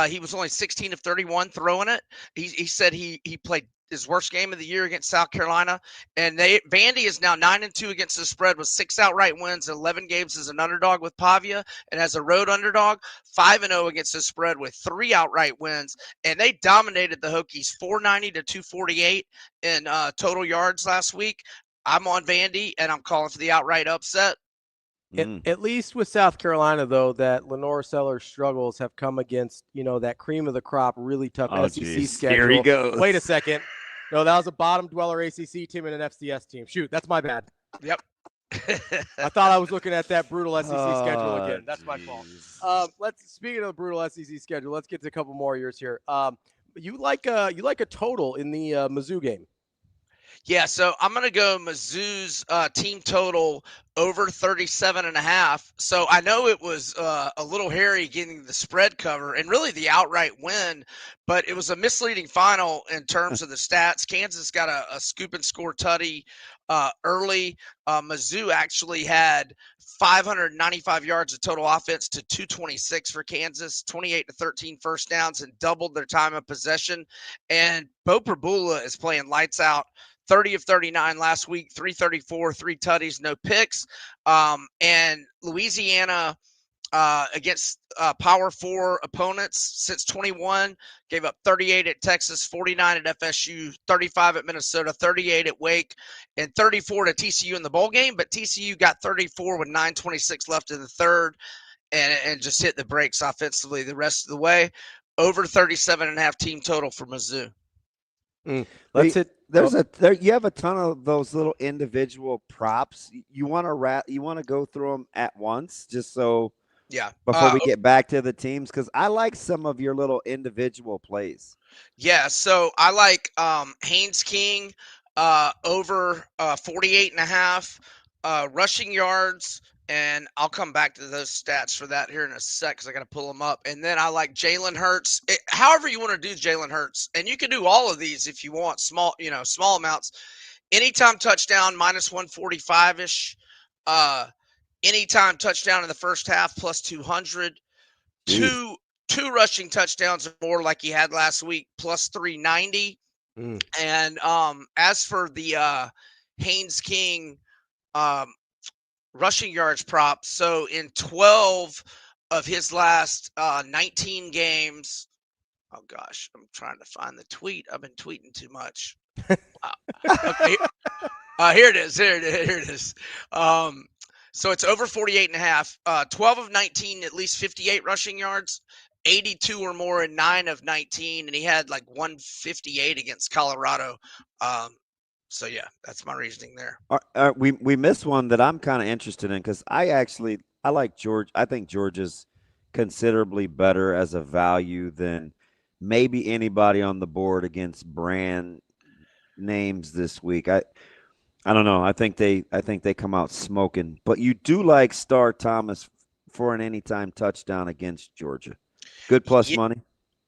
He was only 16 of 31 throwing it. He said he played his worst game of the year against South Carolina. And Vandy is now 9-2 against the spread with 6 outright wins, 11 games as an underdog with Pavia. And as a road underdog, 5-0 against the spread with 3 outright wins. And they dominated the Hokies 490 to 248 in total yards last week. I'm on Vandy, and I'm calling for the outright upset. At least with South Carolina, though, that Lenore Sellers' struggles have come against, that cream of the crop, really tough SEC schedule. Here he goes. Wait a second. No, that was a bottom dweller ACC team and an FCS team. Shoot, that's my bad. Yep. I thought I was looking at that brutal SEC schedule again. That's my fault. Speaking of the brutal SEC schedule, let's get to a couple more of yours here. You like a total in the Mizzou game? Yeah, so I'm going to go Mizzou's team total over 37.5. So I know it was a little hairy getting the spread cover and really the outright win, but it was a misleading final in terms of the stats. Kansas got a scoop and score tutty early. Mizzou actually had 595 yards of total offense to 226 for Kansas, 28-13 first downs, and doubled their time of possession. And Bo Prabula is playing lights out. 30 of 39 last week, 334, 3 tutties, no picks. And Louisiana against Power 4 opponents since 21 gave up 38 at Texas, 49 at FSU, 35 at Minnesota, 38 at Wake, and 34 to TCU in the bowl game. But TCU got 34 with 9:26 left in the third and just hit the brakes offensively the rest of the way. Over 37.5 team total for Mizzou. Let's hit. You have a ton of those little individual props. You want to go through them at once, just so before we get back to the teams, because I like some of your little individual plays. Yeah, so I like Haynes King over 48.5 rushing yards. And I'll come back to those stats for that here in a sec because I got to pull them up. And then I like Jalen Hurts. However you want to do Jalen Hurts, and you can do all of these if you want, small amounts. Anytime touchdown minus 145-ish. Anytime touchdown in the first half plus 200. Two rushing touchdowns or more like he had last week plus 390. And as for the Haynes King rushing yards prop. So in 12 of his last 19 games, oh gosh, I'm trying to find the tweet. I've been tweeting too much. Okay. Here it is. Here it is. So it's over 48.5. 12 of 19, at least 58 rushing yards, 82 or more in 9 of 19. And he had like 158 against Colorado. So, yeah, that's my reasoning there. We missed one that I'm kind of interested in because I like George. I think Georgia's considerably better as a value than maybe anybody on the board against brand names this week. I don't know. I think they come out smoking. But you do like Star Thomas for an anytime touchdown against Georgia. Good plus money.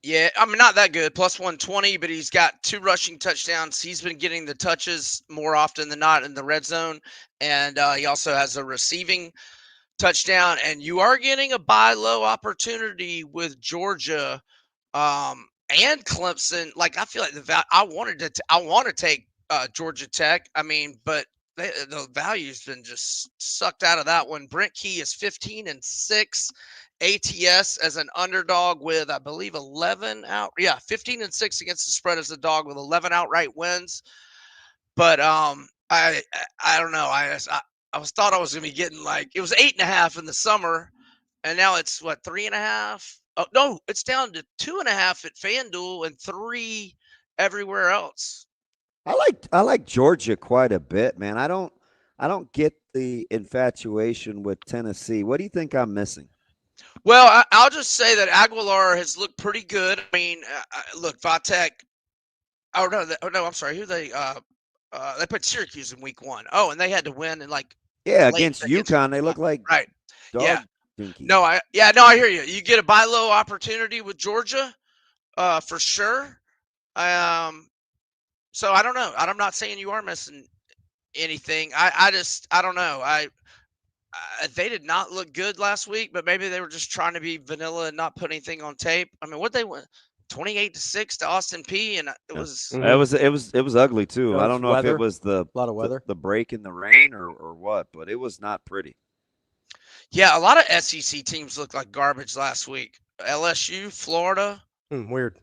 Yeah, I mean, not that good, plus 120, but he's got 2 rushing touchdowns. He's been getting the touches more often than not in the red zone, and he also has a receiving touchdown. And you are getting a buy low opportunity with Georgia and Clemson. Like, I feel like I want to take Georgia Tech. I mean, but the value's been just sucked out of that one. Brent Key is 15-6. ATS as an underdog with, I believe, 11 out. Yeah, 15-6 against the spread as a dog with 11 outright wins. But I don't know. I thought I was gonna be getting like, it was 8.5 in the summer, and now it's what, 3.5? Oh no, it's down to 2.5 at FanDuel and 3 everywhere else. I like Georgia quite a bit, man. I don't get the infatuation with Tennessee. What do you think I'm missing? Well, I'll just say that Aguilar has looked pretty good. I mean, look, Vatek. Oh no, I'm sorry. Who they put Syracuse in week 1. Oh, and they had to win and like. Yeah, against UConn, they look like right. Dog dinky. No, I hear you. You get a buy low opportunity with Georgia, for sure. So I don't know. I'm not saying you are missing anything. I don't know. They did not look good last week, but maybe they were just trying to be vanilla and not put anything on tape. I mean, what they went 28-6 to Austin P, and it was it was ugly too. I don't know weather. if it was A lot of weather, the break in the rain or what, but it was not pretty. Yeah, a lot of SEC teams looked like garbage last week. LSU, Florida. Weird.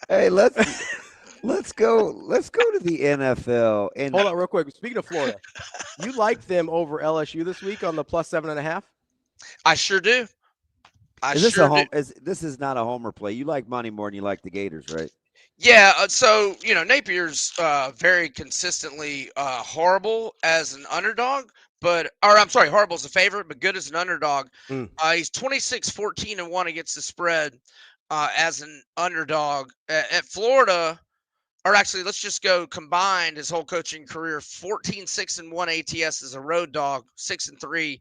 Hey, let's go to the NFL. And hold on real quick. Speaking of Florida, you like them over LSU this week on the plus 7.5? I sure do. This is not a homer play. You like money more than you like the Gators, right? Yeah, so Napier's very consistently horrible as an underdog, horrible as a favorite, but good as an underdog. He's 26-14-1 against the spread as an underdog. At Florida, or actually, let's just go combined his whole coaching career: 14-6-1 ATS as a road dog, 6-3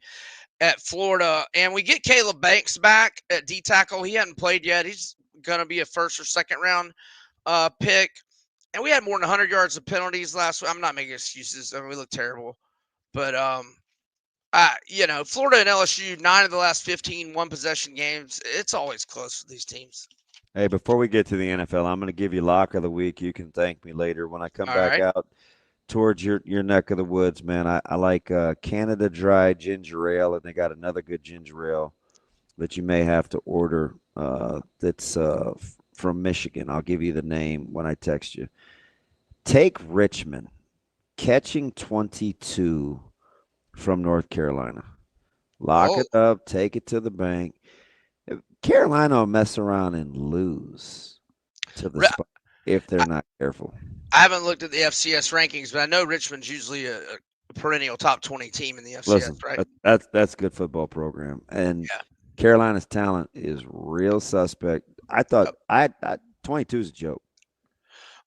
at Florida. And we get Caleb Banks back at D tackle. He hadn't played yet. He's gonna be a first or second round pick, and we had more than 100 yards of penalties last week. I'm not making excuses. I mean, we look terrible, but Florida and LSU, 9 of the last 15 one-possession games. It's always close for these teams. Hey, before we get to the NFL, I'm going to give you lock of the week. You can thank me later when I come back out towards your neck of the woods, man. I like Canada Dry Ginger Ale, and they got another good ginger ale that you may have to order that's from Michigan. I'll give you the name when I text you. Take Richmond, catching 22 from North Carolina. Lock it up, take it to the bank. Carolina will mess around and lose to the spot if they're not careful. I haven't looked at the FCS rankings, but I know Richmond's usually a perennial top 20 team in the FCS, Listen, right? That's a good football program. And Carolina's talent is real suspect. I thought 22 is a joke.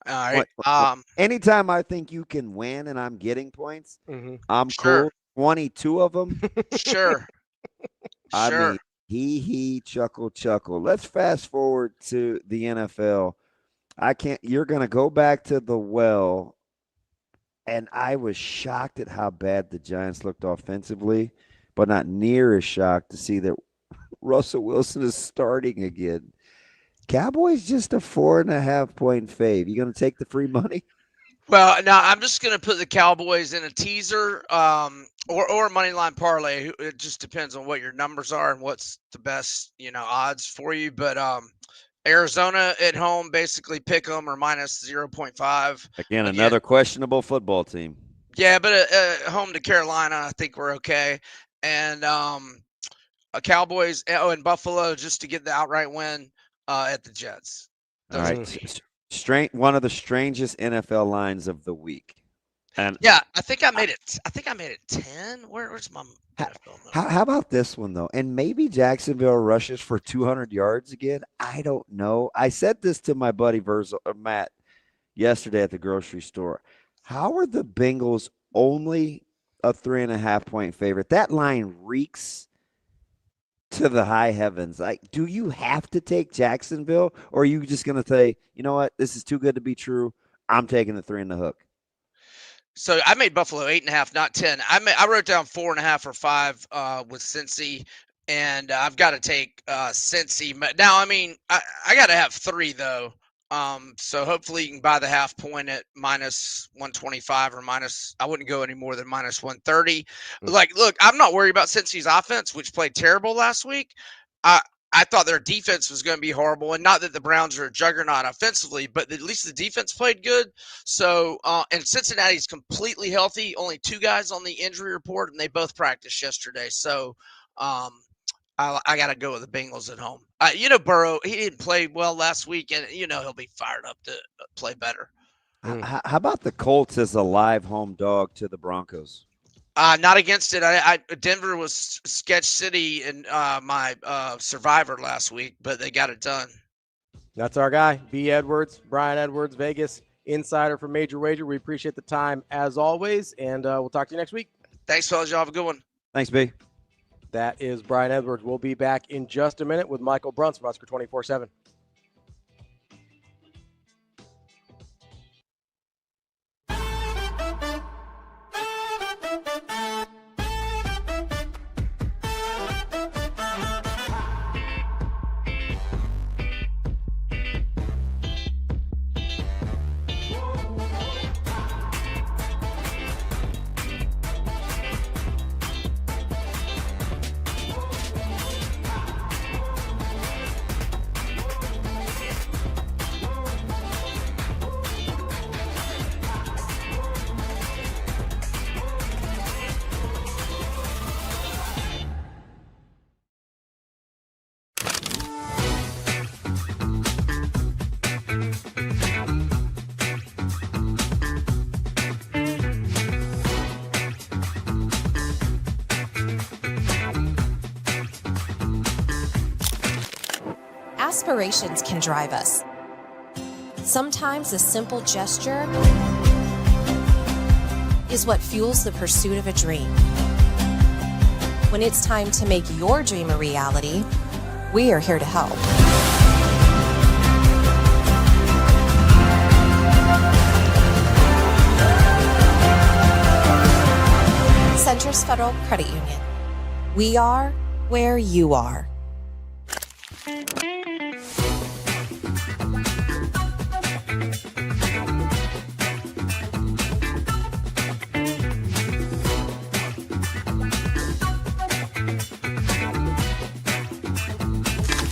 All right. Anytime I think you can win and I'm getting points, I'm cool. 22 of them. Sure. I mean, he chuckle. Let's fast forward to the NFL. You're going to go back to the well. And I was shocked at how bad the Giants looked offensively, but not near as shocked to see that Russell Wilson is starting again. Cowboys just a 4.5-point fave. You going to take the free money? Well, now I'm just going to put the Cowboys in a teaser or a money line parlay. It just depends on what your numbers are and what's the best, odds for you. But Arizona at home, basically pick them or minus 0.5. Again, another questionable football team. Yeah, but home to Carolina, I think we're okay. And Cowboys and Buffalo just to get the outright win at the Jets. All right. One of the strangest NFL lines of the week. And Yeah, I think I made it 10. Where's my how about this one though? And maybe Jacksonville rushes for 200 yards again. I don't know. I said this to my buddy Matt yesterday at the grocery store. How are the Bengals only a 3.5 point favorite? That line reeks to the high heavens. Like, do you have to take Jacksonville, or are you just going to say, you know what, this is too good to be true? I'm taking the 3 in the hook. So I made Buffalo 8.5, not 10. I wrote down 4.5 or 5 with Cincy, and I've got to take Cincy. Now, I mean, I got to have 3 though. So hopefully you can buy the half point at minus 125 or minus. I wouldn't go any more than minus 130. Like, look, I'm not worried about Cincy's offense, which played terrible last week. I thought their defense was going to be horrible, and not that the Browns are a juggernaut offensively, but at least the defense played good. So, and Cincinnati's completely healthy. Only 2 guys on the injury report, and they both practiced yesterday. So, I got to go with the Bengals at home. Burrow, he didn't play well last week, and he'll be fired up to play better. How about the Colts as a live home dog to the Broncos? Not against it. Denver was sketch city in my Survivor last week, but they got it done. That's our guy, B. Edwards, Brian Edwards, Vegas insider for Major Wager. We appreciate the time as always, and we'll talk to you next week. Thanks, fellas. Y'all have a good one. Thanks, B. That is Brian Edwards. We'll be back in just a minute with Michael Bruntz from Husker 24/7. Aspirations can drive us. Sometimes a simple gesture is what fuels the pursuit of a dream. When it's time to make your dream a reality, we are here to help. Centris Federal Credit Union. We are where you are.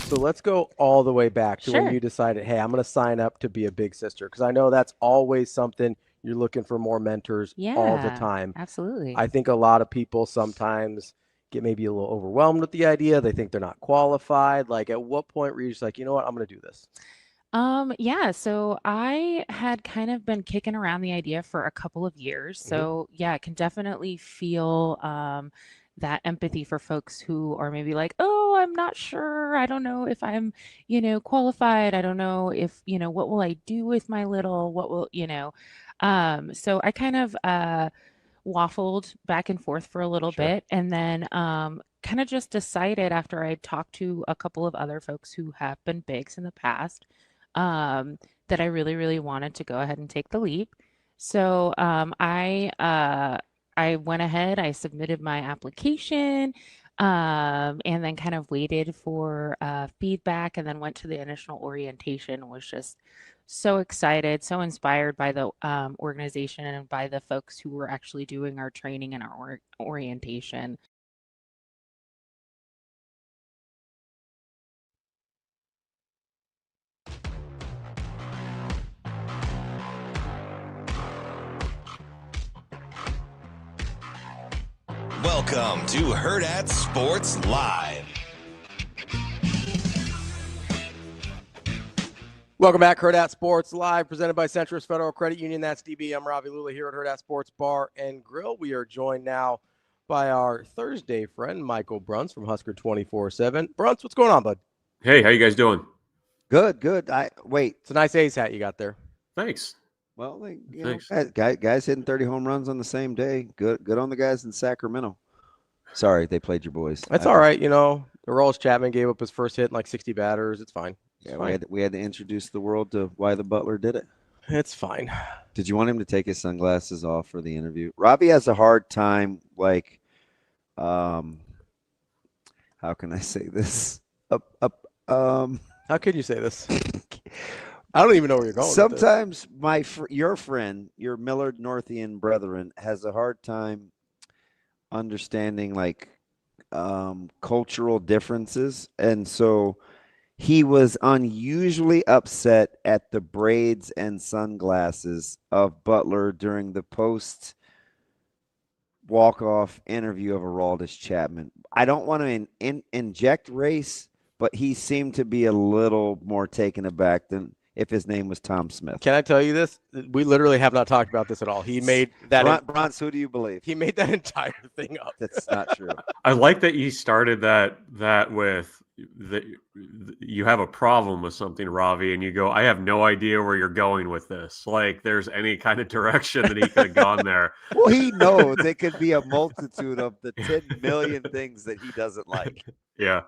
So let's go all the way back to Sure. when you decided, hey, I'm going to sign up to be a big sister. Because I know that's always something you're looking for more mentors all the Yeah, time. absolutely. I think a lot of people sometimes get maybe a little overwhelmed with the idea. They think they're not qualified. Like, at what point were you just like, you know what, I'm going to do this? Yeah, so I had kind of been kicking around the idea for a couple of years. So yeah, I can definitely feel that empathy for folks who are maybe like, oh, I'm not sure. I don't know if I'm, qualified. I don't know if, what will I do with my little, what will, so I kind of waffled back and forth for a little bit, and then kind of just decided after I talked to a couple of other folks who have been bigs in the past, that I really, really wanted to go ahead and take the leap. So I went ahead, I submitted my application, and then kind of waited for feedback, and then went to the initial orientation. Was just so excited, so inspired by the organization and by the folks who were actually doing our training and our orientation. Welcome to Hurrdat Sports Live. Welcome back, Hurrdat Sports Live, presented by Centrist Federal Credit Union. That's DB. I'm Ravi Lulla here at Hurrdat Sports Bar and Grill. We are joined now by our Thursday friend, Michael Bruntz from Husker 24/7. Bruntz, what's going on, bud? Hey, how you guys doing? Good. Wait. It's a nice A's hat you got there. Thanks. Well, Thanks. Guys hitting 30 home runs on the same day. Good on the guys in Sacramento. Sorry, they played your boys. That's all right. Aroldis Chapman gave up his first hit in like 60 batters. It's fine. Yeah, we had to introduce the world to why the Butler did it. It's fine. Did you want him to take his sunglasses off for the interview? Ravi has a hard time, how can I say this? How could you say this? I don't even know where you're going. Sometimes your friend, your Millard Northian brethren, has a hard time understanding cultural differences, and so he was unusually upset at the braids and sunglasses of Butler during the post walk-off interview of Aroldis Chapman. I don't want to inject race, but he seemed to be a little more taken aback than if his name was Tom Smith. Can I tell you this? We literally have not talked about this at all. He made that. Bruntz, who do you believe? He made that entire thing up. That's not true. I like that you started that with that you have a problem with something, Ravi, and you go, I have no idea where you're going with this. Like there's any kind of direction that he could have gone there. Well, he knows it could be a multitude of the 10 million things that he doesn't like. Yeah.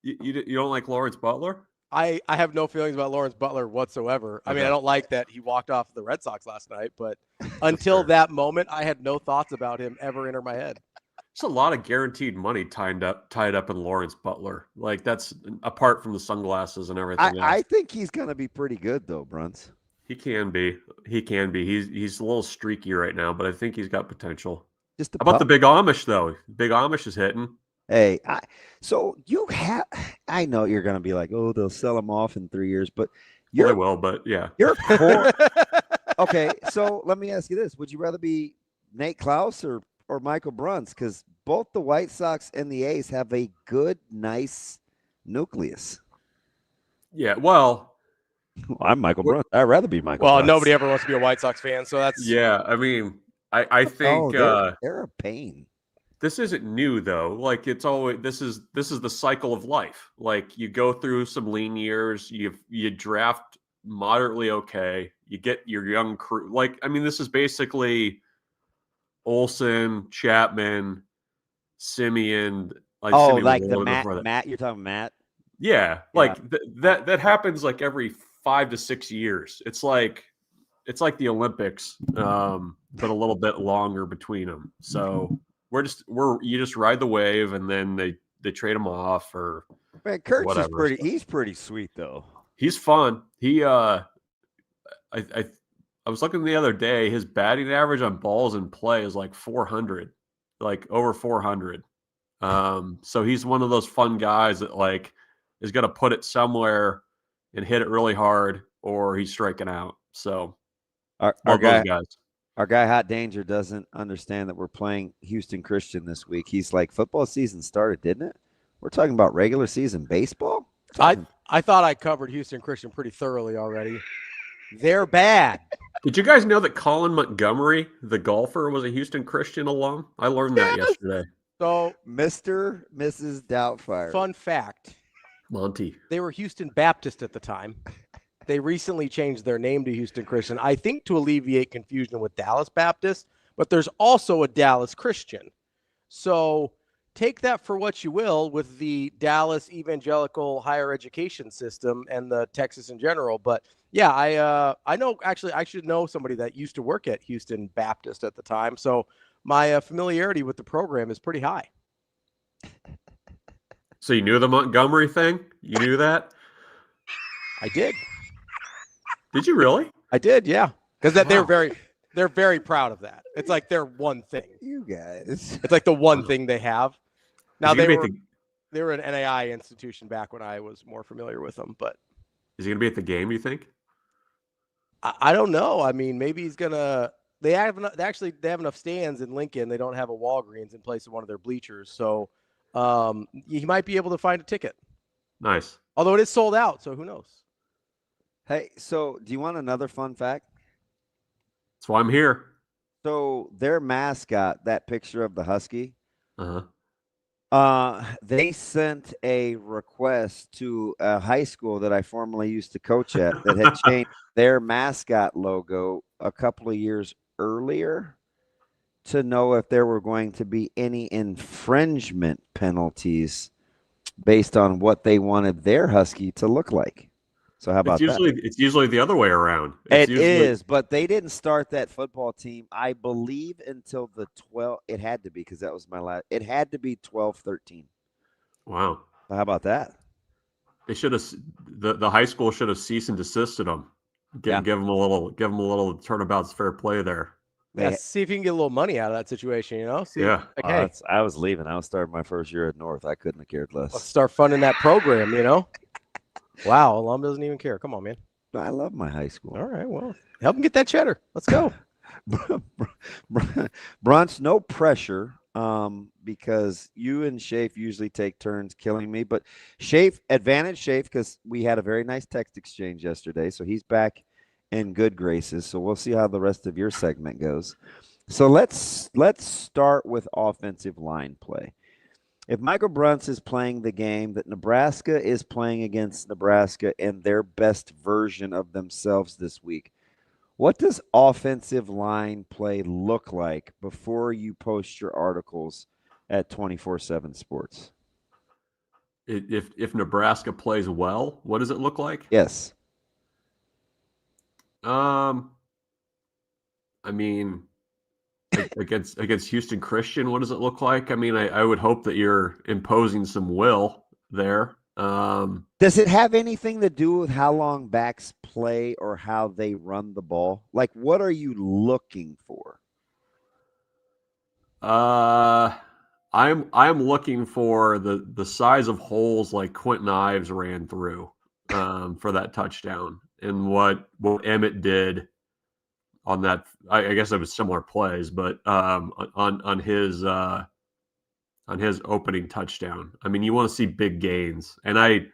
You don't like Lawrence Butler? I have no feelings about Lawrence Butler whatsoever. I mean, I don't like that he walked off the Red Sox last night, but until that moment, I had no thoughts about him ever enter my head. There's a lot of guaranteed money tied up in Lawrence Butler. Like that's apart from the sunglasses and everything else. I think he's going to be pretty good though, Bruntz. He can be. He's a little streaky right now, but I think he's got potential. How about the Big Amish though? Big Amish is hitting. Hey, I know you're going to be like, oh, they'll sell him off in 3 years, but they will, but yeah. You're core. Okay, so let me ask you this. Would you rather be Nate Klaus or Michael Bruntz? Because both the White Sox and the A's have a good, nice nucleus. Yeah, well, I'm Michael Bruntz. I'd rather be Michael Bruntz. Well, nobody ever wants to be a White Sox fan, so that's... Yeah, I mean, I think... they're a pain. This isn't new though. Like it's always this is the cycle of life. Like you go through some lean years, you draft moderately okay, you get your young crew. Like I mean, this is basically Olsen, Chapman, Simeon. Simeon like the Matt. You're talking Matt. Yeah, like that happens like every 5 to 6 years. It's like the Olympics, but a little bit longer between them. So. You just ride the wave and then they trade him off or Kurtz whatever. He's pretty sweet though. He's fun. He I was looking the other day, his batting average on balls in play is like 400, like over 400. So he's one of those fun guys that like is going to put it somewhere and hit it really hard or he's striking out. So our guy Hot Danger doesn't understand that we're playing Houston Christian this week. He's like, football season started, didn't it? We're talking about regular season baseball? I thought I covered Houston Christian pretty thoroughly already. They're bad. Did you guys know that Colin Montgomery, the golfer, was a Houston Christian alum? I learned that yesterday. So, Mr. Mrs. Doubtfire. Fun fact. Monty. They were Houston Baptist at the time. They recently changed their name to Houston Christian, I think to alleviate confusion with Dallas Baptist, but there's also a Dallas Christian. So take that for what you will with the Dallas evangelical higher education system and the Texas in general. But yeah, I know, actually, I should know somebody that used to work at Houston Baptist at the time. So my familiarity with the program is pretty high. So you knew the Montgomery thing? You knew that? I did. Did you really? I did, yeah. Because they're very proud of that. It's like their one thing. You guys. It's like the one thing they have. Now they were an NAI institution back when I was more familiar with them, but is he gonna be at the game, you think? I don't know. I mean, maybe he's gonna they have enough stands in Lincoln. They don't have a Walgreens in place of one of their bleachers. So he might be able to find a ticket. Nice. Although it is sold out, so who knows? Hey, so do you want another fun fact? That's why I'm here. So their mascot, that picture of the Husky, Uh-huh. they sent a request to a high school that I formerly used to coach at that had changed their mascot logo a couple of years earlier to know if there were going to be any infringement penalties based on what they wanted their Husky to look like. So how about that? It's usually the other way around. It is, but they didn't start that football team, I believe, until the 12. It had to be because that was my last. It had to be 12-13. Wow. So how about that? They should have the high school should have cease and desisted them. Give them a little turnabout's fair play there. Yeah, see if you can get a little money out of that situation, you know? See, Yeah. like, hey, I was leaving. I was starting my first year at North. I couldn't have cared less. let's start funding that program, you know? Wow, alum doesn't even care. Come on, man. I love my high school. All right, well, help them get that cheddar. Let's go. Bruntz, no pressure, because you and Shafe usually take turns killing me. But advantage Shafe, because we had a very nice text exchange yesterday, so he's back in good graces. So we'll see how the rest of your segment goes. So let's start with offensive line play. If Michael Bruntz is playing the game that Nebraska is playing against Nebraska and their best version of themselves this week, what does offensive line play look like before you post your articles at 24/7 Sports? If Nebraska plays well, what does it look like? Yes. I mean, against Houston Christian, what does it look like? I mean, I would hope that you're imposing some will there. Does it have anything to do with how long backs play or how they run the ball? Like, what are you looking for? I'm looking for the size of holes like Quentin Ives ran through for that touchdown, and what Emmett did on that. I guess it was similar plays, but on his opening touchdown. I mean, you want to see big gains, and I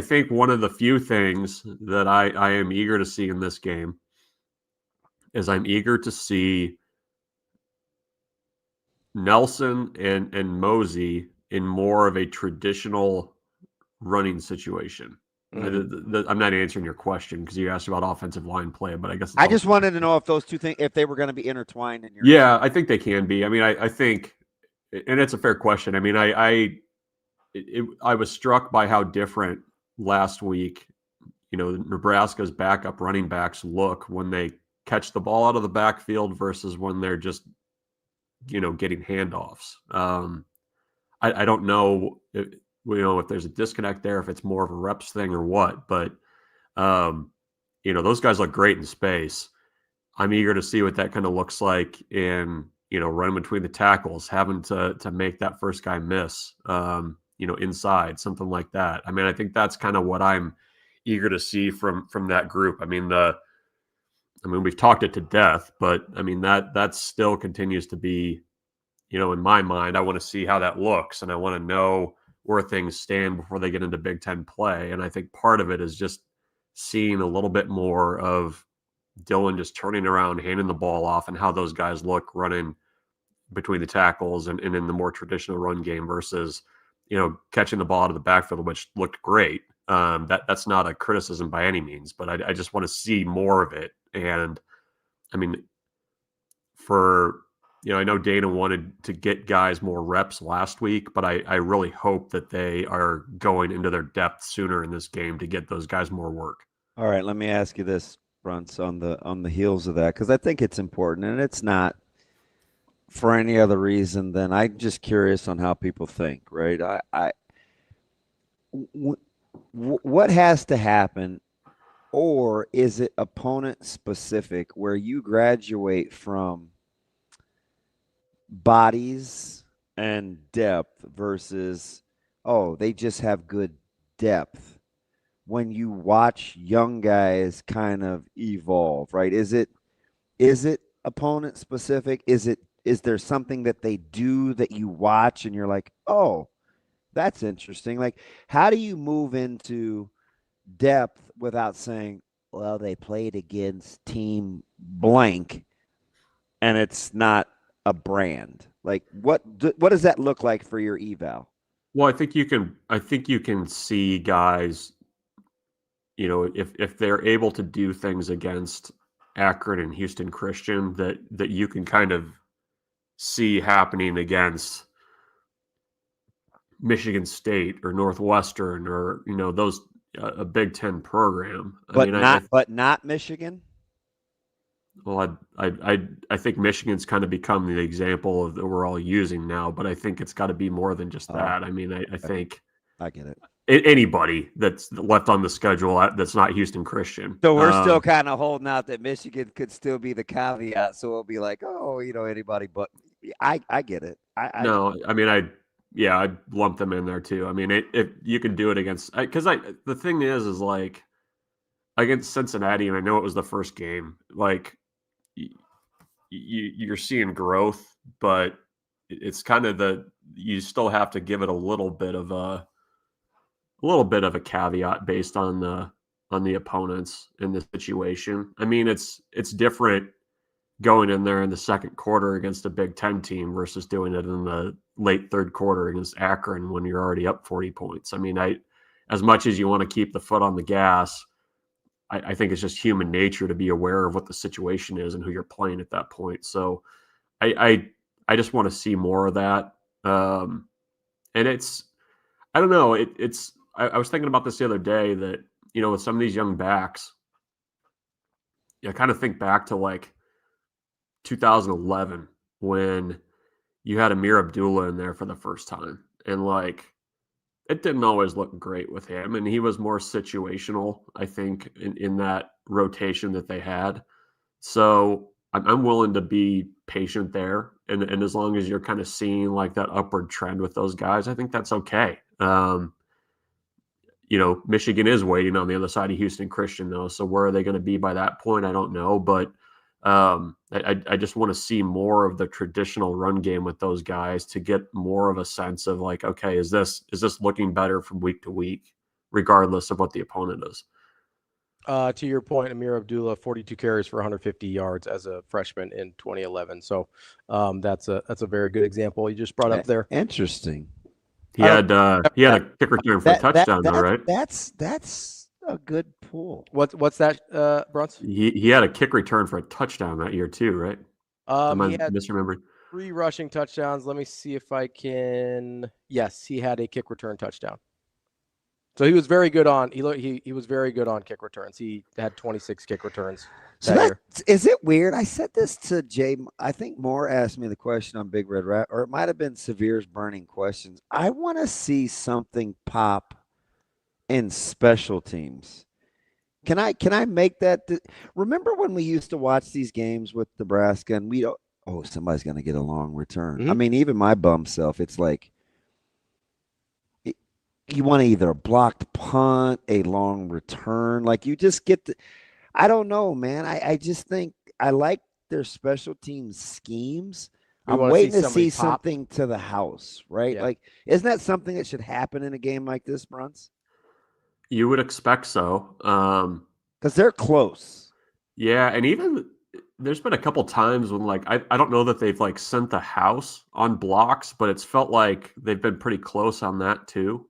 think one of the few things that I am eager to see in this game is I'm eager to see Nelson and Mosey in more of a traditional running situation. I'm not answering your question because you asked about offensive line play, but I guess I just wanted to know if those two things, if they were going to be intertwined in your. Yeah, I think they can be. I mean, I think, and it's a fair question. I mean, I was struck by how different last week, Nebraska's backup running backs look when they catch the ball out of the backfield versus when they're just, getting handoffs. I don't know if there's a disconnect there, if it's more of a reps thing or what, but those guys look great in space. I'm eager to see what that kind of looks like in, running between the tackles, having to make that first guy miss, inside, something like that. I mean, I think that's kind of what I'm eager to see from that group. I mean, we've talked it to death, but I mean, that still continues to be, in my mind, I want to see how that looks, and I want to know where things stand before they get into Big Ten play. And I think part of it is just seeing a little bit more of Dylan just turning around, handing the ball off, and how those guys look running between the tackles and in the more traditional run game versus, catching the ball out of the backfield, which looked great. That's not a criticism by any means, but I just want to see more of it. And I mean, I know Dana wanted to get guys more reps last week, but I really hope that they are going into their depth sooner in this game to get those guys more work. All right, let me ask you this, Bruntz, on the heels of that, because I think it's important, and it's not for any other reason than I'm just curious on how people think, right? What has to happen, or is it opponent specific, where you graduate from bodies and depth versus, they just have good depth, when you watch young guys kind of evolve, right? Is it opponent specific? Is there something that they do that you watch and you're like, oh, That's interesting. Like, how do you move into depth without saying, well, they played against team blank and it's not a brand? Like, what does that look like for your eval? Well, I think you can see guys, if they're able to do things against Akron and Houston Christian that you can kind of see happening against Michigan State or Northwestern or those a Big Ten program. But not Michigan. Well, I think Michigan's kind of become the example that we're all using now, but I think it's got to be more than just that. I mean, I think I get it. Anybody that's left on the schedule that's not Houston Christian. So we're still kind of holding out that Michigan could still be the caveat. So it'll be like, oh, anybody but. I get it. I'd lump them in there too. I mean, if you can do it against, because the thing is like against Cincinnati, and I know it was the first game, like you're seeing growth, but it's kind of you still have to give it a little bit of a caveat based on the opponents in this situation. I mean, it's different going in there in the second quarter against a Big Ten team versus doing it in the late third quarter against Akron when you're already up 40 points. I mean, as much as you want to keep the foot on the gas, I think it's just human nature to be aware of what the situation is and who you're playing at that point. So I just want to see more of that. And I don't know. I was thinking about this the other day that, with some of these young backs, I kind of think back to like 2011 when you had Amir Abdullah in there for the first time. And like, it didn't always look great with him. And he was more situational, I think, in that rotation that they had. So I'm willing to be patient there. And as long as you're kind of seeing like that upward trend with those guys, I think that's okay. Michigan is waiting on the other side of Houston Christian though. So where are they going to be by that point? I don't know, but I just want to see more of the traditional run game with those guys to get more of a sense of like, okay, is this looking better from week to week, regardless of what the opponent is? To your point, Amir Abdullah, 42 carries for 150 yards as a freshman in 2011. So that's a very good example you just brought up there. Interesting. He had a kick return for a touchdown, though, right? That's a good pull. What's that, Bruntz? He had a kick return for a touchdown that year too, right? Am I misremembering? 3 rushing touchdowns. Let me see if I can. Yes, he had a kick return touchdown. So he was very good on. He was very good on kick returns. He had 26 kick returns. Is it weird? I said this to Jay. I think Moore asked me the question on Big Red Rat, or it might have been Severe's burning questions. I want to see something pop in special teams. Can I make that? Remember when we used to watch these games with Nebraska and somebody's going to get a long return. Mm-hmm. I mean, even my bum self, it's like you want either a blocked punt, a long return. Like you just get I don't know, man. I just think I like their special teams schemes. I'm waiting to see something to the house, right? Yeah. Like, isn't that something that should happen in a game like this, Bruntz? You would expect so. Because they're close. Yeah, and even there's been a couple times when, like, I don't know that they've, like, sent the house on blocks, but it's felt like they've been pretty close on that too.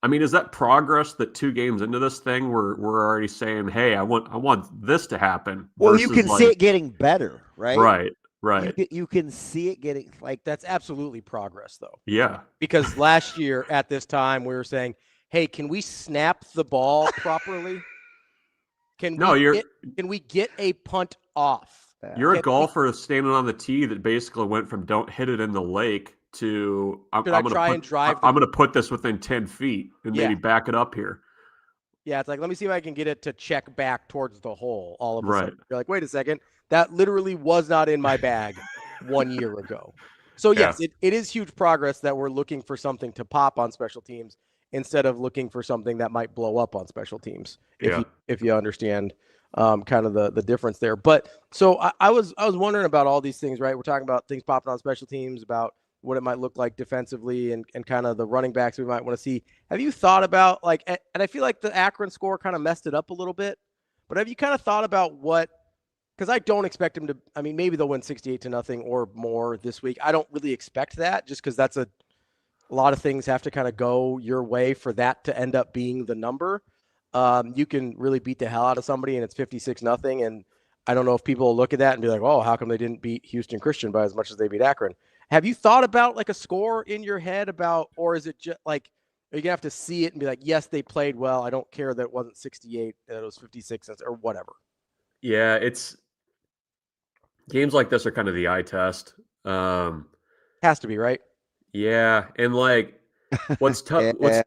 I mean, is that progress that 2 games into this thing we're already saying, hey, I want this to happen? Well, you can see it getting better, right? Right. You can see it getting that's absolutely progress, though. Yeah. Because last year at this time we were saying, hey, can we snap the ball properly? Can we get a punt off? You're a golfer standing on the tee that basically went from don't hit it in the lake to I'm going to put this within 10 feet and maybe back it up here. Yeah, it's like, let me see if I can get it to check back towards the hole all of a sudden. You're like, wait a second, that literally was not in my bag 1 year ago. So, yes, it is huge progress that we're looking for something to pop on special teams instead of looking for something that might blow up on special teams, if you understand kind of the difference there. But so I was wondering about all these things, right? We're talking about things popping on special teams, about what it might look like defensively and kind of the running backs we might want to see. Have you thought about like, and I feel like the Akron score kind of messed it up a little bit, but have you kind of thought about what, because I don't expect them to, I mean, maybe they'll win 68-0 or more this week. I don't really expect that just because that's a lot of things have to kind of go your way for that to end up being the number. You can really beat the hell out of somebody and it's 56-0. And I don't know if people will look at that and be like, oh, how come they didn't beat Houston Christian by as much as they beat Akron? Have you thought about like a score in your head about, or is it just like, are you gonna have to see it and be like, yes, they played well. I don't care that it wasn't 68, that it was 56 or whatever. Yeah, it's games like this are kind of the eye test. Has to be, right? Yeah, and like what's tough Yeah.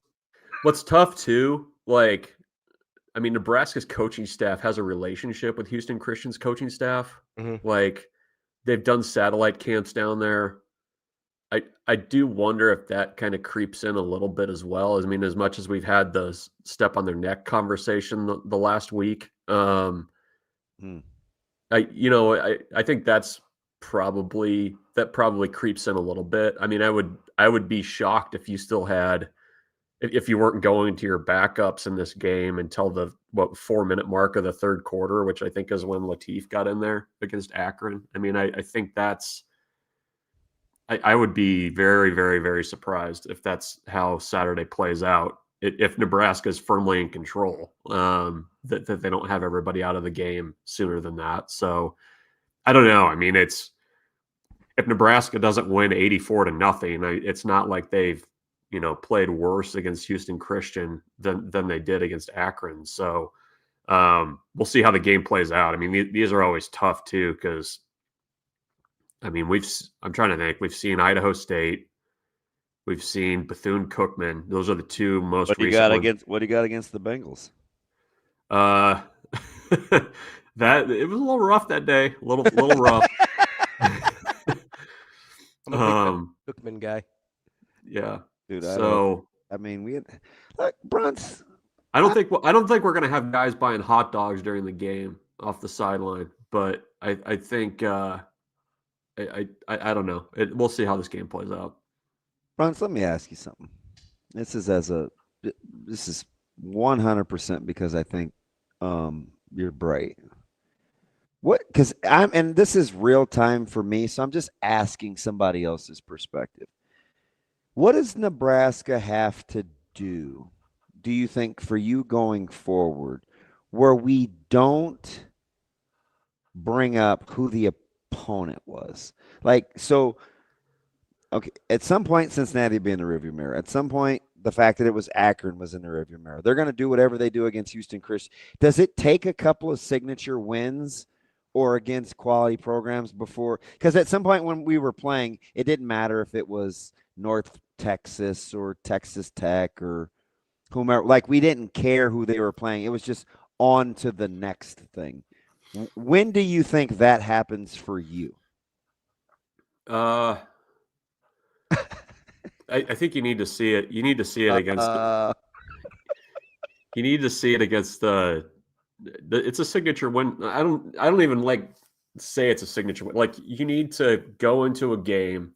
what's tough too, like I mean Nebraska's coaching staff has a relationship with Houston Christian's coaching staff. Like they've done satellite camps down there. I do wonder if that kind of creeps in a little bit as well. I mean, as much as we've had the step on their neck conversation the last week, I think that probably creeps in a little bit. I mean, I would be shocked if you still had, if you weren't going to your backups in this game until the 4-minute mark of the third quarter, which I think is when Latif got in there against Akron. I mean, I think that's, I would be very, very, very surprised if that's how Saturday plays out. If Nebraska is firmly in control, that they don't have everybody out of the game sooner than that. So I don't know. I mean, if Nebraska doesn't win 84-0, it's not like they've, played worse against Houston Christian than they did against Akron. So we'll see how the game plays out. I mean, these are always tough too, because I mean, I'm trying to think. We've seen Idaho State. We've seen Bethune-Cookman. Those are the two most What do you recent got ones. against? What do you got against the Bengals? That it was a little rough that day. A little rough. I'm a big Cookman guy. Yeah, dude. We had Bruntz. I don't think we're gonna have guys buying hot dogs during the game off the sideline, but I think. I don't know. We'll see how this game plays out. Bruntz, let me ask you something. This is 100% because I think you're bright. And this is real time for me, so I'm just asking somebody else's perspective. What does Nebraska have to do you think, for you going forward, where we don't bring up who the opponent was? Like, so, okay, at some point, Cincinnati be in the rearview mirror. At some point, the fact that it was Akron was in the rearview mirror. They're going to do whatever they do against Houston Christian. Does it take a couple of signature wins or against quality programs before? Because at some point when we were playing, it didn't matter if it was North Texas or Texas Tech or whomever. Like, we didn't care who they were playing. It was just on to the next thing. When do you think that happens for you? I think you need to see it. You need to see it against. You need to see it against the. It's a signature win. I don't even like say it's a signature win. Like, you need to go into a game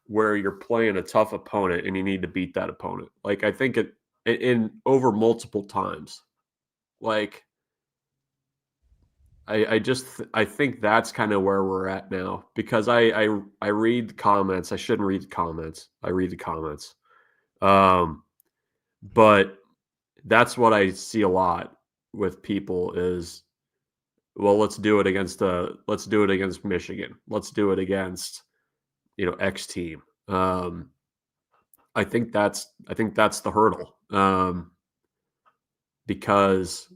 where you're playing a tough opponent and you need to beat that opponent. Like, I think in over multiple times. Like, I think that's kind of where we're at now, because I read the comments. I shouldn't read the comments. I read the comments. But that's what I see a lot with people is, well, let's do it against Michigan. Let's do it against, X team. I think that's the hurdle. Because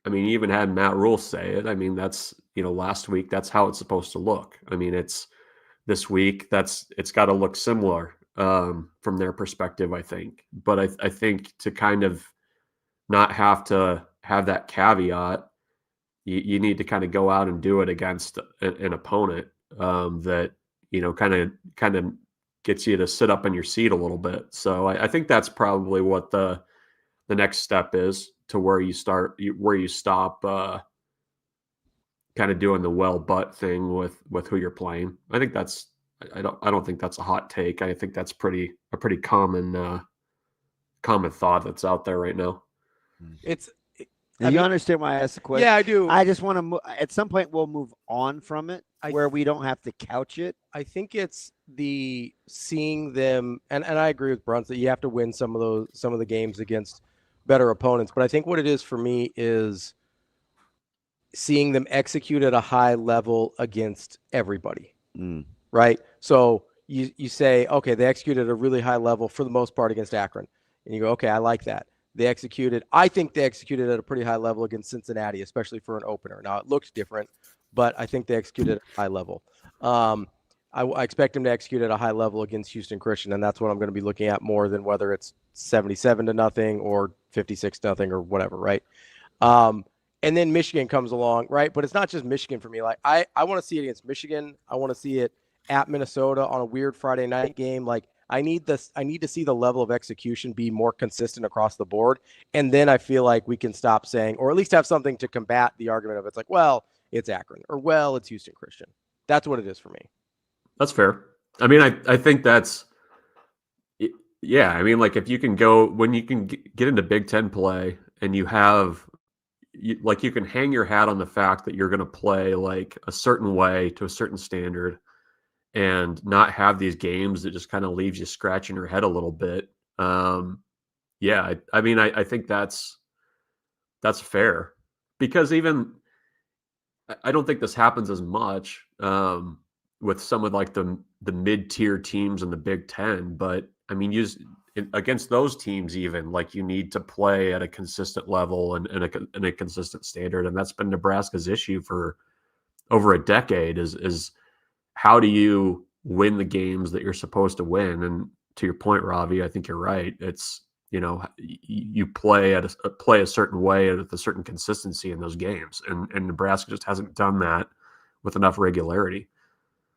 I mean, even had Matt Rule say it. I mean, that's, last week, that's how it's supposed to look. I mean, it's this week, it's got to look similar from their perspective, I think. But I think to kind of not have to have that caveat, you need to kind of go out and do it against an opponent that, kind of gets you to sit up in your seat a little bit. So I think that's probably what the next step is, to where you stop kind of doing the well butt thing with who you're playing. I think that's I don't think that's a hot take. I think that's a pretty common thought that's out there right now. You understand why I asked the question? Yeah, I do. I just want to at some point we'll move on from it where we don't have to couch it. I think it's the seeing them, and I agree with Bruntz that you have to win some of the games against better opponents. But I think what it is for me is seeing them execute at a high level against everybody. Right? So you say, okay, they executed at a really high level for the most part against Akron. And you go, okay, I like that. I think they executed at a pretty high level against Cincinnati, especially for an opener. Now, it looked different, but I think they executed at a high level. I expect them to execute at a high level against Houston Christian, and that's what I'm going to be looking at more than whether it's 77-0 or 56-0 or whatever, right? And then Michigan comes along, right? But it's not just Michigan for me. Like I want to see it against Michigan. I want to see it at Minnesota on a weird Friday night game. Like I need to see the level of execution be more consistent across the board. And then I feel like we can stop saying, or at least have something to combat the argument of it's like, well, it's Akron, or well, it's Houston Christian. That's what it is for me. That's fair. I mean, I think that's, yeah. I mean, like if you can go, when you can get into Big Ten play and you have, like you can hang your hat on the fact that you're going to play like a certain way to a certain standard and not have these games that just kind of leaves you scratching your head a little bit. Yeah, I mean, I think that's fair, because even I don't think this happens as much with some of like the mid-tier teams in the Big Ten, but I mean, against those teams, even like you need to play at a consistent level and a consistent standard, and that's been Nebraska's issue for over a decade. Is how do you win the games that you're supposed to win? And to your point, Ravi, I think you're right. It's, you know, you play a certain way and with a certain consistency in those games, and Nebraska just hasn't done that with enough regularity.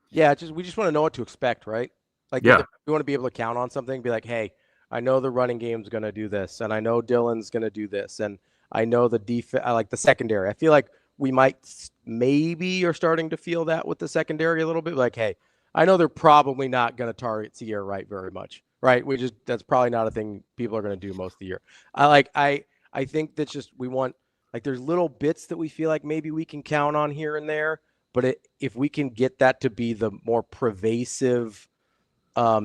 Yeah, we just want to know what to expect, right? Like, yeah, we want to be able to count on something, be like, hey, I know the running game's going to do this, and I know Dylan's going to do this, and I know the defense. I like the secondary. I feel like we might maybe are starting to feel that with the secondary a little bit. Like, hey, I know they're probably not going to target Sierra Wright very much, right? That's probably not a thing people are going to do most of the year. I think that's just, we want, like, there's little bits that we feel like maybe we can count on here and there, but if we can get that to be the more pervasive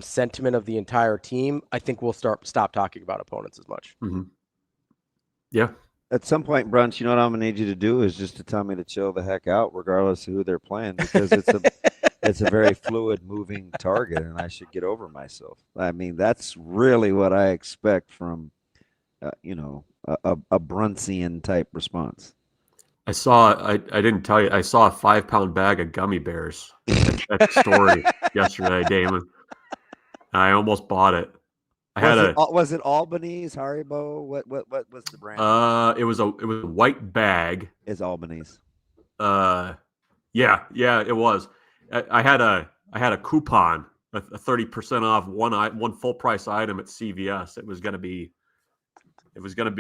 sentiment of the entire team, I think we'll stop talking about opponents as much. Mm-hmm. Yeah. At some point, Bruntz, you know what I'm gonna need you to do is just to tell me to chill the heck out, regardless of who they're playing, because it's a very fluid, moving target, and I should get over myself. I mean, that's really what I expect from, a Bruntzian type response. I didn't tell you, I saw a 5-pound bag of gummy bears at the store yesterday, Damon. I almost bought it. Was it Albany's, Haribo? What was the brand? It was a white bag. It's Albany's. Yeah, it was. I had a coupon, a 30% off one full price item at CVS. It was gonna be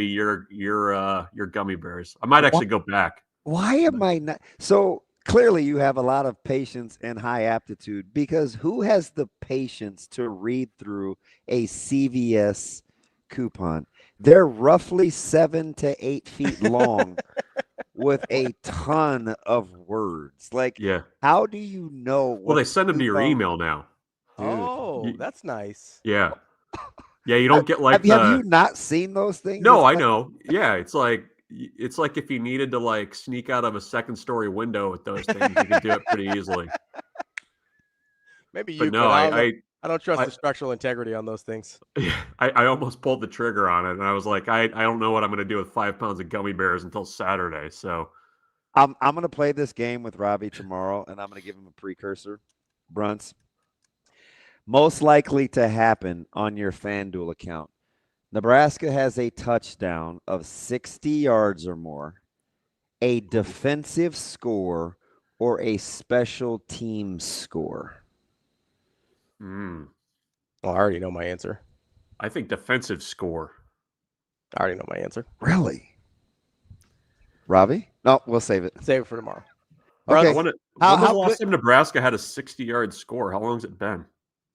your gummy bears. I might actually go back. Why am I not? So clearly you have a lot of patience and high aptitude, because who has the patience to read through a CVS coupon? They're roughly 7 to 8 feet long with a ton of words. Like, yeah. How do you know? Well, they send them to your email now. Oh, that's nice. Yeah. Yeah, you don't get like. Have you not seen those things? No, I know. Yeah, it's like if you needed to like sneak out of a second-story window with those things, you can do it pretty easily. Maybe you. But no, I don't trust the structural integrity on those things. I almost pulled the trigger on it, and I was like, I don't know what I'm going to do with 5 pounds of gummy bears until Saturday. So I'm going to play this game with Ravi tomorrow, and I'm going to give him a precursor. Bruntz. Most likely to happen on your FanDuel account. Nebraska has a touchdown of 60 yards or more, a defensive score, or a special team score. Well, I already know my answer. I think defensive score. I already know my answer. Really? Ravi? No, we'll save it. Save it for tomorrow. When How- was how the last good- time Nebraska had a 60-yard score? How long has it been?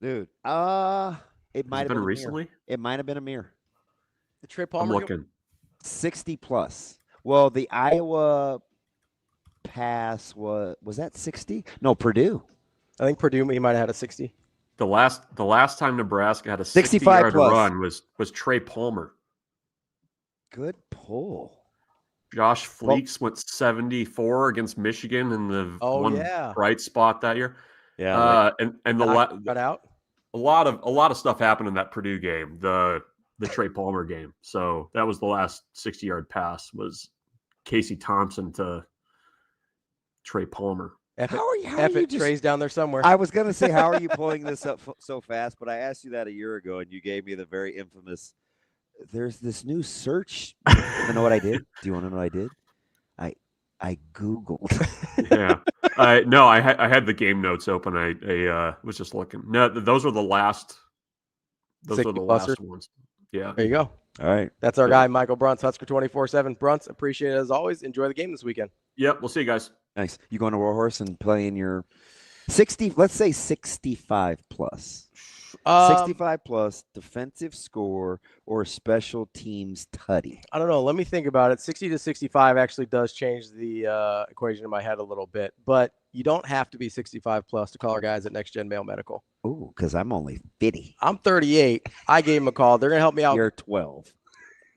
Dude, it might have been been recently? A mirror. It might have been a mirror. The Trey I'm Palmer. looking. 60 plus. Well, the Iowa pass was that 60? No, Purdue. I think Purdue, he might have had a 60. The last time Nebraska had a 65 60-yard plus. run was Trey Palmer. Good pull. Josh Fleeks went 74 against Michigan in the one bright spot that year. Yeah, and cut out. A lot of stuff happened in that Purdue game, the Trey Palmer game. So that was the last 60-yard pass was Casey Thompson to Trey Palmer. How are you just, Trey's down there somewhere. I was going to say, how are you pulling this up so fast? But I asked you that a year ago, and you gave me the very infamous. There's this new search. You know what I did? Do you want to know what I did? I Googled. Yeah. I had the game notes open. I was just looking. No, those are the last. Those are the last ones. Yeah. There you go. All right. That's our guy, Michael Bruntz, Husker 24/7. Bruntz, appreciate it as always. Enjoy the game this weekend. Yep. We'll see you guys. Nice. You going to Warhorse and playing your 60? Let's say 65 plus. 65 plus defensive score or special teams tutty. I don't know. Let me think about it. 60 to 65 actually does change the equation in my head a little bit, but you don't have to be 65 plus to call our guys at Next Gen Mail Medical. Ooh, because I'm only 50. I'm 38. I gave them a call. They're going to help me out. You're 12.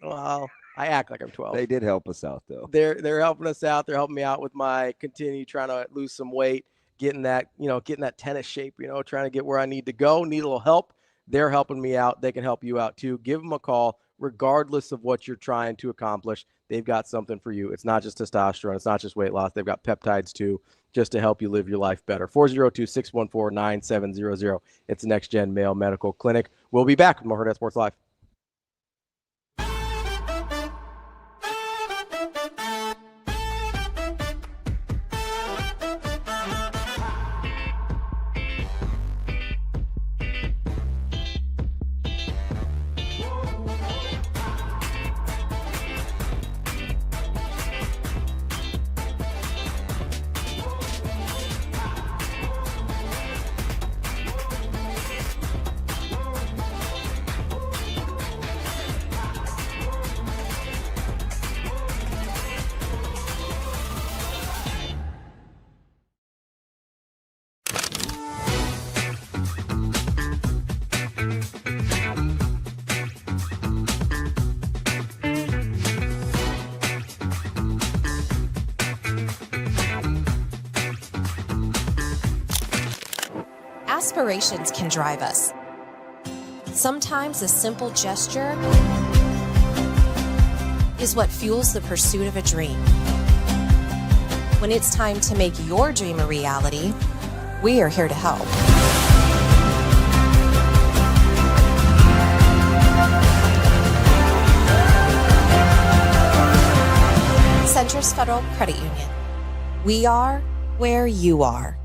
Well, I act like I'm 12. They did help us out, though. They're helping us out. They're helping me out with my continue trying to lose some weight, getting that tennis shape, trying to get where I need to go. Need a little help. They're helping me out. They can help you out too. Give them a call, regardless of what you're trying to accomplish. They've got something for you. It's not just testosterone. It's not just weight loss. They've got peptides too, just to help you live your life better. 402-614-9700. It's Next Gen Male Medical Clinic. We'll be back with more Hurrdat Sports Live. Aspirations can drive us. Sometimes a simple gesture is what fuels the pursuit of a dream. When it's time to make your dream a reality, we are here to help. Centris Federal Credit Union. We are where you are.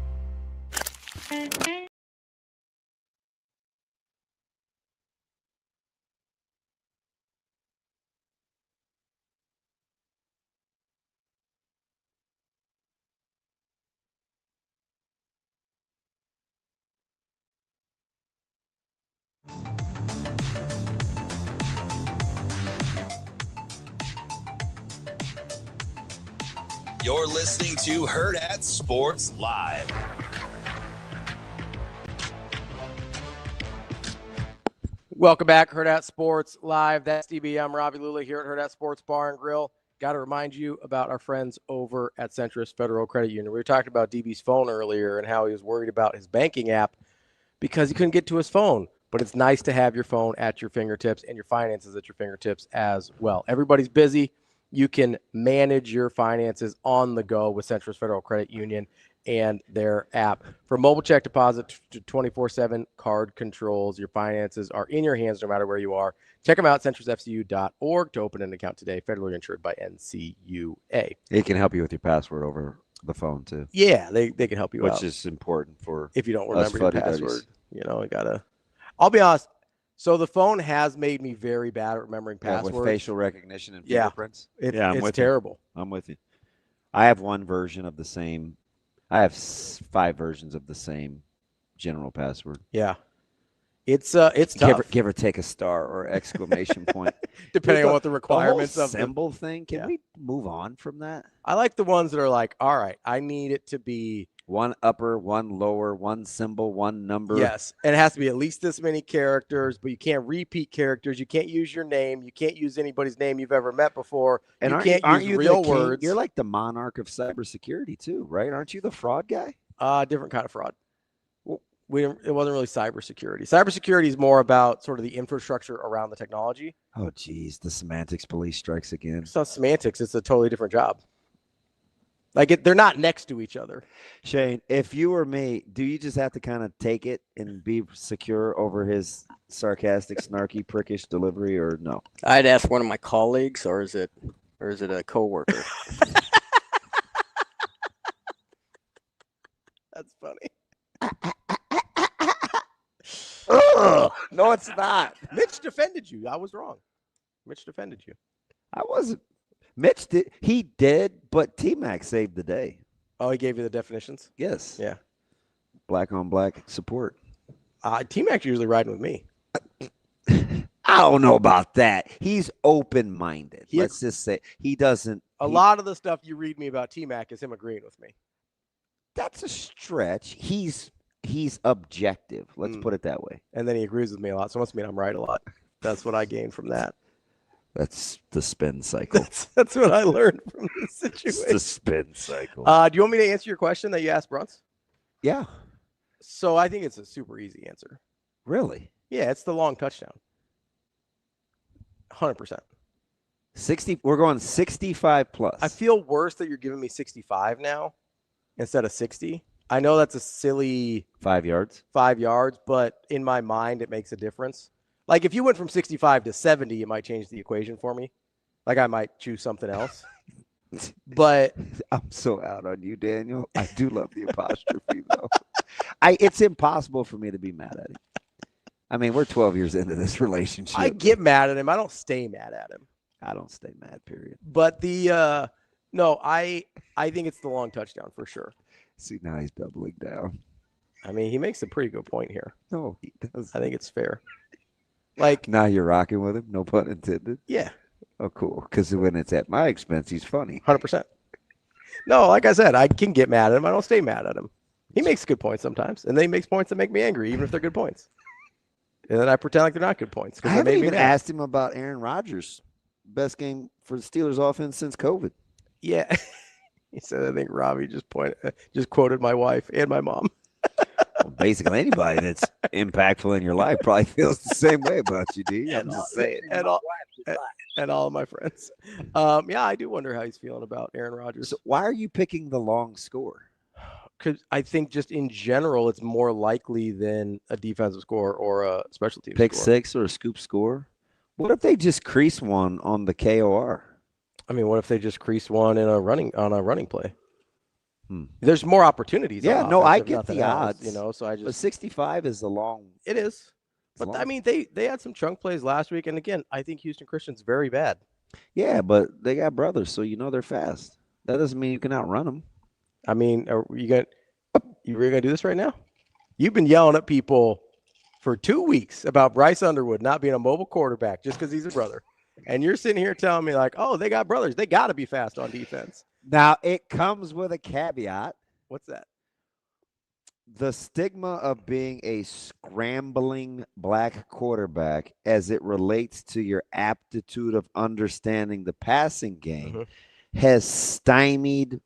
You're listening to Hurrdat Sports Live. Welcome back, Hurrdat Sports Live. That's DB. I'm Ravi Lulla here at Hurrdat Sports Bar and Grill. Got to remind you about our friends over at Centris Federal Credit Union. We were talking about DB's phone earlier and how he was worried about his banking app because he couldn't get to his phone. But it's nice to have your phone at your fingertips and your finances at your fingertips as well. Everybody's busy. You can manage your finances on the go with Centris Federal Credit Union and their app. From mobile check deposit to 24/7 card controls, your finances are in your hands no matter where you are. Check them out, centrisfcu.org, to open an account today. Federally insured by NCUA. It can help you with your password over the phone, too. Yeah, they can help you out. Which is important for if you don't us remember your fuddy-duddies. password. You gotta. I'll be honest. So the phone has made me very bad at remembering passwords. With facial recognition and fingerprints. It's terrible. I'm with you. I have one version of the same I have 5 versions of the same general password. Yeah. It's tough. Give or take a star or exclamation point. Depending on what the requirements the whole of the symbol thing. Can we move on from that? I like the ones that are like, all right, I need it to be 1 upper, 1 lower, 1 symbol, 1 number. Yes, and it has to be at least this many characters, but you can't repeat characters. You can't use your name. You can't use anybody's name you've ever met before. And you can't use real words. You're like the monarch of cybersecurity too, right? Aren't you the fraud guy? Different kind of fraud. It wasn't really cybersecurity. Cybersecurity is more about sort of the infrastructure around the technology. Oh, geez, the semantics police strikes again. It's not semantics. It's a totally different job. Like they're not next to each other. Shane, if you were me, do you just have to kind of take it and be secure over his sarcastic, snarky, prickish delivery, or no? I'd ask one of my colleagues, or is it a coworker? That's funny. No, it's not. Mitch defended you. I was wrong. Mitch defended you. I wasn't. Mitch did. He did, but T-Mac saved the day. Oh, he gave you the definitions? Yes. Yeah. Black on black support. T-Mac's usually riding with me. I don't know about that. He's open-minded. Let's just say he doesn't. A lot of the stuff you read me about T-Mac is him agreeing with me. That's a stretch. He's objective. Let's put it that way. And then he agrees with me a lot, so it must mean I'm right a lot. That's what I gained from that. That's the spin cycle. That's what I learned from this situation. It's the spin cycle. Do you want me to answer your question that you asked Bruntz? Yeah. So I think it's a super easy answer. Really? Yeah, it's the long touchdown. 100%. 60. We're going 65 plus. I feel worse that you're giving me 65 now instead of 60. I know that's a silly 5 yards. 5 yards, but in my mind, it makes a difference. Like if you went from 65 to 70, it might change the equation for me. Like I might choose something else. But I'm so out on you, Daniel. I do love the apostrophe though. It's impossible for me to be mad at him. I mean, we're 12 years into this relationship. I get mad at him. I don't stay mad at him. I don't stay mad, period. But I think it's the long touchdown for sure. See, now he's doubling down. I mean, he makes a pretty good point here. No, he doesn't. I think it's fair. Like now you're rocking with him, no pun intended. Yeah. Oh, cool. Because when it's at my expense, he's funny. 100%. No, like I said, I can get mad at him. I don't stay mad at him. He makes good points sometimes, and then he makes points that make me angry, even if they're good points. And then I pretend like they're not good points. I haven't even asked him about Aaron Rodgers' best game for the Steelers offense since COVID. Yeah. He said, I think Ravi just quoted my wife and my mom. Well, basically, anybody that's impactful in your life probably feels the same way about you, D. I'm just saying. And all of my friends. Yeah, I do wonder how he's feeling about Aaron Rodgers. So why are you picking the long score? Because I think just in general, it's more likely than a defensive score or a special teams Pick score. 6 or a scoop score? What if they just crease one on the KOR? I mean, what if they just crease one on a running play? There's more opportunities. Yeah, on no, offense, I if get nothing the else, odds. So I But just 65 is a long. It is. But I mean, they had some chunk plays last week, and again, I think Houston Christian's very bad. Yeah, but they got brothers, so they're fast. That doesn't mean you can outrun them. I mean, are you really gonna do this right now? You've been yelling at people for 2 weeks about Bryce Underwood not being a mobile quarterback just because he's a brother. And you're sitting here telling me like, oh, they got brothers. They got to be fast on defense. Now, it comes with a caveat. What's that? The stigma of being a scrambling black quarterback as it relates to your aptitude of understanding the passing game has stymied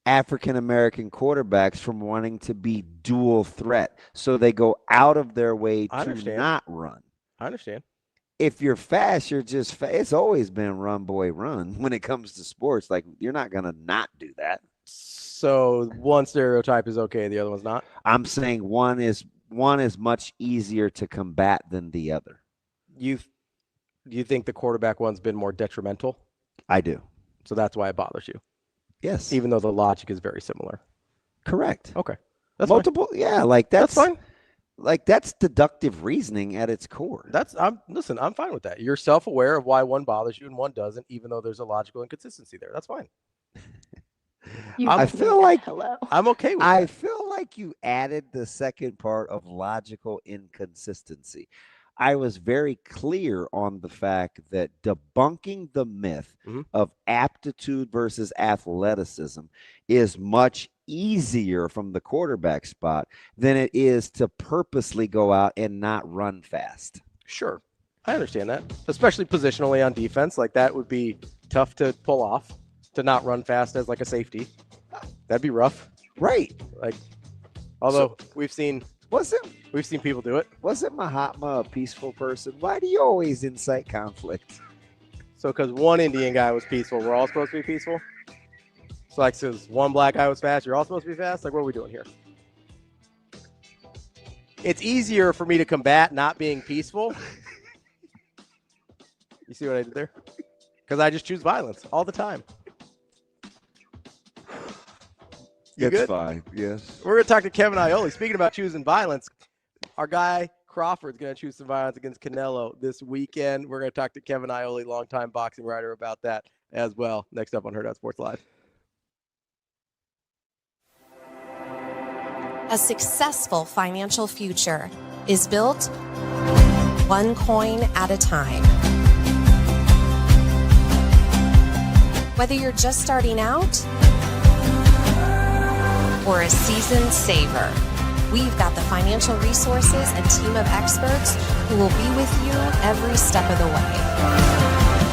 African-American quarterbacks from wanting to be dual threat. So they go out of their way to not run. I understand. If you're fast, you're just fast. It's always been run, boy, run when it comes to sports. Like, you're not going to not do that. So one stereotype is okay, the other one's not? I'm saying one is much easier to combat than the other. Do you think the quarterback one's been more detrimental? I do. So that's why it bothers you? Yes. Even though the logic is very similar? Correct. Okay. That's multiple fine. Yeah, like that's fine. Like that's deductive reasoning at its core. I'm fine with that. You're self-aware of why one bothers you and one doesn't, even though there's a logical inconsistency there. That's fine. I feel like I'm okay with I that. feel like you added the second part of logical inconsistency. I was very clear on the fact that debunking the myth of aptitude versus athleticism is much easier from the quarterback spot than it is to purposely go out and not run fast. Sure. I understand that, especially positionally on defense. Like that would be tough to pull off, to not run fast as like a safety. That'd be rough. Right. Like, although we've seen people do it. Wasn't Mahatma a peaceful person? Why do you always incite conflict? So because one Indian guy was peaceful, we're all supposed to be peaceful? So like since one black guy was fast, you're all supposed to be fast? Like what are we doing here? It's easier for me to combat not being peaceful. You see what I did there? Because I just choose violence all the time. You good? Fine, yes. We're going to talk to Kevin Iole. Speaking about choosing violence, our guy Crawford's going to choose some violence against Canelo this weekend. We're going to talk to Kevin Iole, longtime boxing writer, about that as well. Next up on Hurrdat Sports Live. A successful financial future is built one coin at a time. Whether you're just starting out or a seasoned saver, we've got the financial resources and team of experts who will be with you every step of the way.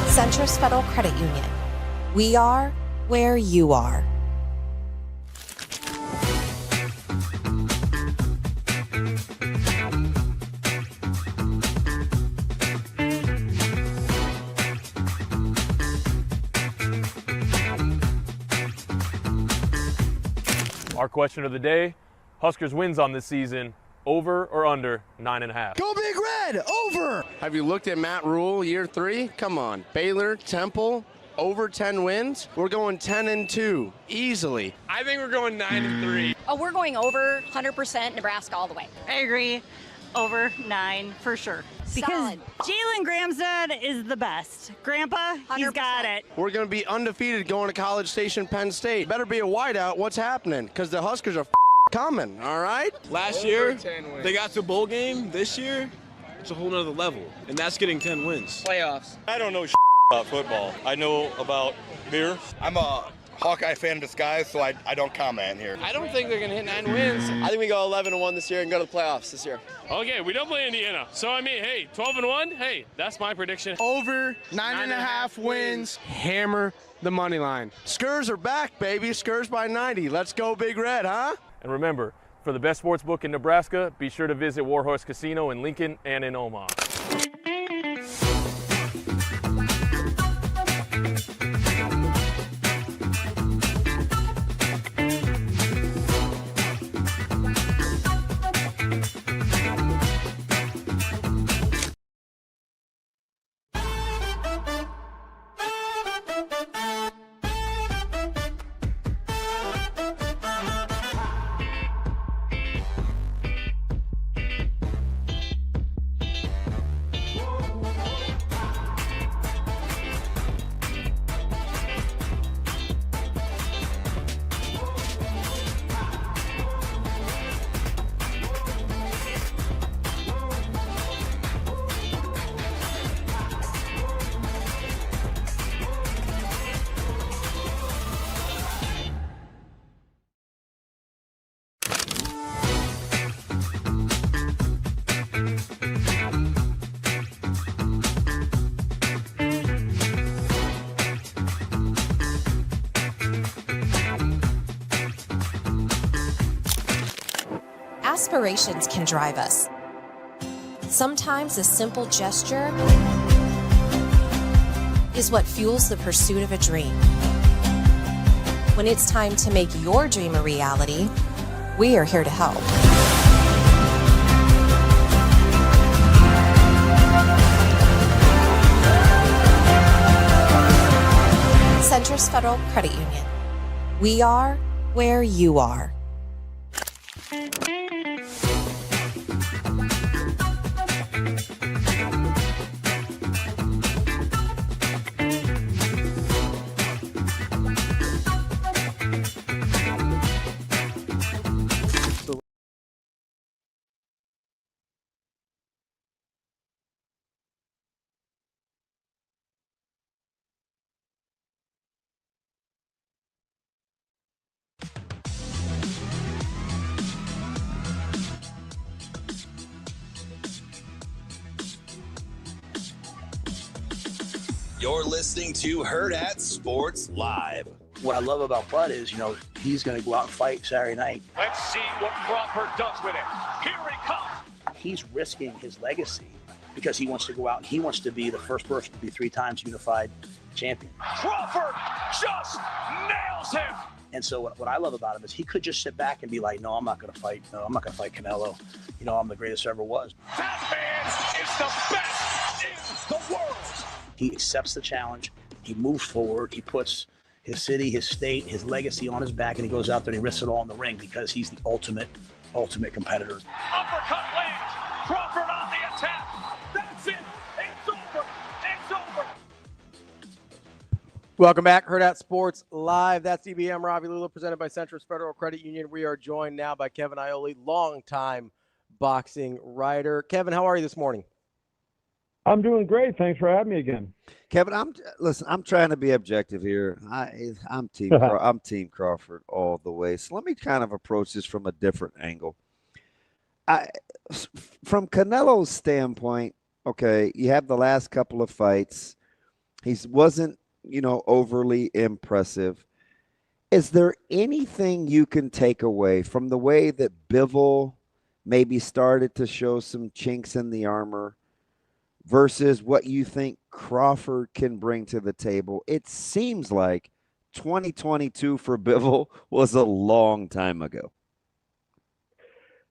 Centris Federal Credit Union. We are where you are. Our question of the day, Huskers wins on this season, over or under 9.5? Go Big Red, over! Have you looked at Matt Rule year 3? Come on. Baylor, Temple, over 10 wins. We're going 10-2, easily. I think we're going 9-3. Oh, we're going over 100% Nebraska all the way. I agree. Over 9 for sure. Because Solid. Jalen Gramstad is the best. Grandpa, he's 100%. got it. We're going to be undefeated going to College Station, Penn State. Better be a whiteout. What's happening? Because the Huskers are coming, all right? Last year, they got to bowl game. This year, it's a whole nother level. And that's getting 10 wins. Playoffs. I don't know about football. I know about beer. I'm a Hawkeye fan in disguise, so I don't comment here. I don't think they're going to hit 9 wins. I think we go 11-1 this year and go to the playoffs this year. Okay, we don't play Indiana. So, I mean, hey, 12-1, hey, that's my prediction. Over 9.5 wins. Hammer the money line. Skurs are back, baby. Skurs by 90. Let's go Big Red, huh? And remember, for the best sports book in Nebraska, be sure to visit Warhorse Casino in Lincoln and in Omaha. Aspirations can drive us. Sometimes a simple gesture is what fuels the pursuit of a dream. When it's time to make your dream a reality, we are here to help. Centris Federal Credit Union. We are where you are. You're listening to Hurrdat Sports Live. What I love about Bud is, he's going to go out and fight Saturday night. Let's see what Crawford does with it. Here he comes. He's risking his legacy because he wants to go out and he wants to be the first person to be 3 times unified champion. Crawford just nails him. And so what I love about him is he could just sit back and be like, no, I'm not going to fight. No, I'm not going to fight Canelo. I'm the greatest there ever was. That man is the best in the world. He accepts the challenge. He moves forward. He puts his city, his state, his legacy on his back, and he goes out there and he risks it all in the ring because he's the ultimate competitor. Uppercut lands. Crawford on the attack. That's it. It's over. It's over. Welcome back, Hurrdat Sports Live. That's EBM Ravi Lulla, presented by Centrist Federal Credit Union. We are joined now by Kevin Iole, longtime boxing writer. Kevin, how are you this morning? I'm doing great. Thanks for having me again. Kevin, I'm trying to be objective here. I'm Team Crawford all the way. So let me kind of approach this from a different angle. From Canelo's standpoint, okay, you have the last couple of fights. He wasn't, overly impressive. Is there anything you can take away from the way that Bivol maybe started to show some chinks in the armor versus what you think Crawford can bring to the table? It seems like 2022 for Bivol was a long time ago.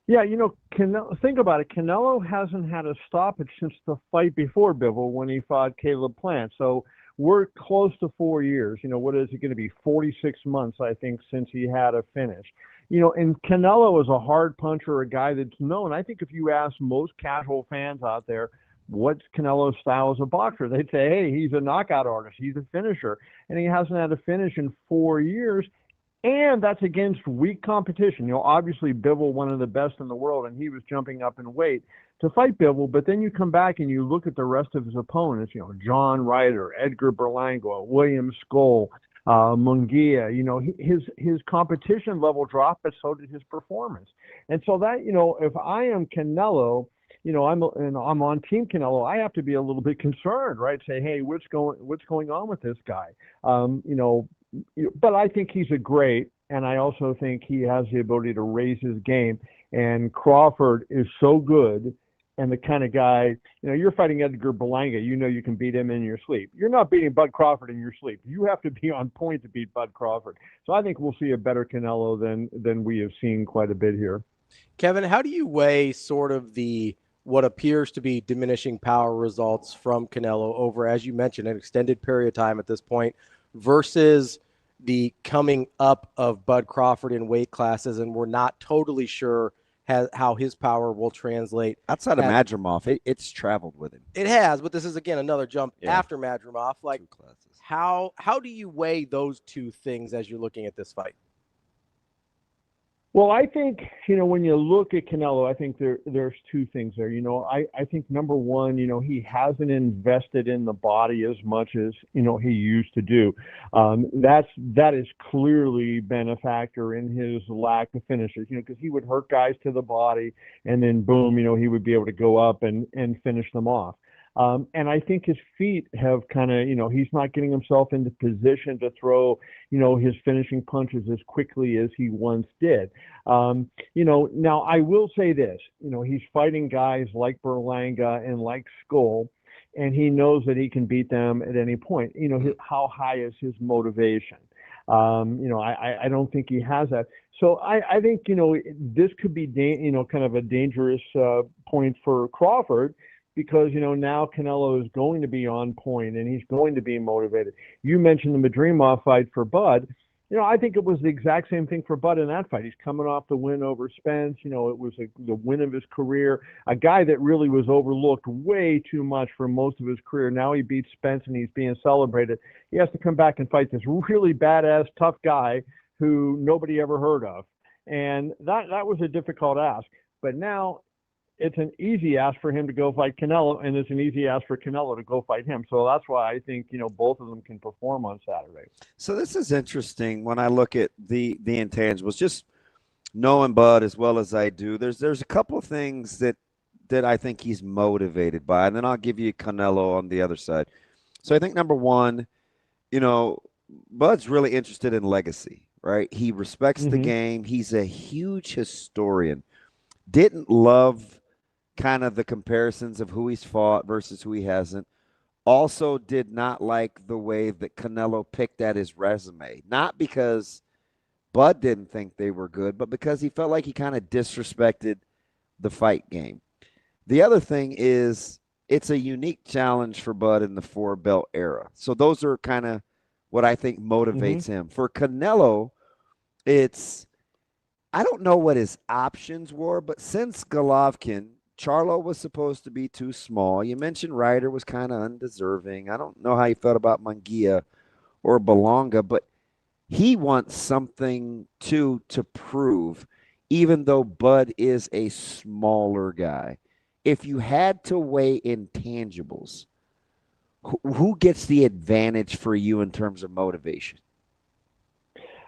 Yeah, Canelo, think about it. Canelo hasn't had a stoppage since the fight before Bivol when he fought Caleb Plant. So we're close to 4 years. What is it going to be? 46 months, I think, since he had a finish. And Canelo is a hard puncher, a guy that's known. I think if you ask most casual fans out there, what's Canelo's style as a boxer? They'd say, hey, he's a knockout artist. He's a finisher. And he hasn't had a finish in 4 years. And that's against weak competition. Obviously Bivol, one of the best in the world, and he was jumping up in weight to fight Bivol. But then you come back and you look at the rest of his opponents, John Ryder, Edgar Berlanga, William Skoll, Munguia. His competition level dropped, but so did his performance. And so that, if I am Canelo, I'm on Team Canelo, I have to be a little bit concerned, right? Say, hey, what's going on with this guy? But I think he's a great, and I also think he has the ability to raise his game. And Crawford is so good, and the kind of guy, you're fighting Edgar Berlanga, you can beat him in your sleep. You're not beating Bud Crawford in your sleep. You have to be on point to beat Bud Crawford. So I think we'll see a better Canelo than we have seen quite a bit here. Kevin, how do you weigh sort of what appears to be diminishing power results from Canelo over, as you mentioned, an extended period of time at this point versus the coming up of Bud Crawford in weight classes, and we're not totally sure how his power will translate. Outside of Madrimov, it's traveled with him. It has, but this is, again, another jump after Madrimov. Like, how do you weigh those two things as you're looking at this fight? Well, I think, when you look at Canelo, I think there's two things there. I think number one, he hasn't invested in the body as much as, he used to do. That has clearly been a factor in his lack of finishes, because he would hurt guys to the body and then boom, he would be able to go up and finish them off. And I think his feet have kind of, he's not getting himself into position to throw, his finishing punches as quickly as he once did. Now I will say this, he's fighting guys like Berlanga and like Skoll, and he knows that he can beat them at any point. How high is his motivation? I don't think he has that. So I think, this could be, kind of a dangerous point for Crawford, because, now Canelo is going to be on point and he's going to be motivated. You mentioned the Madrimov fight for Bud. I think it was the exact same thing for Bud in that fight. He's coming off the win over Spence. It was the win of his career, a guy that really was overlooked way too much for most of his career. Now he beats Spence and he's being celebrated. He has to come back and fight this really badass, tough guy who nobody ever heard of. And that was a difficult ask. But now it's an easy ask for him to go fight Canelo, and it's an easy ask for Canelo to go fight him. So that's why I think, both of them can perform on Saturday. So this is interesting when I look at the intangibles, just knowing Bud as well as I do. There's a couple of things that I think he's motivated by, and then I'll give you Canelo on the other side. So I think number one, Bud's really interested in legacy, right? He respects the game. He's a huge historian. Didn't love kind of the comparisons of who he's fought versus who he hasn't. Also did not like the way that Canelo picked at his resume. Not because Bud didn't think they were good, but because he felt like he kind of disrespected the fight game. The other thing is it's a unique challenge for Bud in the 4-belt era. So those are kind of what I think motivates him. For Canelo, I don't know what his options were, but since Golovkin, Charlo was supposed to be too small. You mentioned Ryder was kind of undeserving. I don't know how you felt about Munguia or Belonga, but he wants something to prove, even though Bud is a smaller guy. If you had to weigh intangibles, who gets the advantage for you in terms of motivation?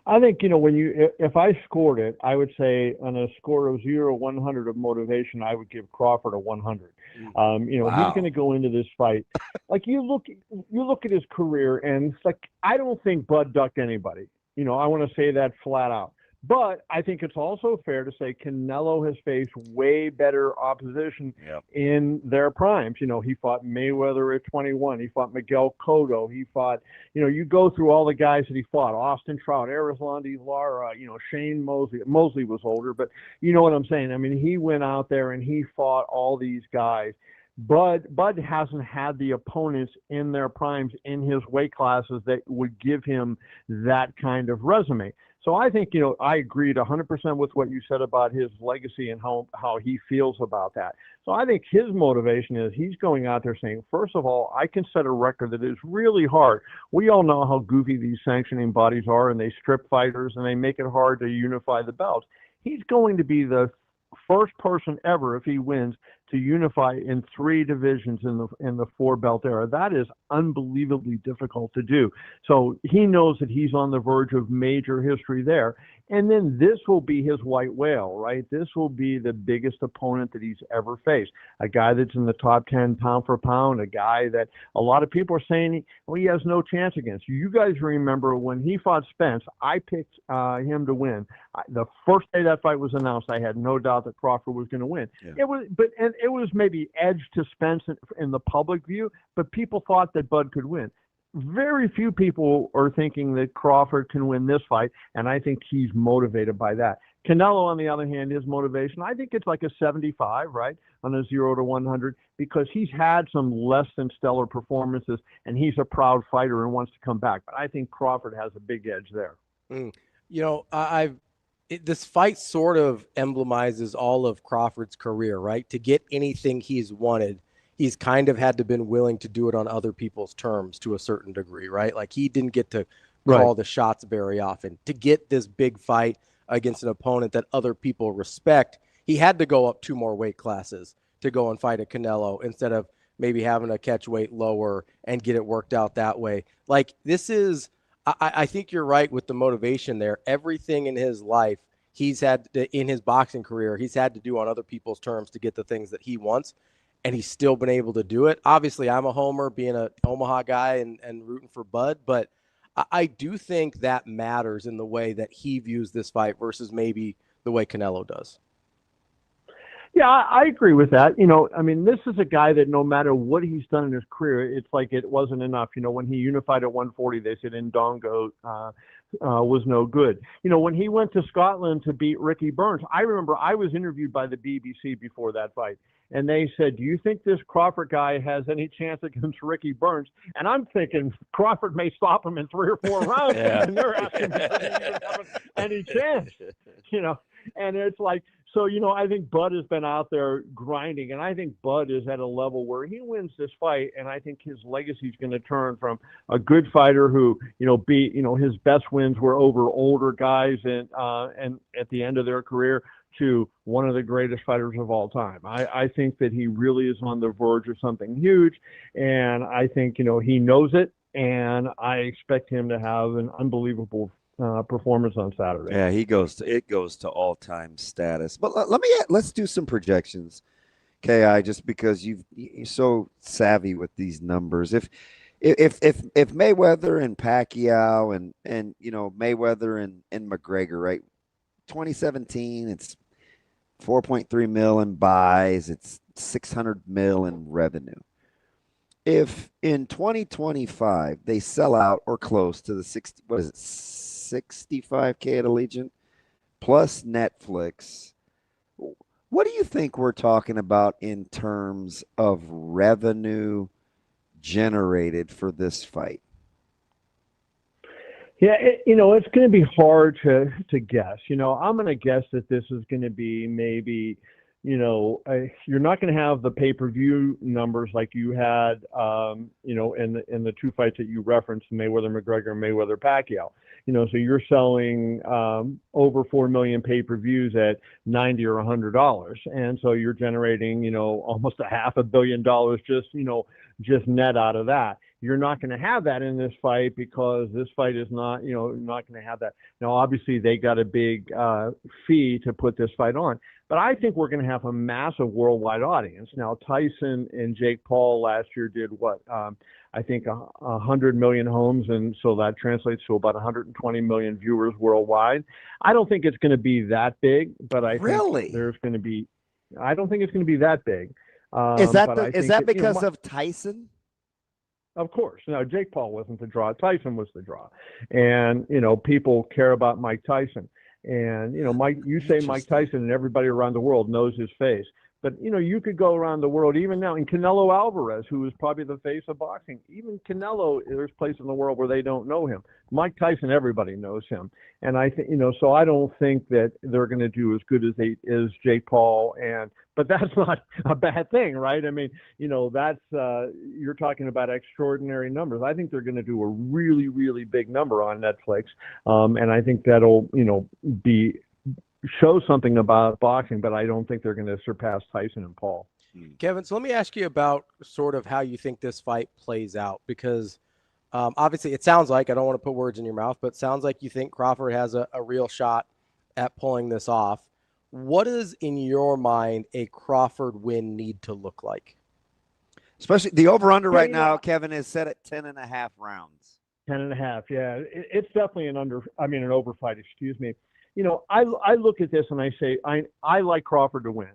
I think, if I scored it, I would say on a score of 0 to 100 of motivation, I would give Crawford a 100. Wow. He's going to go into this fight. Like you look at his career, and it's like, I don't think Bud ducked anybody. I want to say that flat out. But I think it's also fair to say Canelo has faced way better opposition in their primes. He fought Mayweather at 21. He fought Miguel Cotto. He fought, you go through all the guys that he fought, Austin Trout, Arislandi Lara, Shane Mosley. Mosley was older, but you know what I'm saying? I mean, he went out there and he fought all these guys. Bud hasn't had the opponents in their primes in his weight classes that would give him that kind of resume. So I think, I agreed 100% with what you said about his legacy and how he feels about that. So I think his motivation is he's going out there saying, first of all, I can set a record that is really hard. We all know how goofy these sanctioning bodies are, and they strip fighters and they make it hard to unify the belts. He's going to be the first person ever, if he wins, to unify in 3 divisions in the 4-belt era. That is unbelievably difficult to do. So he knows that he's on the verge of major history there. And then this will be his white whale, right? This will be the biggest opponent that he's ever faced. A guy that's in the top 10 pound for pound, a guy that a lot of people are saying he has no chance against. You guys remember when he fought Spence, I picked him to win. The first day that fight was announced, I had no doubt that Crawford was going to win. Yeah. It was maybe edged to Spence in the public view, but people thought that Bud could win. Very few people are thinking that Crawford can win this fight, and I think he's motivated by that. Canelo, on the other hand, his motivation, I think it's like a 75, right, on a 0 to 100, because he's had some less than stellar performances, and he's a proud fighter and wants to come back. But I think Crawford has a big edge there. This fight sort of emblemizes all of Crawford's career, right? To get anything he's wanted, he's kind of had to been willing to do it on other people's terms to a certain degree, right? Like he didn't get to call the shots very often. To get this big fight against an opponent that other people respect, he had to go up 2 more weight classes to go and fight a Canelo instead of maybe having to catch weight lower and get it worked out that way. Like this is, I think you're right with the motivation there. Everything in his life, he's had to, in his boxing career, he's had to do on other people's terms to get the things that he wants. And he's still been able to do it. Obviously, I'm a homer, being an Omaha guy and rooting for Bud, but I do think that matters in the way that he views this fight versus maybe the way Canelo does. Yeah, I agree with that. This is a guy that no matter what he's done in his career, it's like it wasn't enough. When he unified at 140, they said Ndongo was no good. When he went to Scotland to beat Ricky Burns, I remember I was interviewed by the BBC before that fight. And they said, do you think this Crawford guy has any chance against Ricky Burns? And I'm thinking Crawford may stop him in 3 or 4 rounds. And they're asking me if he even have any chance, And it's like, so, I think Bud has been out there grinding. And I think Bud is at a level where he wins this fight. And I think his legacy is going to turn from a good fighter who, his best wins were over older guys and at the end of their career, to one of the greatest fighters of all time. I think that he really is on the verge of something huge, and I think, he knows it, and I expect him to have an unbelievable performance on Saturday. Yeah, it goes to all-time status. But let's do some projections, KI, just because you're so savvy with these numbers. if Mayweather and Pacquiao and Mayweather and McGregor, right? 2017, it's 4.3 mil in buys, it's 600 mil in revenue. If in 2025 they sell out or close to the 65K at Allegiant plus Netflix, what do you think we're talking about in terms of revenue generated for this fight? Yeah, it's going to be hard to guess. I'm going to guess that this is going to be maybe, you're not going to have the pay-per-view numbers like you had, in the two fights that you referenced, Mayweather McGregor and Mayweather Pacquiao. So you're selling over 4 million pay-per-views at $90 or $100, and so you're generating, almost $500 million just net out of that. You're not going to have that in this fight because this fight is not, not going to have that. Now, obviously, they got a big fee to put this fight on, but I think we're going to have a massive worldwide audience. Now, Tyson and Jake Paul last year did what? I think 100 million homes, and so that translates to about 120 million viewers worldwide. I don't think it's going to be that big, but I think there's going to be. I don't think it's going to be that big. Is that because of Tyson? Of course. No, Jake Paul wasn't the draw. Tyson was the draw. And, people care about Mike Tyson. And, you say Mike Tyson and everybody around the world knows his face. But, you could go around the world, even now, and Canelo Alvarez, who is probably the face of boxing. Even Canelo, there's places in the world where they don't know him. Mike Tyson, everybody knows him. And I think, so I don't think that they're going to do as good as Jake Paul. But that's not a bad thing, right? I mean, that's, you're talking about extraordinary numbers. I think they're going to do a really, really big number on Netflix. And I think that'll, show something about boxing, but I don't think they're going to surpass Tyson and Paul. Kevin, so let me ask you about sort of how you think this fight plays out, because obviously it sounds like, I don't want to put words in your mouth, but it sounds like you think Crawford has a real shot at pulling this off. What does, in your mind, a Crawford win need to look like? Especially the over-under right now, Kevin, is set at 10.5 rounds. 10.5, yeah. It's definitely an over fight, excuse me. I look at this and I say, I like Crawford to win.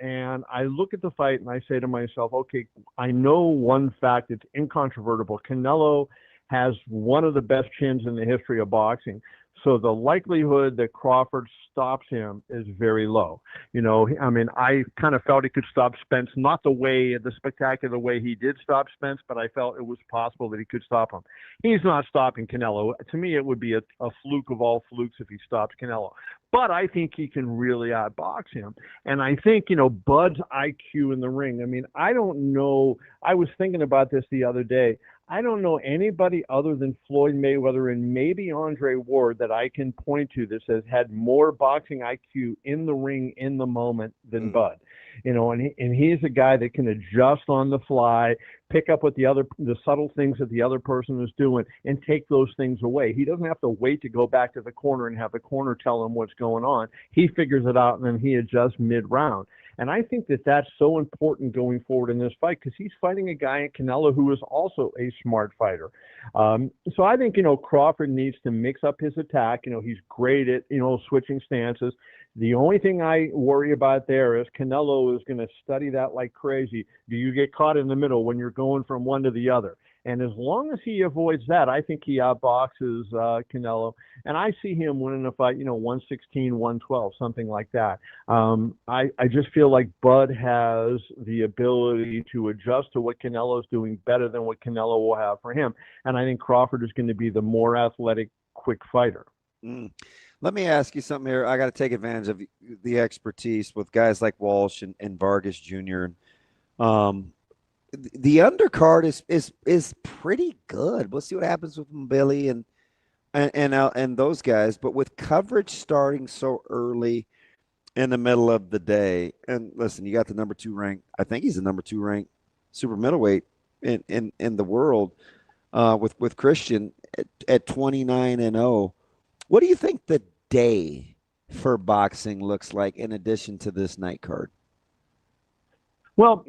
And I look at the fight and I say to myself, okay, I know one fact, it's incontrovertible. Canelo has one of the best chins in the history of boxing. So the likelihood that Crawford stops him is very low. I kind of felt he could stop Spence, not the spectacular way he did stop Spence, but I felt it was possible that he could stop him. He's not stopping Canelo. To me, it would be a fluke of all flukes if he stops Canelo. But I think he can really outbox him. And I think, Bud's IQ in the ring. I don't know. I was thinking about this the other day. I don't know anybody other than Floyd Mayweather and maybe Andre Ward that I can point to that has had more boxing IQ in the ring in the moment than Bud. And he's a guy that can adjust on the fly, pick up what the subtle things that the other person is doing and take those things away. He doesn't have to wait to go back to the corner and have the corner tell him what's going on. He figures it out and then he adjusts mid-round. And I think that that's so important going forward in this fight because he's fighting a guy in Canelo who is also a smart fighter. So I think, Crawford needs to mix up his attack. He's great at, switching stances. The only thing I worry about there is Canelo is going to study that like crazy. Do you get caught in the middle when you're going from one to the other? And as long as he avoids that, I think he outboxes Canelo. And I see him winning a fight, 116, 112, something like that. I just feel like Bud has the ability to adjust to what Canelo's doing better than what Canelo will have for him. And I think Crawford is going to be the more athletic, quick fighter. Let me ask you something here. I got to take advantage of the expertise with guys like Walsh and Vargas Jr. The undercard is pretty good. We'll see what happens with Billy and those guys. But with coverage starting so early in the middle of the day, and listen, you got the number 2 ranked. I think he's the number 2 ranked super middleweight in the world with Christian at 29-0. What do you think the day for boxing looks like in addition to this night card? Well,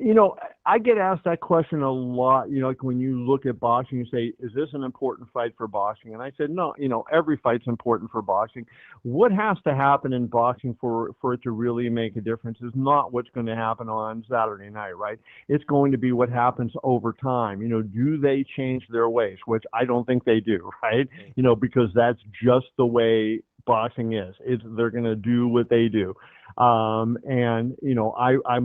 I get asked that question a lot. Like when you look at boxing, you say, is this an important fight for boxing? And I said, no, every fight's important for boxing. What has to happen in boxing for it to really make a difference is not what's going to happen on Saturday night, right? It's going to be what happens over time. Do they change their ways? Which I don't think they do, right? Because that's just the way boxing is. They're going to do what they do. I'm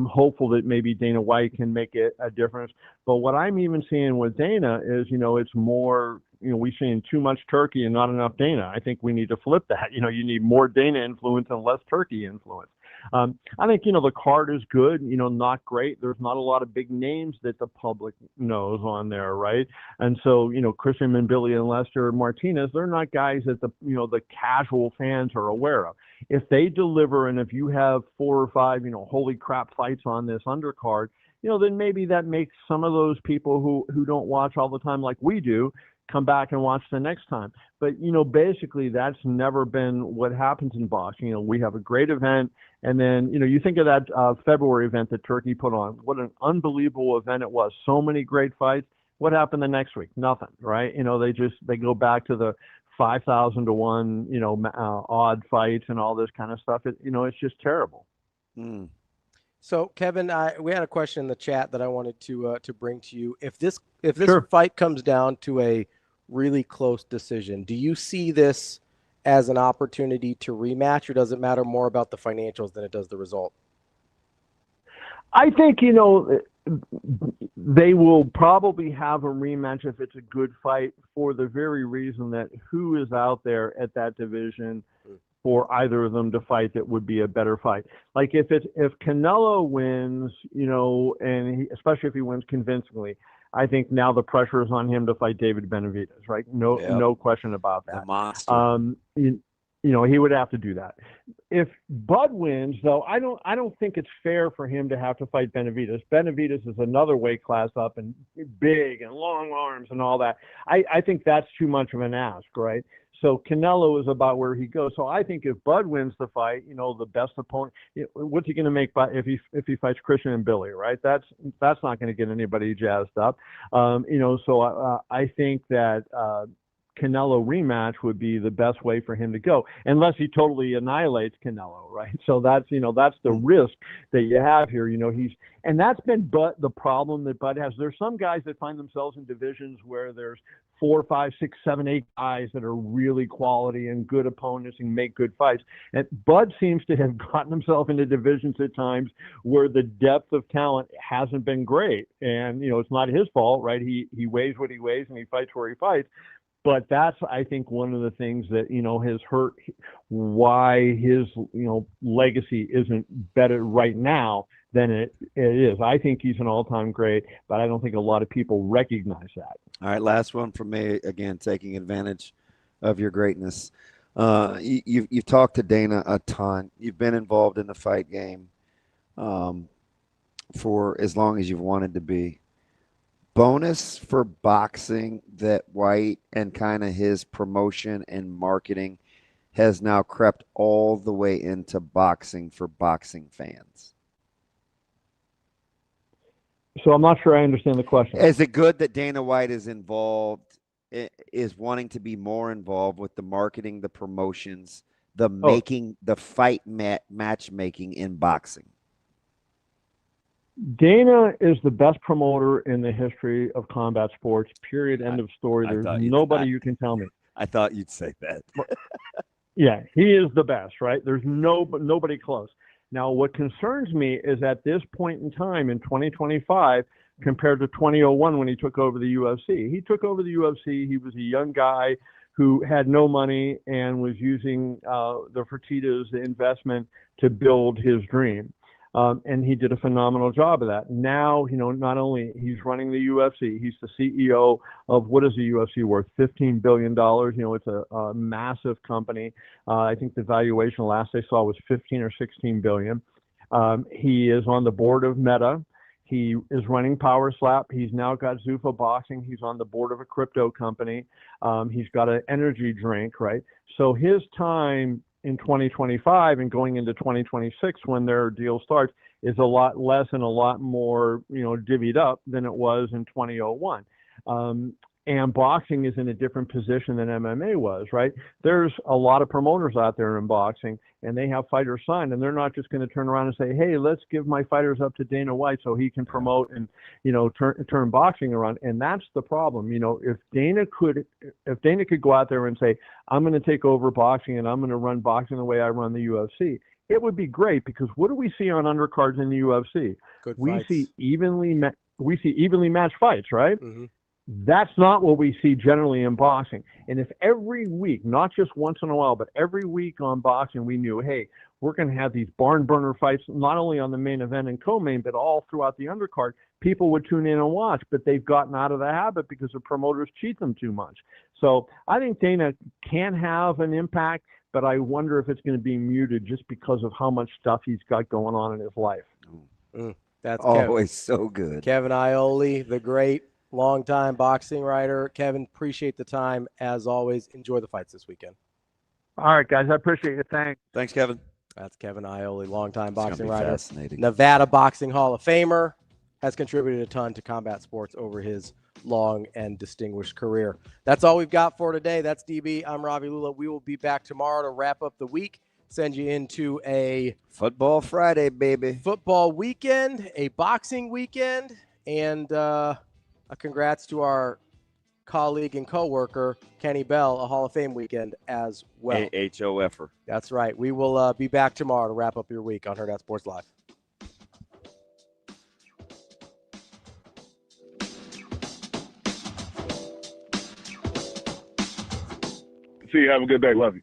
hopeful that maybe Dana White can make it a difference. But what I'm even seeing with Dana is, it's more, we're seeing too much Turkey and not enough Dana. I think we need to flip that. You need more Dana influence and less Turkey influence. I think, the card is good, not great. There's not a lot of big names that the public knows on there, right? And so, Christian and Billy and Lester Martinez, they're not guys that the casual fans are aware of. If they deliver and if you have 4 or 5, holy crap fights on this undercard, then maybe that makes some of those people who don't watch all the time like we do come back and watch the next time. But, basically that's never been what happens in boxing. We have a great event. And then, you think of that February event that Turkey put on. What an unbelievable event it was. So many great fights. What happened the next week? Nothing, right? They go back to the 5,000 to 1, odd fights and all this kind of stuff. It's just terrible. Mm. So, Kevin, we had a question in the chat that I wanted to bring to you. If this Sure. fight comes down to a really close decision, do you see this as an opportunity to rematch, or does it matter more about the financials than it does the result? I think, they will probably have a rematch if it's a good fight for the very reason that who is out there at that division for either of them to fight that would be a better fight. Like if Canelo wins, and especially if he wins convincingly, I think now the pressure is on him to fight David Benavidez, right? No question about that. The monster. He would have to do that. If Bud wins, though, I don't think it's fair for him to have to fight Benavidez. Benavidez is another weight class up and big and long arms and all that. I think that's too much of an ask, right? So Canelo is about where he goes. So I think if Bud wins the fight, the best opponent, what's he going to make if he fights Christian and Billy, right? That's not going to get anybody jazzed up. So I think that Canelo rematch would be the best way for him to go, unless he totally annihilates Canelo, right? So that's the risk that you have here. And that's been the problem that Bud has. There's some guys that find themselves in divisions where there's 4, 5, 6, 7, 8 guys that are really quality and good opponents and make good fights. And Bud seems to have gotten himself into divisions at times where the depth of talent hasn't been great. And, it's not his fault, right? He weighs what he weighs and he fights where he fights. But that's, I think, one of the things that, has hurt why his, legacy isn't better right now than it is. I think he's an all-time great, but I don't think a lot of people recognize that. All right, last one from me, again, taking advantage of your greatness. You've talked to Dana a ton. You've been involved in the fight game for as long as you've wanted to be. Bonus for boxing that White and kind of his promotion and marketing has now crept all the way into boxing for boxing fans. So I'm not sure I understand the question. Is it good that Dana White is involved, is wanting to be more involved with the marketing, the promotions, making, the fight matchmaking in boxing? Dana is the best promoter in the history of combat sports, period, end of story. There's nobody you can tell me. I thought you'd say that. Yeah, he is the best, right? There's nobody close. Now, what concerns me is at this point in time in 2025 compared to 2001 when he took over the UFC. He took over the UFC. He was a young guy who had no money and was using the Fertitas, the investment, to build his dream. And he did a phenomenal job of that. Now, not only he's running the UFC, he's the CEO of, what is the UFC worth? $15 billion. It's a massive company. I think the valuation last I saw was 15 or 16 billion. He is on the board of Meta. He is running Power Slap. He's now got Zuffa Boxing. He's on the board of a crypto company. He's got an energy drink, right? So his time in 2025 and going into 2026 when their deal starts, is a lot less and a lot more, divvied up than it was in 2001. And boxing is in a different position than MMA was, right? There's a lot of promoters out there in boxing, and they have fighters signed, and they're not just going to turn around and say, hey, let's give my fighters up to Dana White so he can promote and, turn boxing around. And that's the problem. If Dana could go out there and say, I'm going to take over boxing and I'm going to run boxing the way I run the UFC, it would be great, because what do we see on undercards in the UFC? We see evenly matched fights, right? Mm-hmm. That's not what we see generally in boxing. And if every week, not just once in a while, but every week on boxing, we knew, hey, we're going to have these barn burner fights, not only on the main event and co-main, but all throughout the undercard, people would tune in and watch, but they've gotten out of the habit because the promoters cheat them too much. So I think Dana can have an impact, but I wonder if it's going to be muted just because of how much stuff he's got going on in his life. That's always so good. Kevin Iole, the great longtime boxing writer. Kevin, appreciate the time. As always, enjoy the fights this weekend. All right, guys. I appreciate it. Thanks. Thanks, Kevin. That's Kevin Iole, longtime boxing gonna be writer. fascinating. Nevada Boxing Hall of Famer. Has contributed a ton to combat sports over his long and distinguished career. That's all we've got for today. That's DB. I'm Ravi Lulla. We will be back tomorrow to wrap up the week. Send you into a Football Friday, baby. Football weekend, a boxing weekend, and a congrats to our colleague and coworker, Kenny Bell, a Hall of Fame weekend as well. HOFer. That's right. We will be back tomorrow to wrap up your week on Hurrdat Sports Live. See you. Have a good day. Love you.